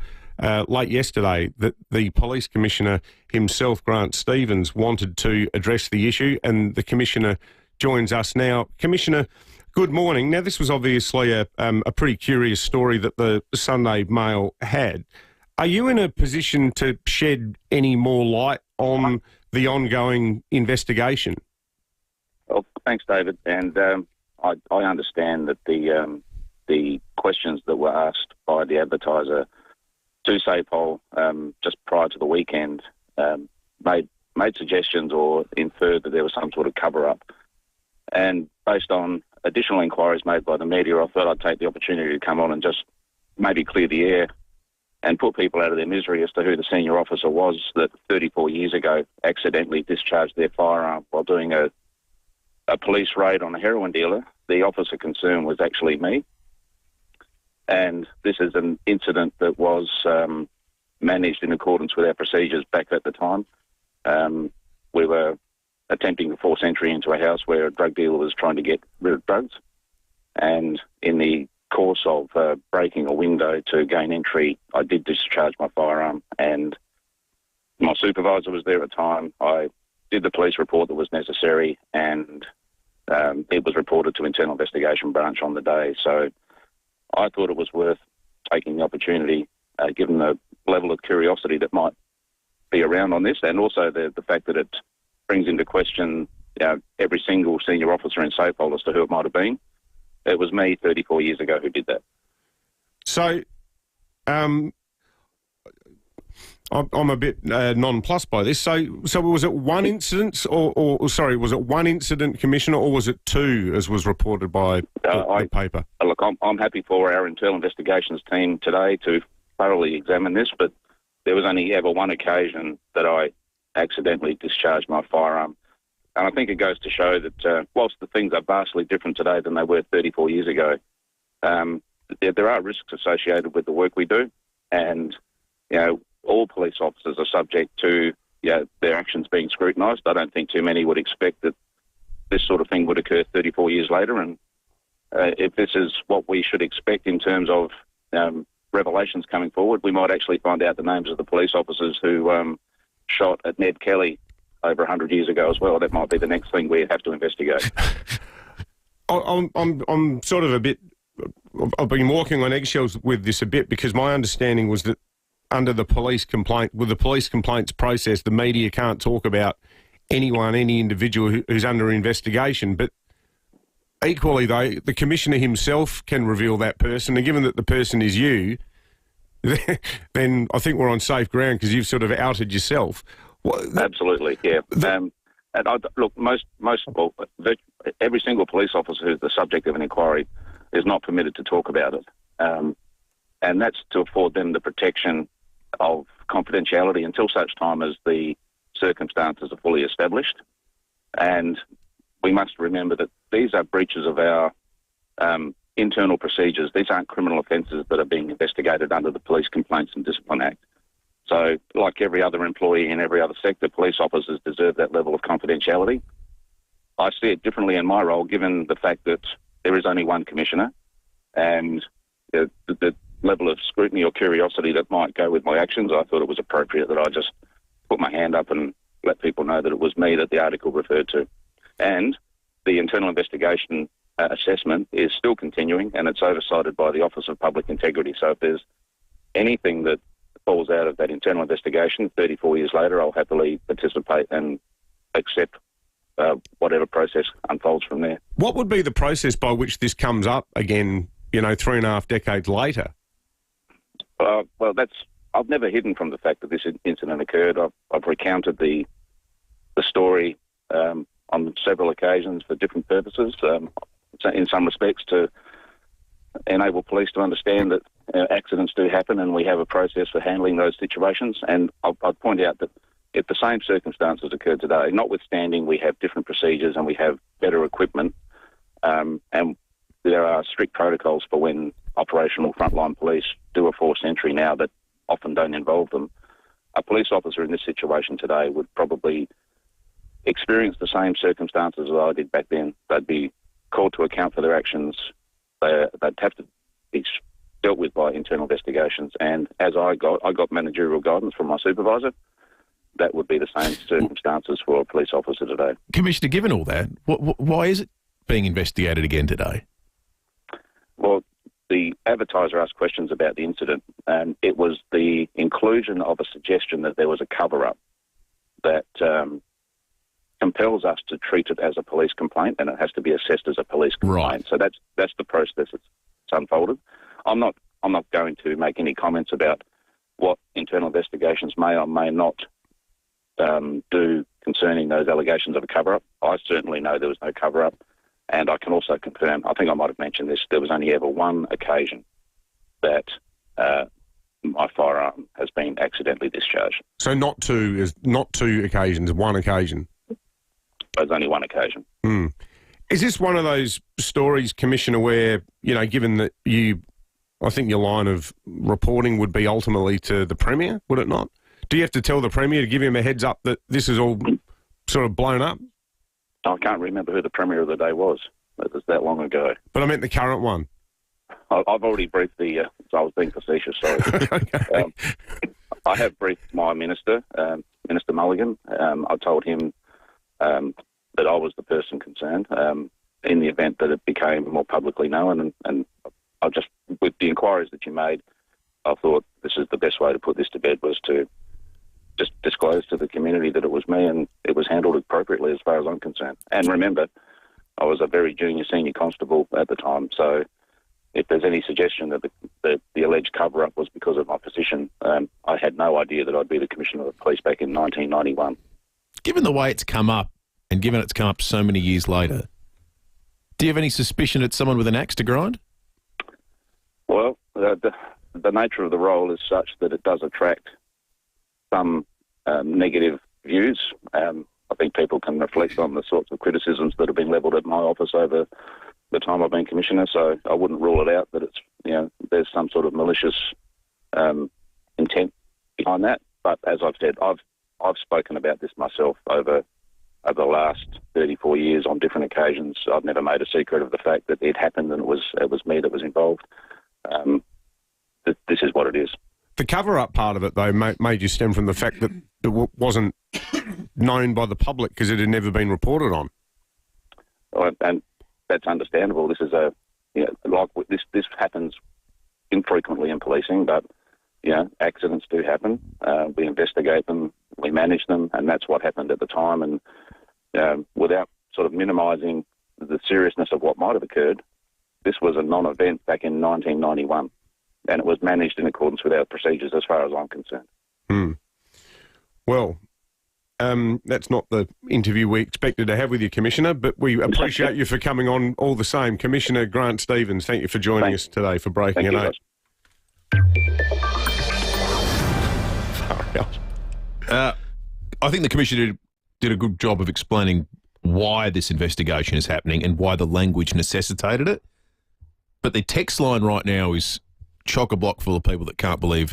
late yesterday that the Police Commissioner himself, Grant Stevens, wanted to address the issue, and the Commissioner joins us now. Commissioner, good morning. Now, this was obviously a pretty curious story that the Sunday Mail had. Are you in a position to shed any more light on the ongoing investigation? Well, thanks, David. And I understand that the questions that were asked by the advertiser to SAPOL just prior to the weekend made suggestions or inferred that there was some sort of cover-up. And based on additional inquiries made by the media, I thought I'd take the opportunity to come on and just maybe clear the air and put people out of their misery as to who the senior officer was that 34 years ago accidentally discharged their firearm while doing a police raid on a heroin dealer. The officer concerned was actually me. And this is an incident that was managed in accordance with our procedures back at the time. We were attempting to force entry into a house where a drug dealer was trying to get rid of drugs. And in the course of breaking a window to gain entry, I did discharge my firearm. And my supervisor was there at the time. I did the police report that was necessary, and it was reported to Internal Investigation Branch on the day. So I thought it was worth taking the opportunity, given the level of curiosity that might be around on this, and also the fact that it brings into question every single senior officer in SAPOL as to who it might have been. It was me 34 years ago who did that. So I'm a bit nonplussed by this. So was it one incident, or was it one incident, Commissioner, or was it 2, as was reported by the paper? Look, I'm happy for our internal investigations team today to thoroughly examine this, but there was only ever one occasion that I accidentally discharged my firearm. And I think it goes to show that whilst the things are vastly different today than they were 34 years ago, there are risks associated with the work we do, and all police officers are subject to their actions being scrutinised. I don't think too many would expect that this sort of thing would occur 34 years later. And if this is what we should expect in terms of revelations coming forward, we might actually find out the names of the police officers who shot at Ned Kelly over 100 years ago as well. That might be the next thing we have to investigate. I'm sort of a bit... I've been walking on eggshells with this a bit, because my understanding was that under the police complaint, with the police complaints process, the media can't talk about any individual who's under investigation. But equally, though, the Commissioner himself can reveal that person. And given that the person is you, then I think we're on safe ground, because you've sort of outed yourself. Absolutely, yeah. Every single police officer who's the subject of an inquiry is not permitted to talk about it. And that's to afford them the protection of confidentiality until such time as the circumstances are fully established. And we must remember that these are breaches of our internal procedures. These aren't criminal offences that are being investigated under the Police Complaints and Discipline Act. So, like every other employee in every other sector, police officers deserve that level of confidentiality. I see it differently in my role, given the fact that there is only one commissioner, and the level of scrutiny or curiosity that might go with my actions. I thought it was appropriate that I just put my hand up and let people know that it was me that the article referred to. And the internal investigation assessment is still continuing, and it's oversighted by the Office of Public Integrity. So if there's anything that falls out of that internal investigation 34 years later, I'll happily participate and accept whatever process unfolds from there. What would be the process by which this comes up again, 3.5 decades later? Well, I've never hidden from the fact that this incident occurred. I've recounted the story on several occasions for different purposes, in some respects to enable police to understand that accidents do happen and we have a process for handling those situations. And I'd point out that if the same circumstances occurred today, notwithstanding we have different procedures and we have better equipment, and there are strict protocols for when operational frontline police do a forced entry now that often don't involve them, a police officer in this situation today would probably experience the same circumstances as I did back then. They'd be called to account for their actions. They'd have to be dealt with by internal investigations. And as I got managerial guidance from my supervisor, that would be the same circumstances for a police officer today. Commissioner, given all that, why is it being investigated again today? Well, the advertiser asked questions about the incident, and it was the inclusion of a suggestion that there was a cover-up that compels us to treat it as a police complaint, and it has to be assessed as a police complaint. Right. So that's the process that's unfolded. I'm not going to make any comments about what internal investigations may or may not do concerning those allegations of a cover-up. I certainly know there was no cover-up, and I can also confirm, I think I might have mentioned this, there was only ever one occasion that my firearm has been accidentally discharged. So not two occasions, one occasion? There's only one occasion. Is this one of those stories, Commissioner, where, given that I think your line of reporting would be ultimately to the Premier, would it not? Do you have to tell the Premier to give him a heads up that this is all sort of blown up? I can't remember who the Premier of the day was. It was that long ago. But I meant the current one. I've already briefed so I was being facetious, sorry. Okay. I have briefed my Minister, Minister Mulligan. I told him that I was the person concerned in the event that it became more publicly known. And I just, with the inquiries that you made, I thought this is the best way to put this to bed, was to just disclose to the community that it was me, and it was handled appropriately as far as I'm concerned. And remember, I was a very junior senior constable at the time, so if there's any suggestion that the alleged cover-up was because of my position, I had no idea that I'd be the Commissioner of the Police back in 1991. Given the way it's come up, and given it's come up so many years later, do you have any suspicion it's someone with an axe to grind? Well, the nature of the role is such that it does attract some negative views. I think people can reflect on the sorts of criticisms that have been levelled at my office over the time I've been Commissioner, so I wouldn't rule it out that it's, there's some sort of malicious intent behind that. But as I've said, I've spoken about this myself over the last 34 years on different occasions. I've never made a secret of the fact that it happened and it was me that was involved. This is what it is. The cover-up part of it, though, made you stem from the fact that it wasn't known by the public because it had never been reported on. Well, and that's understandable. This is this happens infrequently in policing, but accidents do happen. We investigate them, we manage them, and that's what happened at the time. And without sort of minimising the seriousness of what might have occurred, this was a non-event back in 1991, and it was managed in accordance with our procedures as far as I'm concerned. Well, that's not the interview we expected to have with you, Commissioner, but we appreciate you for coming on all the same. Commissioner Grant Stevens, thank you for joining us today for Breaking at 8. I think the Commissioner did a good job of explaining why this investigation is happening and why the language necessitated it. But the text line right now is chock-a-block full of people that can't believe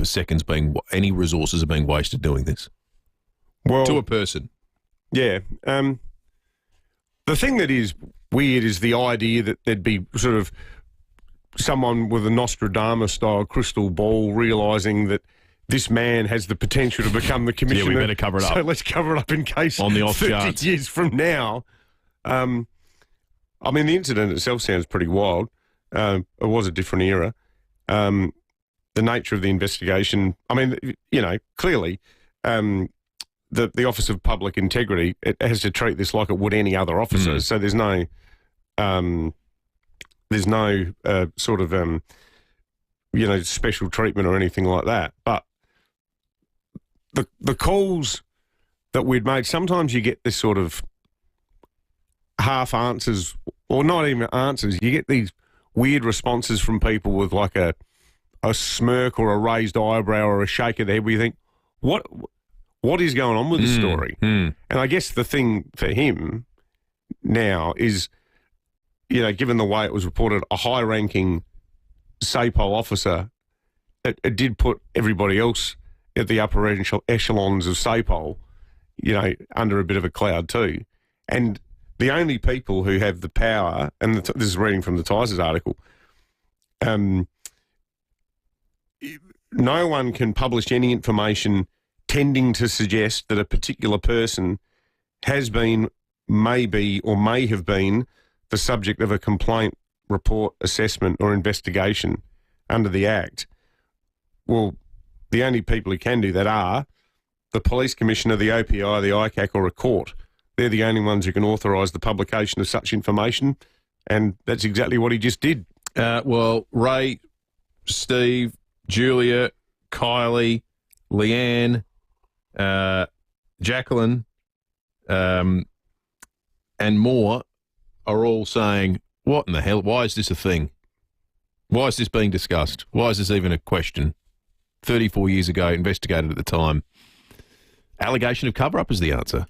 any resources are being wasted doing this. Well, to a person. Yeah. The thing that is weird is the idea that there'd be sort of someone with a Nostradamus-style crystal ball realising that this man has the potential to become the Commissioner. Yeah, we better cover it up. So let's cover it up in case on the off 30 chance. years from now. I mean, the incident itself sounds pretty wild. It was a different era. The nature of the investigation, I mean, you know, clearly the Office of Public Integrity, it has to treat this like it would any other officer. So there's no sort of, you know, special treatment or anything like that. But the calls that we'd made, sometimes you get this sort of half answers, or not even answers. You get these weird responses from people with like a smirk or a raised eyebrow or a shake of the head where you think, what is going on with the story? And I guess the thing for him now is, you know, given the way it was reported, a high-ranking SAPOL officer, it did put everybody else at the upper echelons of SAPOL, you know, under a bit of a cloud too. And the only people who have the power, and this is reading from the Tysers article, no one can publish any information tending to suggest that a particular person has been, may be, or may have been the subject of a complaint, report, assessment or investigation under the Act. Well, the only people who can do that are the Police Commissioner, the OPI, the ICAC or a court. They're the only ones who can authorise the publication of such information, and that's exactly what he just did. Well, Ray, Steve, Julia, Kylie, Leanne, Jacqueline, and more are all saying, what in the hell? Why is this a thing? Why is this being discussed? Why is this even a question? 34 years ago, investigated at the time. Allegation of cover-up is the answer.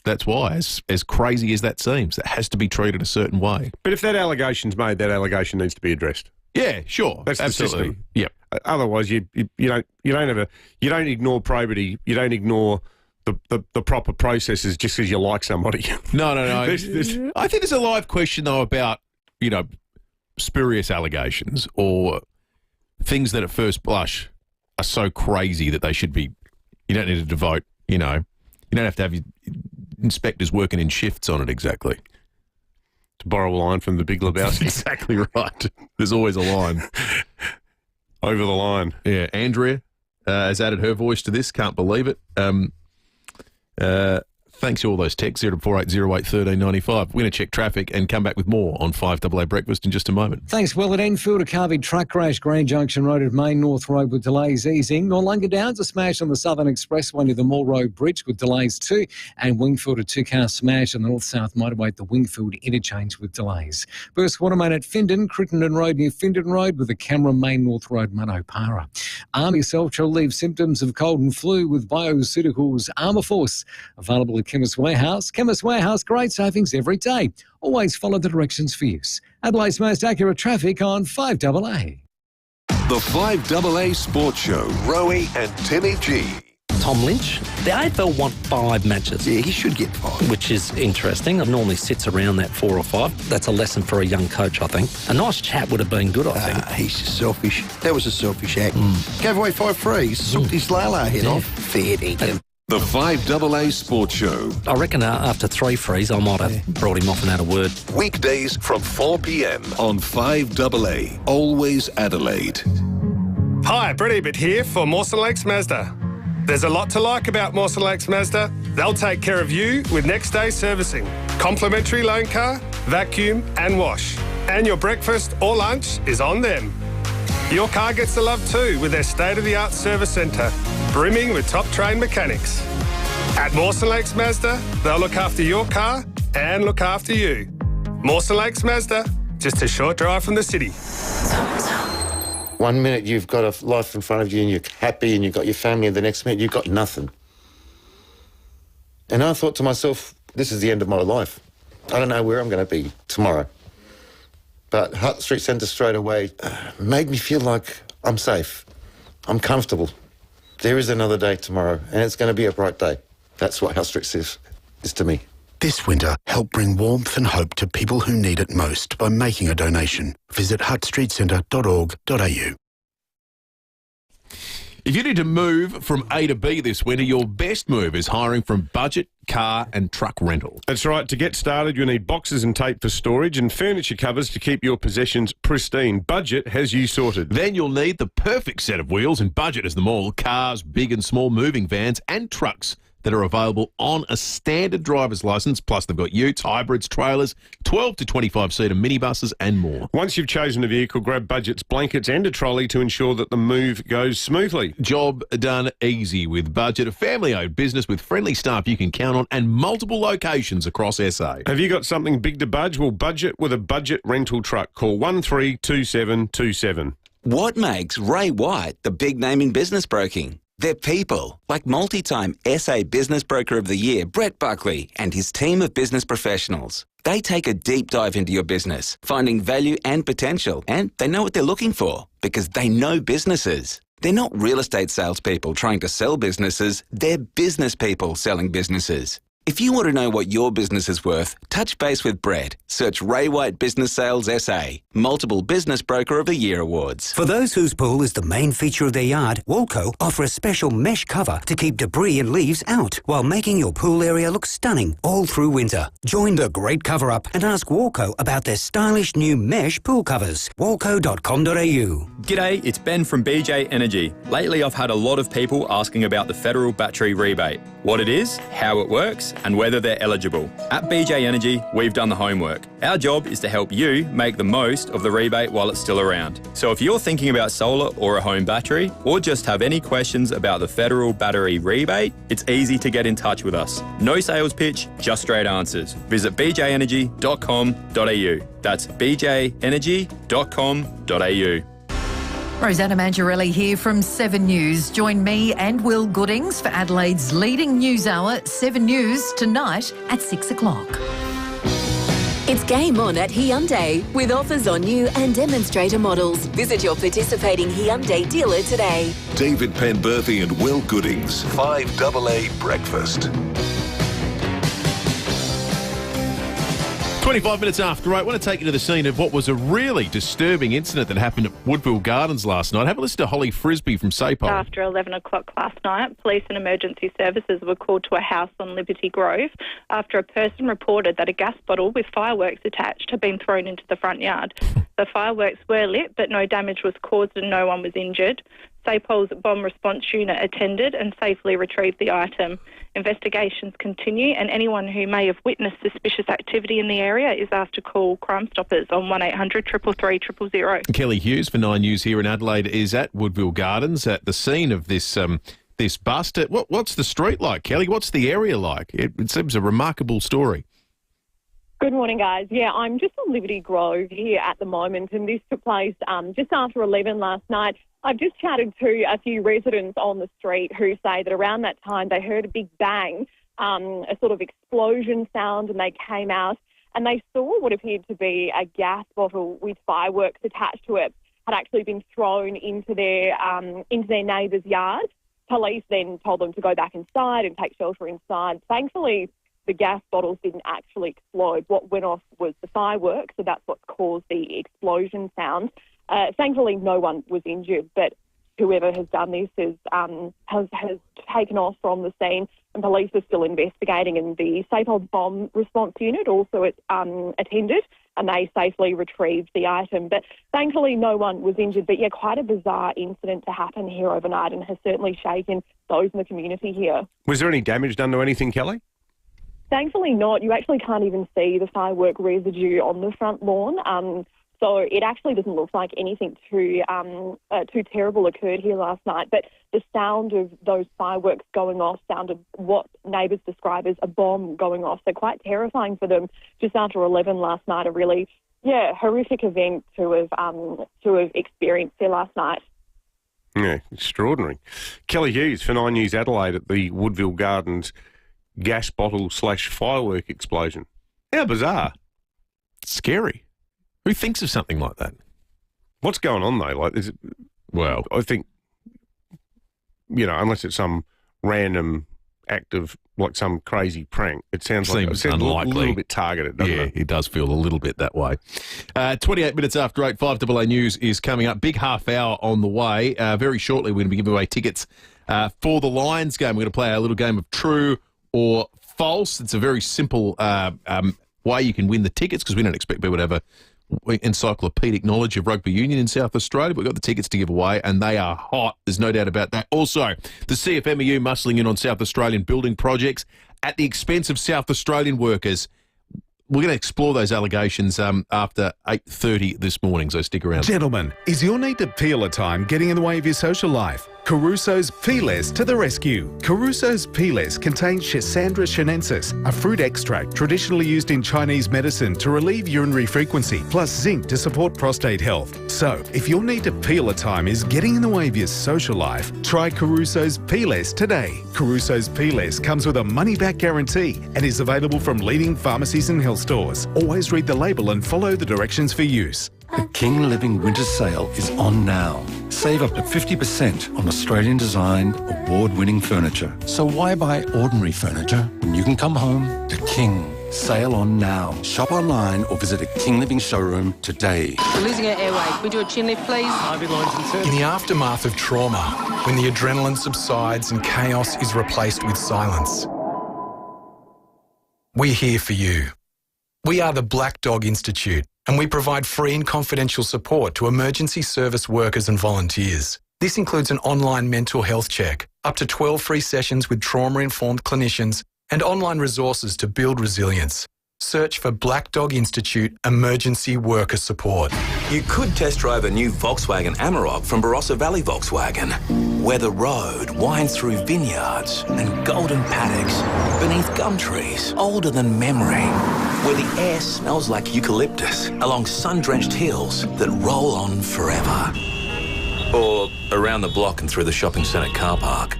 That's why, as crazy as that seems, it has to be treated a certain way. But if that allegation's made, that allegation needs to be addressed. Yeah, sure. That's absolutely. The system. Yep. Otherwise, you don't ignore probity. You don't ignore the proper processes just because you like somebody. No. I think there's a live question though about, you know, spurious allegations or things that at first blush are so crazy that they should be. You don't need to devote. You know, you don't have to have your inspectors working in shifts on it exactly. To borrow a line from the Big Lebowski. That's exactly right. There's always a line. Over the line. Yeah, Andrea has added her voice to this. Can't believe it. Thanks to all those texts, 0480081395. We're going to check traffic and come back with more on 5AA Breakfast in just a moment. Thanks, Will. At Enfield, a car-big truck crash, Grand Junction Road at Main North Road with delays easing. Noarlunga Downs, a smash on the Southern Expressway near the Mall Road Bridge with delays too. And Wingfield, a two-car smash on the North-South motorway at the Wingfield interchange with delays. Burst Watermain at Findon, Crittenden Road near Findon Road with the Camera Main North Road, Manopara. Arm yourself to relieve symptoms of cold and flu with Bioceuticals Armour Force. Available at Chemist Warehouse. Chemist Warehouse, great savings every day. Always follow the directions for use. Adelaide's most accurate traffic on 5AA. The 5AA Sports Show. Rowie and Timmy G. Tom Lynch. The AFL want 5 matches. Yeah, he should get 5. Which is interesting. It normally sits around that 4 or 5. That's a lesson for a young coach, I think. A nice chat would have been good, I think. He's selfish. That was a selfish act. Gave away 5 frees. Sooked his Lala head off. Fair dinkum. The 5AA Sports Show. I reckon after 3 frees, I might have brought him off and had a word. Weekdays from 4 p.m. on 5AA. Always Adelaide. Hi, Brett Ebert here for Mawson Lakes Mazda. There's a lot to like about Mawson Lakes Mazda. They'll take care of you with next day servicing, complimentary loan car, vacuum and wash. And your breakfast or lunch is on them. Your car gets the love too with their state-of-the-art service centre, brimming with top-trained mechanics. At Mawson Lakes Mazda, they'll look after your car and look after you. Mawson Lakes Mazda, just a short drive from the city. 1 minute you've got a life in front of you and you're happy and you've got your family, and the next minute you've got nothing. And I thought to myself, this is the end of my life. I don't know where I'm going to be tomorrow. But Hutt Street Centre straight away made me feel like I'm safe. I'm comfortable. There is another day tomorrow, and it's going to be a bright day. That's what Hutt Street is to me. This winter, help bring warmth and hope to people who need it most by making a donation. Visit huttstreetcentre.org.au. If you need to move from A to B this winter, your best move is hiring from Budget Car and Truck Rental. That's right. To get started, you'll need boxes and tape for storage and furniture covers to keep your possessions pristine. Budget has you sorted. Then you'll need the perfect set of wheels, and Budget has them all. Cars, big and small moving vans and trucks that are available on a standard driver's licence. Plus, they've got utes, hybrids, trailers, 12 to 25-seater minibuses and more. Once you've chosen a vehicle, grab Budget's blankets and a trolley to ensure that the move goes smoothly. Job done easy with Budget, a family-owned business with friendly staff you can count on and multiple locations across SA. Have you got something big to budge? Well, budget with a Budget rental truck. Call 132727. What makes Ray White the big name in business broking? They're people, like multi-time SA Business Broker of the Year, Brett Buckley, and his team of business professionals. They take a deep dive into your business, finding value and potential, and they know what they're looking for because they know businesses. They're not real estate salespeople trying to sell businesses, they're business people selling businesses. If you want to know what your business is worth, touch base with Brett. Search Ray White Business Sales SA. Multiple Business Broker of the Year awards. For those whose pool is the main feature of their yard, Walco offer a special mesh cover to keep debris and leaves out while making your pool area look stunning all through winter. Join the great cover-up and ask Walco about their stylish new mesh pool covers. Walco.com.au. G'day, it's Ben from BJ Energy. Lately I've had a lot of people asking about the federal battery rebate. What it is, how it works, and whether they're eligible. At BJ Energy, we've done the homework. Our job is to help you make the most of the rebate while it's still around. So if you're thinking about solar or a home battery, or just have any questions about the federal battery rebate, it's easy to get in touch with us. No sales pitch, just straight answers. Visit bjenergy.com.au. That's bjenergy.com.au. Rosanna Mangiarelli here from 7 News. Join me and Will Goodings for Adelaide's leading news hour, 7 News, tonight at 6 o'clock. It's game on at Hyundai with offers on new and demonstrator models. Visit your participating Hyundai dealer today. David Penberthy and Will Goodings, 5AA Breakfast. 25 minutes after 8, I want to take you to the scene of what was a really disturbing incident that happened at Woodville Gardens last night. Have a listen to Holly Frisbee from SAPOL. After 11 o'clock last night, police and emergency services were called to a house on Liberty Grove after a person reported that a gas bottle with fireworks attached had been thrown into the front yard. The fireworks were lit, but no damage was caused and no one was injured. SAPOL's bomb response unit attended and safely retrieved the item. Investigations continue, and anyone who may have witnessed suspicious activity in the area is asked to call Crime Stoppers on 1800 333 000. Kelly Hughes for 9 News here in Adelaide is at Woodville Gardens at the scene of this this bust. What's the street like, Kelly? What's the area like? It seems a remarkable story. Good morning, guys. Yeah, I'm just on Liberty Grove here at the moment, and this took place just after 11 last night. I've just chatted to a few residents on the street who say that around that time they heard a big bang, a sort of explosion sound, and they came out and they saw what appeared to be a gas bottle with fireworks attached to it had actually been thrown into their neighbour's yard. Police then told them to go back inside and take shelter inside. Thankfully, the gas bottles didn't actually explode. What went off was the fireworks, so that's what caused the explosion sound. Thankfully, no one was injured, but whoever has done this has taken off from the scene, and police are still investigating. And the SAPOL bomb response unit also attended, and they safely retrieved the item. But thankfully, no one was injured. But yeah, quite a bizarre incident to happen here overnight, and has certainly shaken those in the community here. Was there any damage done to anything, Kelly? Thankfully not. You actually can't even see the firework residue on the front lawn. So it actually doesn't look like anything too terrible occurred here last night. But the sound of those fireworks going off sounded what neighbours describe as a bomb going off. So quite terrifying for them just after 11 last night. A really, horrific event to have experienced here last night. Yeah, extraordinary. Kelly Hughes for 9 News Adelaide at the Woodville Gardens gas bottle / firework explosion. How bizarre. Scary. Who thinks of something like that? What's going on, though? Like, is it? Well, I think, unless it's some random act of like some crazy prank. It sounds Seems like unlikely. a little bit targeted, doesn't it? It does feel a little bit that way. 28 minutes after 8, 5AA News is coming up. Big half hour on the way. Very shortly, we're going to be giving away tickets for the Lions game. We're going to play our little game of true or false. It's a very simple way you can win the tickets because we don't expect people to have a encyclopedic knowledge of rugby union in South Australia. We've got the tickets to give away and they are hot. There's no doubt about that. Also, the CFMEU muscling in on South Australian building projects at the expense of South Australian workers. We're going to explore those allegations after 8:30 this morning, so stick around. Gentlemen, is your need to peel a time getting in the way of your social life? Caruso's Peelers to the rescue. Caruso's Peelers contain Schisandra chinensis, a fruit extract traditionally used in Chinese medicine to relieve urinary frequency, plus zinc to support prostate health. So, if your need to peel a time is getting in the way of your social life, try Caruso's Peelers today. Caruso's Peelers comes with a money-back guarantee and is available from leading pharmacies and health stores. Always read the label and follow the directions for use. The King Living Winter Sale is on now. Save up to 50% on Australian-designed, award-winning furniture. So why buy ordinary furniture when you can come home to King? Sale on now. Shop online or visit a King Living showroom today. We're losing our airway. Can we do a chin lift, please? In the aftermath of trauma, when the adrenaline subsides and chaos is replaced with silence, we're here for you. We are the Black Dog Institute, and we provide free and confidential support to emergency service workers and volunteers. This includes an online mental health check, up to 12 free sessions with trauma-informed clinicians, and online resources to build resilience. Search for Black Dog Institute Emergency Worker Support. You could test drive a new Volkswagen Amarok from Barossa Valley Volkswagen, where the road winds through vineyards and golden paddocks beneath gum trees older than memory, where the air smells like eucalyptus along sun-drenched hills that roll on forever. Or around the block and through the shopping centre car park.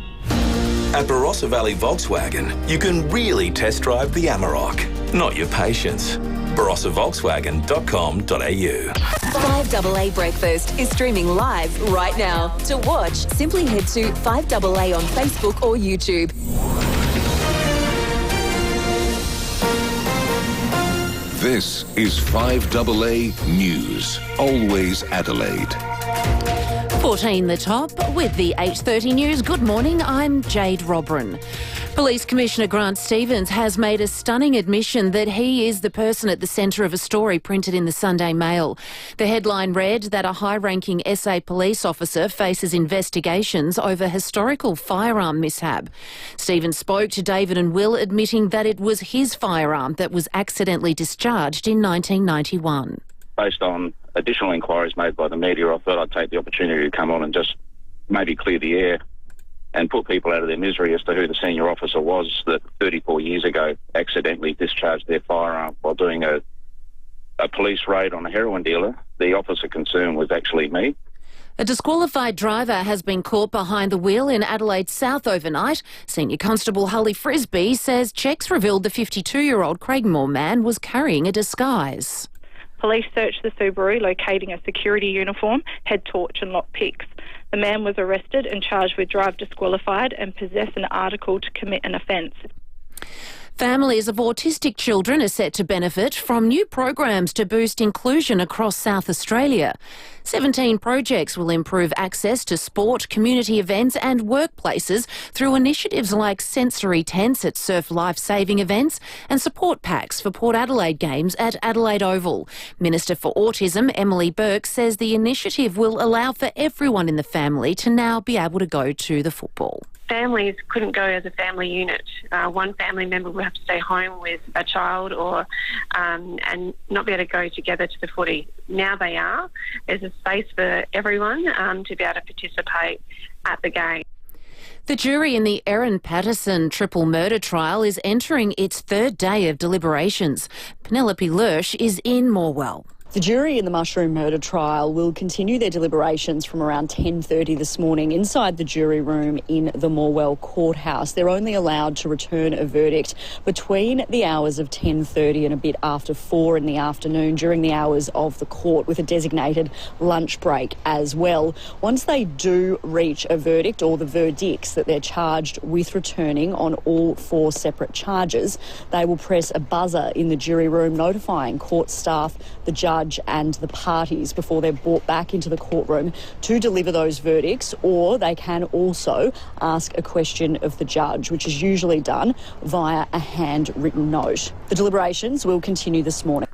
At Barossa Valley Volkswagen, you can really test drive the Amarok, not your patience. BarossaVolkswagen.com.au. 5AA Breakfast is streaming live right now. To watch, simply head to 5AA on Facebook or YouTube. This is 5AA News, always Adelaide. 14 the top with the 8:30 news. Good morning, I'm Jade Robrin. Police Commissioner Grant Stevens has made a stunning admission that he is the person at the centre of a story printed in the Sunday Mail. The headline read that a high-ranking SA police officer faces investigations over historical firearm mishap. Stevens spoke to David and Will, admitting that it was his firearm that was accidentally discharged in 1991. Based on additional inquiries made by the media, I thought I'd take the opportunity to come on and just maybe clear the air and put people out of their misery as to who the senior officer was that 34 years ago accidentally discharged their firearm while doing a police raid on a heroin dealer. The officer concerned was actually me. A disqualified driver has been caught behind the wheel in Adelaide South overnight. Senior Constable Hully Frisbee says checks revealed the 52-year-old Craigmore man was carrying a disguise. Police searched the Subaru, locating a security uniform, head torch and lock picks. The man was arrested and charged with drive disqualified and possess an article to commit an offence. Families of autistic children are set to benefit from new programs to boost inclusion across South Australia. 17 projects will improve access to sport, community events and workplaces through initiatives like sensory tents at surf life-saving events and support packs for Port Adelaide games at Adelaide Oval. Minister for Autism, Emily Burke, says the initiative will allow for everyone in the family to now be able to go to the football. Families couldn't go as a family unit. One family member would have to stay home with a child or and not be able to go together to the footy. Now they are. There's a space for everyone to be able to participate at the game. The jury in the Erin Patterson triple murder trial is entering its third day of deliberations. Penelope Lurch is in Morwell. The jury in the Mushroom murder trial will continue their deliberations from around 10:30 this morning inside the jury room in the Morwell Courthouse. They're only allowed to return a verdict between the hours of 10:30 and a bit after 4 in the afternoon during the hours of the court, with a designated lunch break as well. Once they do reach a verdict, or the verdicts that they're charged with returning on all 4 separate charges, they will press a buzzer in the jury room notifying court staff, the judge and the parties before they're brought back into the courtroom to deliver those verdicts, or they can also ask a question of the judge, which is usually done via a handwritten note. The deliberations will continue this morning.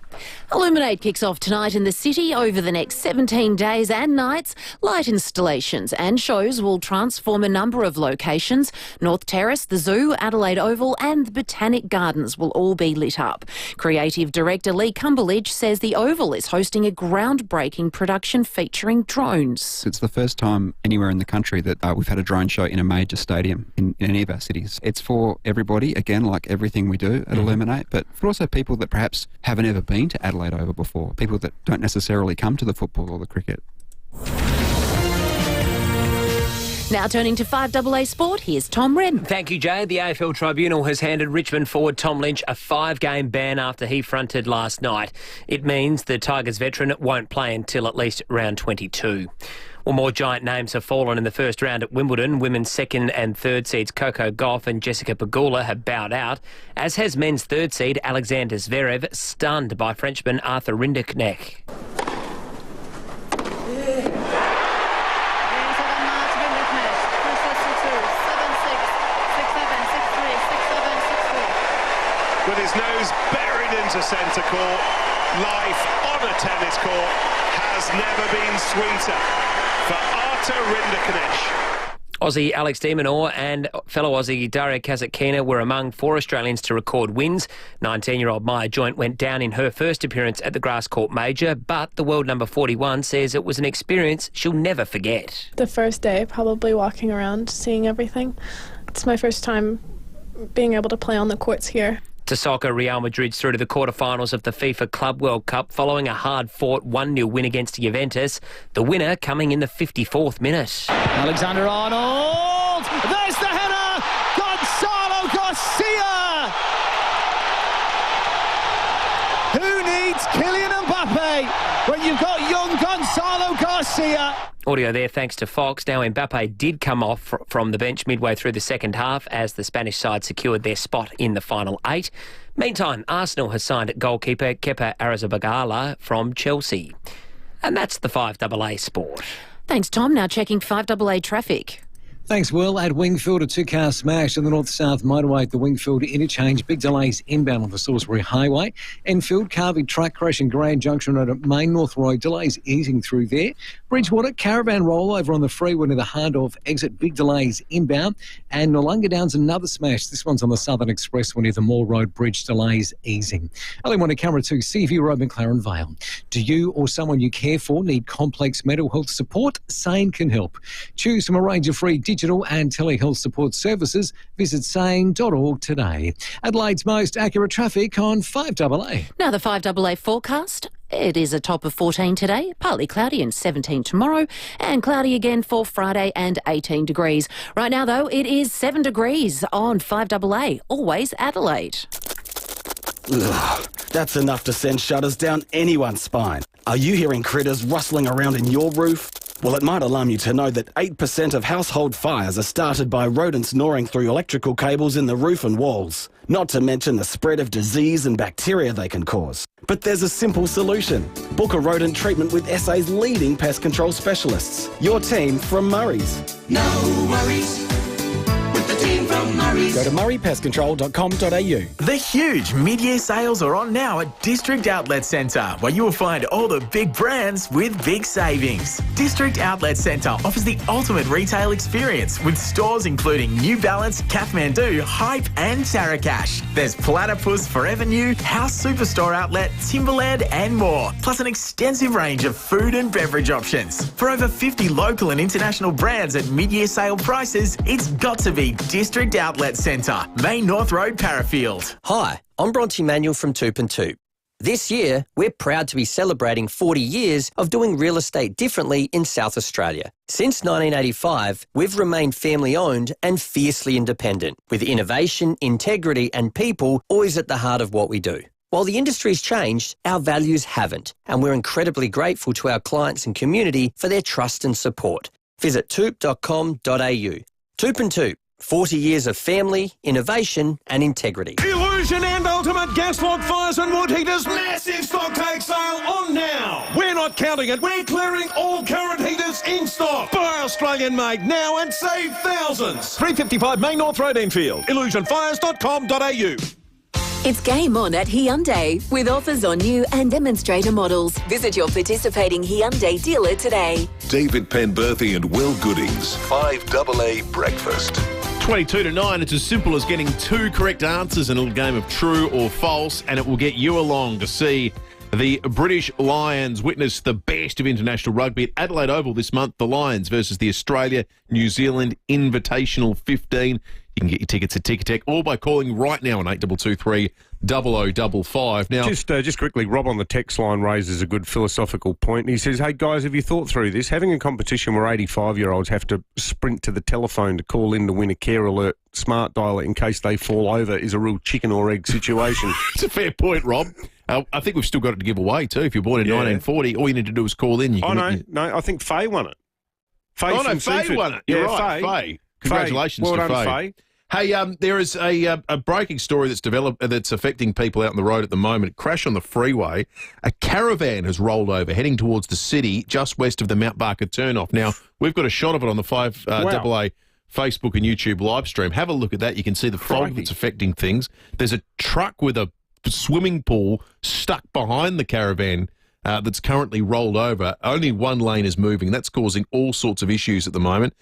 Illuminate kicks off tonight in the city. Over the next 17 days and nights, light installations and shows will transform a number of locations. North Terrace, the Zoo, Adelaide Oval and the Botanic Gardens will all be lit up. Creative director Lee Cumberledge says the Oval is hosting a groundbreaking production featuring drones. It's the first time anywhere in the country that we've had a drone show in a major stadium in any of our cities. It's for everybody, again, like everything we do at Illuminate, but for also people that perhaps haven't ever been to Adelaide Oval before, people that don't necessarily come to the football or the cricket. Now turning to 5AA Sport, here's Tom Wren. Thank you, Jay. The AFL Tribunal has handed Richmond forward Tom Lynch a 5-game ban after he fronted last night. It means the Tigers veteran won't play until at least round 22. Well, more giant names have fallen in the first round at Wimbledon. Women's 2nd and 3rd seeds Coco Gauff and Jessica Pegula have bowed out, as has men's 3rd seed Alexander Zverev, stunned by Frenchman Arthur Rinderknecht. With his nose buried into centre court, life on a tennis court has never been sweeter for Arthur Rinderknecht. Aussie Alex de Minaur and fellow Aussie Daria Kasatkina were among 4 Australians to record wins. 19-year-old Maya Joint went down in her first appearance at the Grass Court Major, but the world number 41 says it was an experience she'll never forget. The first day, probably walking around, seeing everything. It's my first time being able to play on the courts here. To soccer, Real Madrid's through to the quarterfinals of the FIFA Club World Cup following a hard-fought 1-0 win against Juventus. The winner coming in the 54th minute. Alexander-Arnold! There's the header! Gonzalo Garcia! Who needs Kylian Mbappe when you've got young Gonzalo Garcia? Audio there thanks to Fox. Now Mbappe did come off from the bench midway through the second half as the Spanish side secured their spot in the final 8. Meantime, Arsenal has signed goalkeeper Kepa Arrizabalaga from Chelsea. And that's the 5AA Sport. Thanks, Tom. Now checking 5AA traffic. Thanks, Will. At Wingfield, a 2-car smash on the north-south motorway at the Wingfield interchange. Big delays inbound on the Salisbury Highway. Enfield, Carvey truck crash in Grand Junction Road at Main North Road. Delays easing through there. Bridgewater, caravan rollover on the freeway near the Hardorf exit. Big delays inbound. And Nollunga Downs, another smash. This one's on the Southern Expressway near the Moore Road Bridge. Delays easing. Early morning camera 2, Seaview Road, McLaren Vale. Do you or someone you care for need complex mental health support? Sane can help. Choose from a range of free digital and telehealth support services. Visit sane.org today. Adelaide's most accurate traffic on 5AA. Now the 5AA forecast. It is a top of 14 today, partly cloudy and 17 tomorrow, and cloudy again for Friday and 18 degrees. Right now, though, it is 7 degrees on 5AA, always Adelaide. Ugh, that's enough to send shudders down anyone's spine. Are you hearing critters rustling around in your roof? Well, it might alarm you to know that 8% of household fires are started by rodents gnawing through electrical cables in the roof and walls. Not to mention the spread of disease and bacteria they can cause. But there's a simple solution. Book a rodent treatment with SA's leading pest control specialists. Your team from Murray's. No worries. With the team from Murray's. Go to murraypestcontrol.com.au. The huge mid-year sales are on now at District Outlet Centre, where you will find all the big brands with big savings. District Outlet Centre offers the ultimate retail experience with stores including New Balance, Kathmandu, Hype and Tarakash. There's Platypus, Forever New, House Superstore Outlet, Timberland and more, plus an extensive range of food and beverage options. For over 50 local and international brands at mid-year sale prices, it's got to be District Outlet Centre, Main North Road, Parafield. Hi, I'm Bronte Manuel from Toop and Toop. This year, we're proud to be celebrating 40 years of doing real estate differently in South Australia. Since 1985, we've remained family-owned and fiercely independent, with innovation, integrity and people always at the heart of what we do. While the industry's changed, our values haven't, and we're incredibly grateful to our clients and community for their trust and support. Visit toop.com.au. Toop and Toop, 40 years of family, innovation and integrity. Illusion and Ultimate Gas Log Fires and Wood Heaters massive stock take sale on now. We're not counting it. We're clearing all current heaters in stock. Buy Australian made now and save thousands. 355 Main North Road, Enfield. Illusionfires.com.au. It's game on at Hyundai with offers on new and demonstrator models. Visit your participating Hyundai dealer today. David Penberthy and Will Goodings, 5AA Breakfast. 22 to 9, it's as simple as getting 2 correct answers in a little game of true or false, and it will get you along to see the British Lions witness the best of international rugby at Adelaide Oval this month. The Lions versus the Australia-New Zealand Invitational 15. You can get your tickets at Ticketek or by calling right now on 8223 0055. Now, just quickly, Rob on the text line raises a good philosophical point. He says, hey, guys, have you thought through this? Having a competition where 85-year-olds have to sprint to the telephone to call in to win a care alert smart dialer in case they fall over is a real chicken or egg situation. It's a fair point, Rob. I think we've still got it to give away, too. If you're born in 1940, all you need to do is call in. No, I think Faye won it. Faye won it. You're right, Faye. Congratulations to Faye. Hey, there is a breaking story that's affecting people out on the road at the moment. Crash on the freeway. A caravan has rolled over, heading towards the city, just west of the Mount Barker turnoff. Now, we've got a shot of it on the 5AA Facebook and YouTube live stream. Have a look at that. You can see the fog that's affecting things. There's a truck with a swimming pool stuck behind the caravan that's currently rolled over. Only one lane is moving. That's causing all sorts of issues at the moment.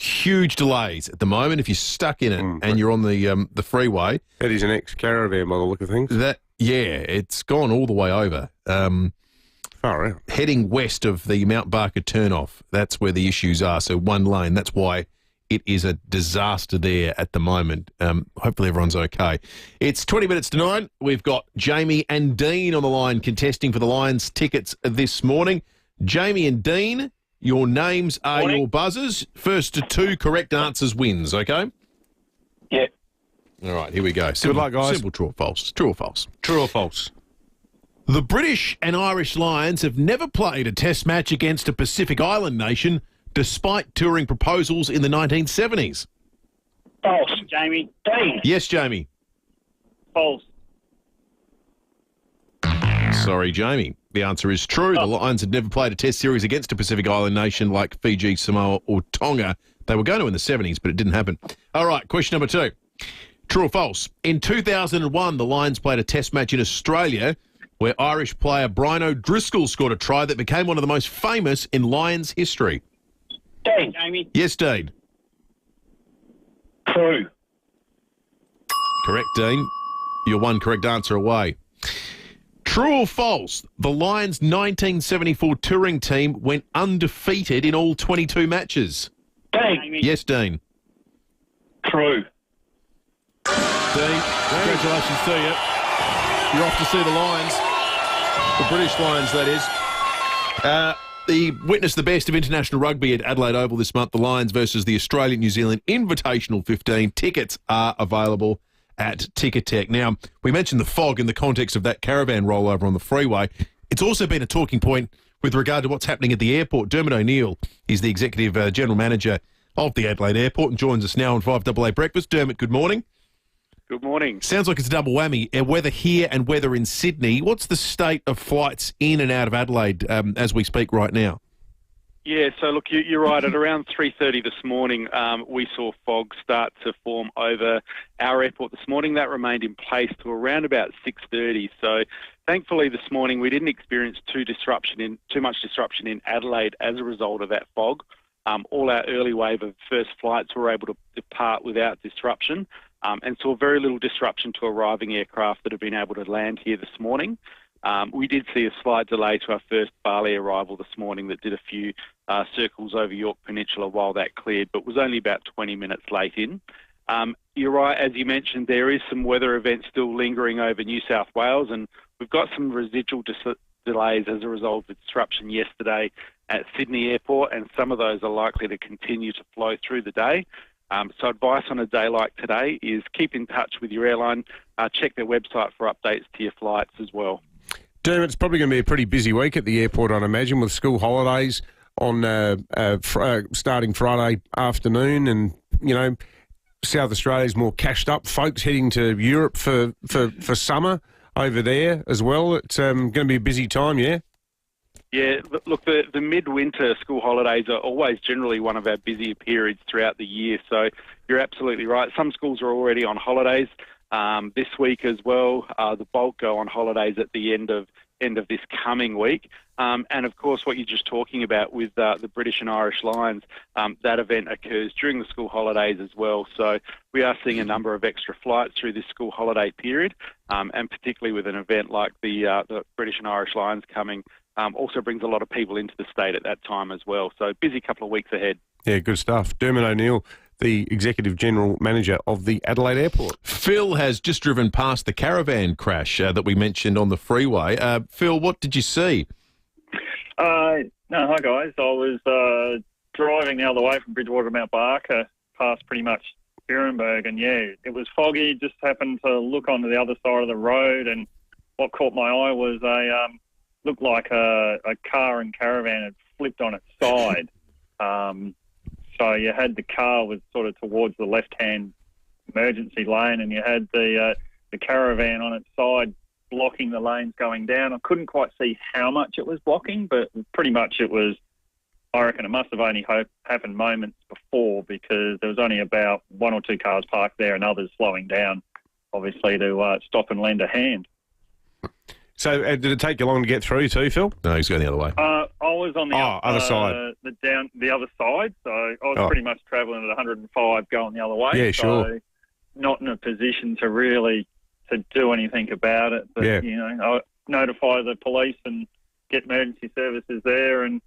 Huge delays at the moment if you're stuck in it and you're on the freeway. That is an ex-caravan by the look of things. It's gone all the way over. Far out. Heading west of the Mount Barker turnoff, that's where the issues are. So one lane, that's why it is a disaster there at the moment. Hopefully everyone's okay. It's 20 minutes to 9. We've got Jamie and Dean on the line contesting for the Lions tickets this morning. Jamie and Dean, your names are your buzzers. First to 2 correct answers wins, okay? Yeah. All right, here we go. Good luck, guys. Simple true or false. True or false? True or false? The British and Irish Lions have never played a test match against a Pacific Island nation despite touring proposals in the 1970s. False, Jamie. Dean. Yes, Jamie. False. Sorry, Jamie. The answer is true. The Lions had never played a test series against a Pacific Island nation like Fiji, Samoa or Tonga. They were going to in the 70s, but it didn't happen. All right, question number 2. True or false? In 2001, the Lions played a test match in Australia where Irish player Brian O'Driscoll scored a try that became one of the most famous in Lions history. Dean. Jamie. Yes, Dean. True. Correct, Dean. You're one correct answer away. True or false? The Lions' 1974 touring team went undefeated in all 22 matches. Dean. Yes, Dean. True. Dean, congratulations to you. You're off to see the Lions. The British Lions, that is. The witness the best of international rugby at Adelaide Oval this month, the Lions versus the Australia-New Zealand Invitational 15. Tickets are available at Ticketek. Now, we mentioned the fog in the context of that caravan rollover on the freeway. It's also been a talking point with regard to what's happening at the airport. Dermot O'Neill is the Executive General Manager of the Adelaide Airport and joins us now on 5AA Breakfast. Dermot, good morning. Good morning. Sounds like it's a double whammy. Weather here and weather in Sydney. What's the state of flights in and out of Adelaide as we speak right now? Yeah, so look, you're right. At around 3:30 this morning, we saw fog start to form over our airport this morning. That remained in place to around about 6:30. So thankfully this morning we didn't experience too much disruption in Adelaide as a result of that fog. All our early wave of first flights were able to depart without disruption. And saw very little disruption to arriving aircraft that have been able to land here this morning. We did see a slight delay to our first Bali arrival this morning that did a few circles over York Peninsula while that cleared, but was only about 20 minutes late in. You're right, as you mentioned, there is some weather events still lingering over New South Wales, and we've got some residual delays as a result of disruption yesterday at Sydney Airport, and some of those are likely to continue to flow through the day. So advice on a day like today is keep in touch with your airline, check their website for updates to your flights as well. Dermot, it's probably going to be a pretty busy week at the airport, I'd imagine, with school holidays on starting Friday afternoon, and, you know, South Australia's more cashed up. Folks heading to Europe for summer over there as well. It's going to be a busy time, yeah? Yeah, look, the midwinter school holidays are always generally one of our busier periods throughout the year, so you're absolutely right. Some schools are already on holidays this week as well. The bulk go on holidays at the end of this coming week. And, of course, what you're just talking about with the British and Irish Lions, that event occurs during the school holidays as well. So we are seeing a number of extra flights through this school holiday period, and particularly with an event like the British and Irish Lions coming, also brings a lot of people into the state at that time as well. So busy couple of weeks ahead. Yeah, good stuff. Dermot O'Neill, the Executive General Manager of the Adelaide Airport. Phil has just driven past the caravan crash that we mentioned on the freeway. Phil, what did you see? No, hi guys. I was driving the other way from Bridgewater to Mount Barker, past pretty much Birrenberg, and yeah, it was foggy. Just happened to look onto the other side of the road, and what caught my eye was looked like a car and caravan had flipped on its side. So you had the car was sort of towards the left-hand emergency lane, and you had the caravan on its side blocking the lanes going down. I couldn't quite see how much it was blocking, but pretty much it was, I reckon it must have only happened moments before, because there was only about one or two cars parked there and others slowing down, obviously, to stop and lend a hand. So did it take you long to get through too, Phil? No, he's going the other way. I was on the other side. The other side, so I was pretty much travelling at 105 going the other way. Yeah, sure. So not in a position to really to do anything about it. But, you know, I notify the police and get emergency services there and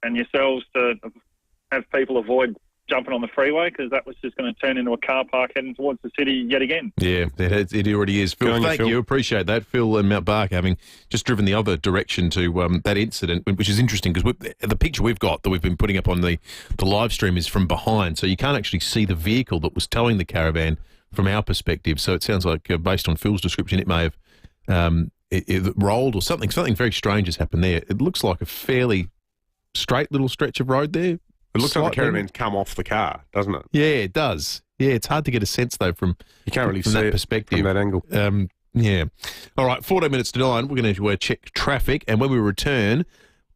yourselves to have people avoid jumping on the freeway, because that was just going to turn into a car park heading towards the city yet again. Yeah, it already is. Phil, thank you. Appreciate that. Phil and Mount Barker having just driven the other direction to that incident, which is interesting, because the picture we've got that we've been putting up on the live stream is from behind, so you can't actually see the vehicle that was towing the caravan from our perspective. So it sounds like, based on Phil's description, it may have it rolled or something. Something very strange has happened there. It looks like a fairly straight little stretch of road there. It looks like the caravan's come off the car, doesn't it? Yeah, it does. Yeah, it's hard to get a sense, though, from you can't really from see that it perspective. from that angle. Yeah. All right, 14 minutes to 9. We're going to check traffic, and when we return,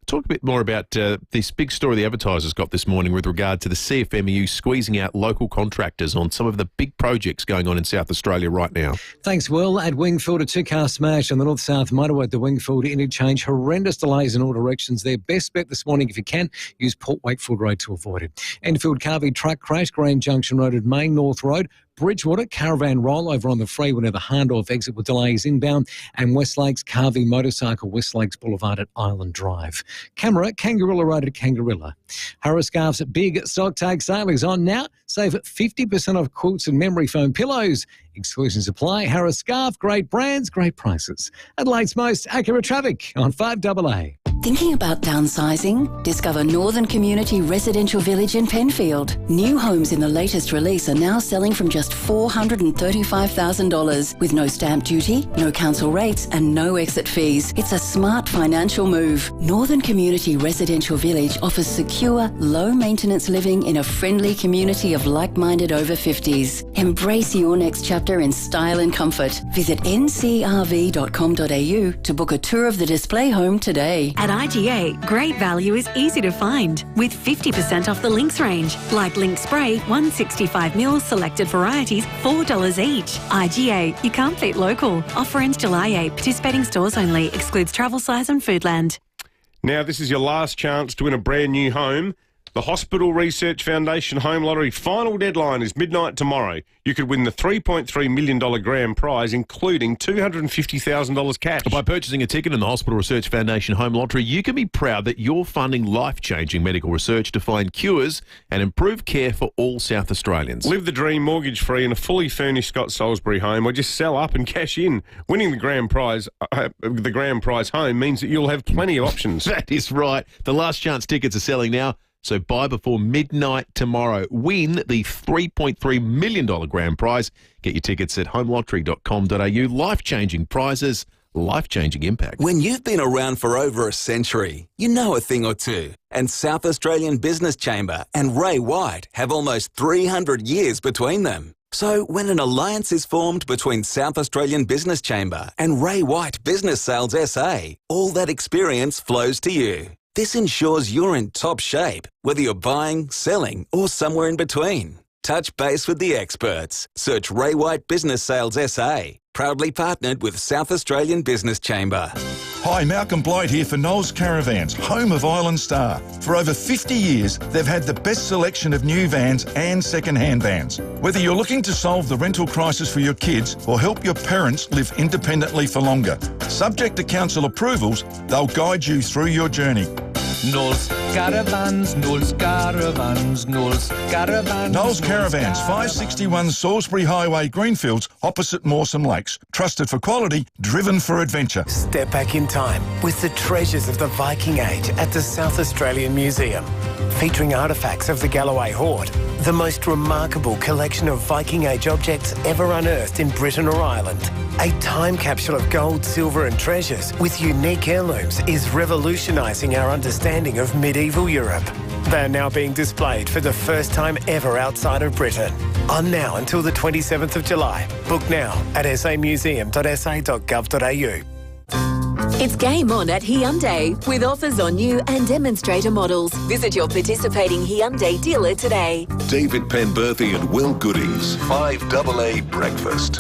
talk a bit more about this big story the Advertiser's got this morning with regard to the CFMEU squeezing out local contractors on some of the big projects going on in South Australia right now. Thanks, Will. At Wingfield, a two-car smash on the north-south motorway at the Wingfield interchange. Horrendous delays in all directions there. Best bet this morning, if you can, use Port Wakefield Road to avoid it. Enfield Carvey truck crash, Grand Junction Road at Main North Road. Bridgewater, caravan rollover on the freeway near the Hahndorf exit with delays inbound, and West Lakes Carvey motorcycle, West Lakes Boulevard at Island Drive. Camera, Kangarilla Road at Kangarilla. Harris Scarf's big stock take sale is on now. Save 50% off quilts and memory foam pillows. Exclusions apply. Harris Scarf, great brands, great prices. Adelaide's most accurate traffic on 5AA. Thinking about downsizing? Discover Northern Community Residential Village in Penfield. New homes in the latest release are now selling from just $435,000 with no stamp duty, no council rates and no exit fees. It's a smart financial move. Northern Community Residential Village offers secure, low-maintenance living in a friendly community of like-minded over 50s. Embrace your next chapter in style and comfort. Visit ncrv.com.au to book a tour of the display home today. At IGA, great value is easy to find with 50% off the Lynx range, like Lynx Spray, 165ml, selected varieties, $4 each. IGA, you can't beat local. Offer ends July 8. Participating stores only. Excludes travel size and Foodland. Now, this is your last chance to win a brand new home. The Hospital Research Foundation Home Lottery final deadline is midnight tomorrow. You could win the $3.3 million grand prize, including $250,000 cash. By purchasing a ticket in the Hospital Research Foundation Home Lottery, you can be proud that you're funding life-changing medical research to find cures and improve care for all South Australians. Live the dream mortgage-free in a fully furnished Scott Salisbury home, or just sell up and cash in. Winning the grand prize home means that you'll have plenty of options. That is right. The last chance tickets are selling now. So buy before midnight tomorrow. Win the $3.3 million grand prize. Get your tickets at homelottery.com.au. Life-changing prizes, life-changing impact. When you've been around for over a century, you know a thing or two. And South Australian Business Chamber and Ray White have almost 300 years between them. So when an alliance is formed between South Australian Business Chamber and Ray White Business Sales SA, all that experience flows to you. This ensures you're in top shape, whether you're buying, selling, or somewhere in between. Touch base with the experts. Search Ray White Business Sales SA. Proudly partnered with South Australian Business Chamber. Hi, Malcolm Blight here for Knowles Caravans, home of Island Star. For over 50 years, they've had the best selection of new vans and second-hand vans. Whether you're looking to solve the rental crisis for your kids or help your parents live independently for longer, subject to council approvals, they'll guide you through your journey. Knowles Caravans, Knowles Caravans, Knowles Caravans. Knowles Caravans, 561 Salisbury Highway, Greenfields, opposite Mawson Lakes. Trusted for quality, driven for adventure. Step back in time with the treasures of the Viking Age at the South Australian Museum. Featuring artefacts of the Galloway Hoard, the most remarkable collection of Viking Age objects ever unearthed in Britain or Ireland. A time capsule of gold, silver and treasures with unique heirlooms is revolutionising our understanding of medieval Europe. They are now being displayed for the first time ever outside of Britain. On now until the 27th of July. Book now at samuseum.sa.gov.au. It's game on at Hyundai with offers on new and demonstrator models. Visit your participating Hyundai dealer today. David Penberthy and Will Goodings, 5AA Breakfast.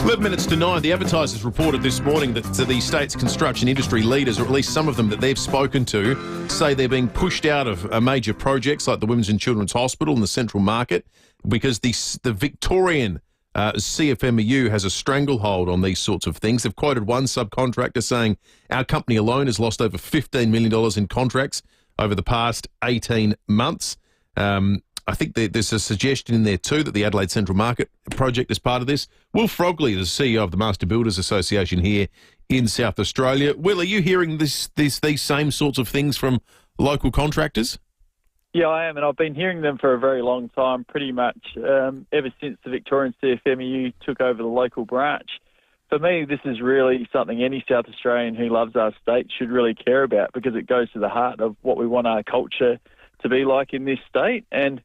11 minutes to 9. The Advertisers reported this morning that the state's construction industry leaders, or at least some of them that they've spoken to, say they're being pushed out of major projects like the Women's and Children's Hospital and the Central Market because the Victorian CFMEU has a stranglehold on these sorts of things. They've quoted one subcontractor saying, our company alone has lost over $15 million in contracts over the past 18 months. I think there's a suggestion in there too that the Adelaide Central Market project is part of this. Will Frogley, the CEO of the Master Builders Association here in South Australia. Will, are you hearing these same sorts of things from local contractors? Yeah, I am, and I've been hearing them for a very long time, pretty much ever since the Victorian CFMEU took over the local branch. For me, this is really something any South Australian who loves our state should really care about because it goes to the heart of what we want our culture to be like in this state. And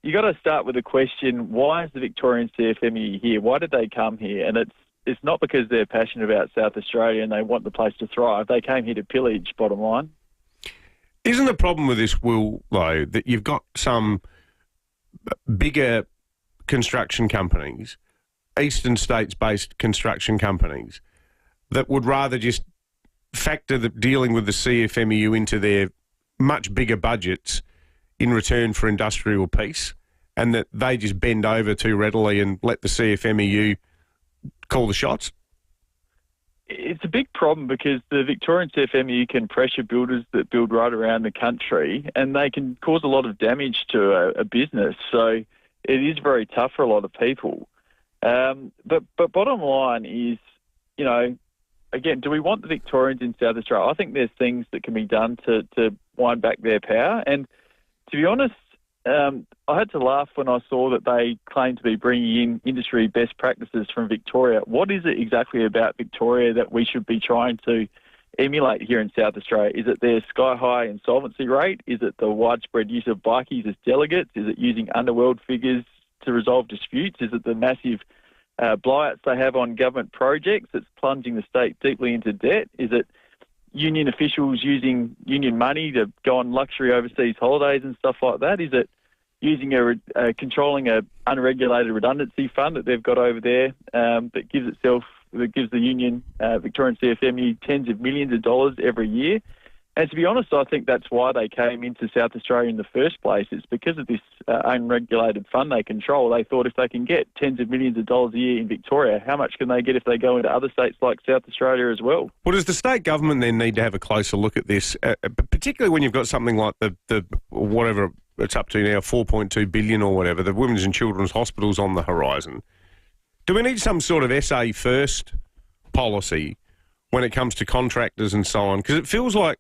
you got to start with the question, why is the Victorian CFMEU here? Why did they come here? And it's not because they're passionate about South Australia and they want the place to thrive. They came here to pillage, bottom line. Isn't the problem with this, Will, though, that you've got some bigger construction companies, eastern states-based construction companies, that would rather just factor the dealing with the CFMEU into their much bigger budgets in return for industrial peace, and that they just bend over too readily and let the CFMEU call the shots? It's a big problem because the Victorian CFMEU can pressure builders that build right around the country and they can cause a lot of damage to a business. So it is very tough for a lot of people. But bottom line is, you know, again, do we want the Victorians in South Australia? I think there's things that can be done to wind back their power. And to be honest, I had to laugh when I saw that they claim to be bringing in industry best practices from Victoria. What is it exactly about Victoria that we should be trying to emulate here in South Australia? Is it their sky-high insolvency rate? Is it the widespread use of bikies as delegates? Is it using underworld figures to resolve disputes? Is it the massive blowouts they have on government projects that's plunging the state deeply into debt? Is it union officials using union money to go on luxury overseas holidays and stuff like that? Is it using controlling a unregulated redundancy fund that they've got over there that gives the union Victorian CFMEU tens of millions of dollars every year? And to be honest, I think that's why they came into South Australia in the first place. It's because of this unregulated fund they control. They thought if they can get tens of millions of dollars a year in Victoria, how much can they get if they go into other states like South Australia as well? Well, does the state government then need to have a closer look at this, particularly when you've got something like the whatever it's up to now, 4.2 billion or whatever, the Women's and Children's Hospitals on the horizon? Do we need some sort of SA first policy when it comes to contractors and so on? Because it feels like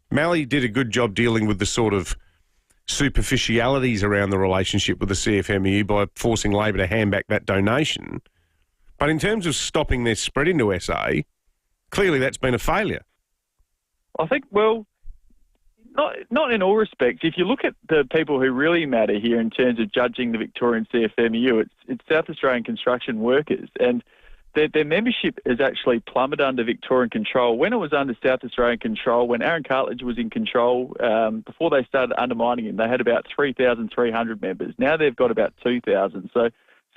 Mally did a good job dealing with the sort of superficialities around the relationship with the CFMEU by forcing Labor to hand back that donation. But in terms of stopping this spread into SA, clearly that's been a failure. I think, well, not in all respects. If you look at the people who really matter here in terms of judging the Victorian CFMEU, it's South Australian construction workers. And their membership has actually plummeted under Victorian control. When it was under South Australian control, when Aaron Cartledge was in control, before they started undermining him, they had about 3,300 members. Now they've got about 2,000. So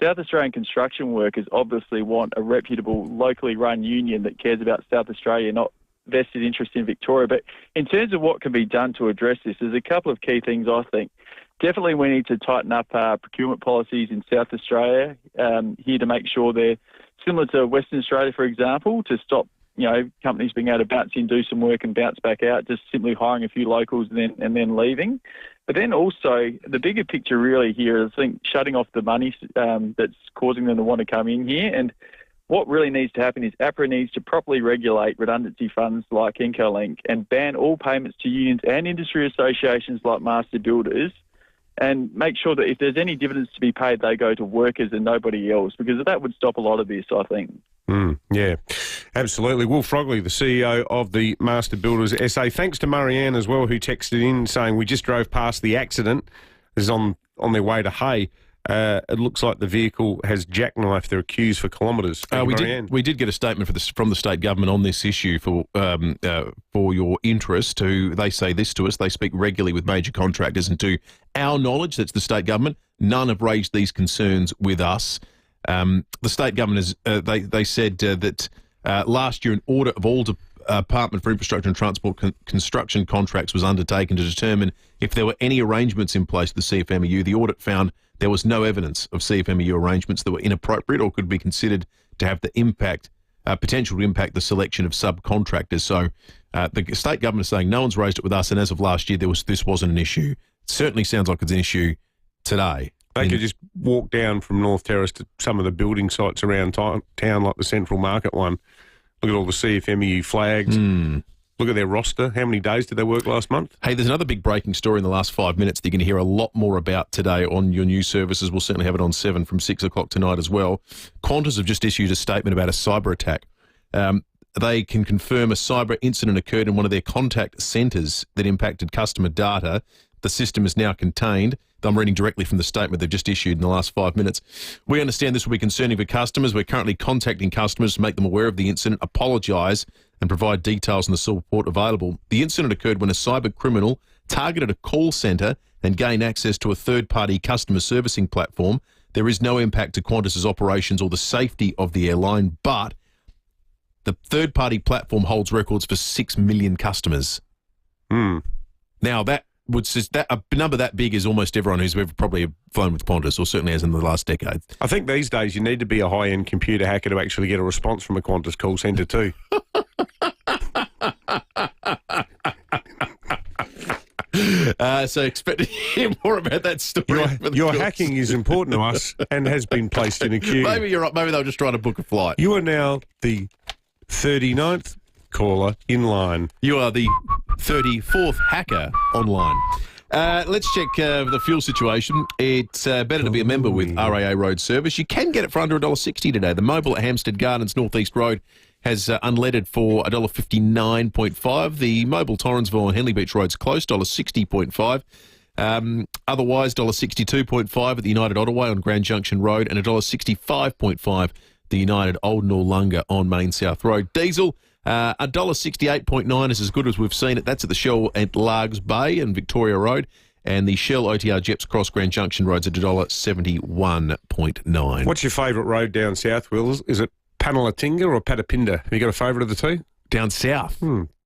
South Australian construction workers obviously want a reputable, locally run union that cares about South Australia, not vested interest in Victoria. But in terms of what can be done to address this, there's a couple of key things, I think. Definitely we need to tighten up procurement policies in South Australia here to make sure they're similar to Western Australia, for example, to stop, companies being able to bounce in, do some work and bounce back out, just simply hiring a few locals and then leaving. But then also the bigger picture really here is, I think, shutting off the money that's causing them to want to come in here. And what really needs to happen is APRA needs to properly regulate redundancy funds like Incolink and ban all payments to unions and industry associations like Master Builders, and make sure that if there's any dividends to be paid, they go to workers and nobody else, because that would stop a lot of this, I think. Yeah, absolutely. Will Frogley, the CEO of the Master Builders SA. Thanks to Marianne as well, who texted in saying, we just drove past the accident. This is on their way to Hay. It looks like the vehicle has jackknifed their accused for kilometres. We did get a statement from the state government on this issue for your interest. They say this to us: they speak regularly with major contractors, and to our knowledge, that's the state government, none have raised these concerns with us. The state government they said that last year an audit of all Department for Infrastructure and Transport construction contracts was undertaken to determine if there were any arrangements in place with the CFMEU. The audit found there was no evidence of CFMEU arrangements that were inappropriate or could be considered to have the potential to impact the selection of subcontractors. So the state government is saying no one's raised it with us, and as of last year, this wasn't an issue. It certainly sounds like it's an issue today. They could just walk down from North Terrace to some of the building sites around town, like the Central Market one. Look at all the CFMEU flags. Look at their roster. How many days did they work last month? Hey, there's another big breaking story in the last 5 minutes that you're going to hear a lot more about today on your news services. We'll certainly have it on 7 from 6 o'clock tonight as well. Qantas have just issued a statement about a cyber attack. They can confirm a cyber incident occurred in one of their contact centres that impacted customer data. The system is now contained. I'm reading directly from the statement they've just issued in the last 5 minutes. We understand this will be concerning for customers. We're currently contacting customers to make them aware of the incident, apologise and provide details on the support available. The incident occurred when a cyber criminal targeted a call centre and gained access to a third-party customer servicing platform. There is no impact to Qantas's operations or the safety of the airline, but the third-party platform holds records for 6 million customers. Now, a number that big is almost everyone who's ever probably flown with Qantas, or certainly has in the last decade. I think these days you need to be a high-end computer hacker to actually get a response from a Qantas call centre too. So expect to hear more about that story. Your hacking is important to us and has been placed in a queue. Maybe you're right. Maybe they'll just try to book a flight. You are now the 39th caller in line. You are the 34th hacker online. Let's check the fuel situation. It's better to be a member with RAA Road Service. You can get it for under $1.60 today. The mobile at Hampstead Gardens North East Road has unleaded for $1.59.5. The mobile Torrensville and Henley Beach Road's close, $1.60.5. Otherwise, $1.62.5 at the United Ottaway on Grand Junction Road and $1.65.5 the United Old Noarlunga on Main South Road. Diesel, $1.68.9 is as good as we've seen it. That's at the Shell at Largs Bay and Victoria Road. And the Shell OTR Jeps Cross Grand Junction Road's at $1.71.9. What's your favourite road down south, Wills? Is it Panalatinga or Patapinda? Have you got a favourite of the two? Down south?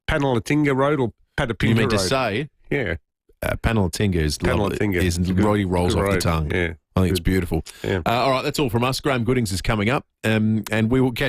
Panalatinga Road or You mean to say? Yeah. Panalatinga is lovely. Is really rolls off the tongue. Yeah. I think it's beautiful. Yeah. All right, that's all from us. Graham Goodings is coming up, and we will catch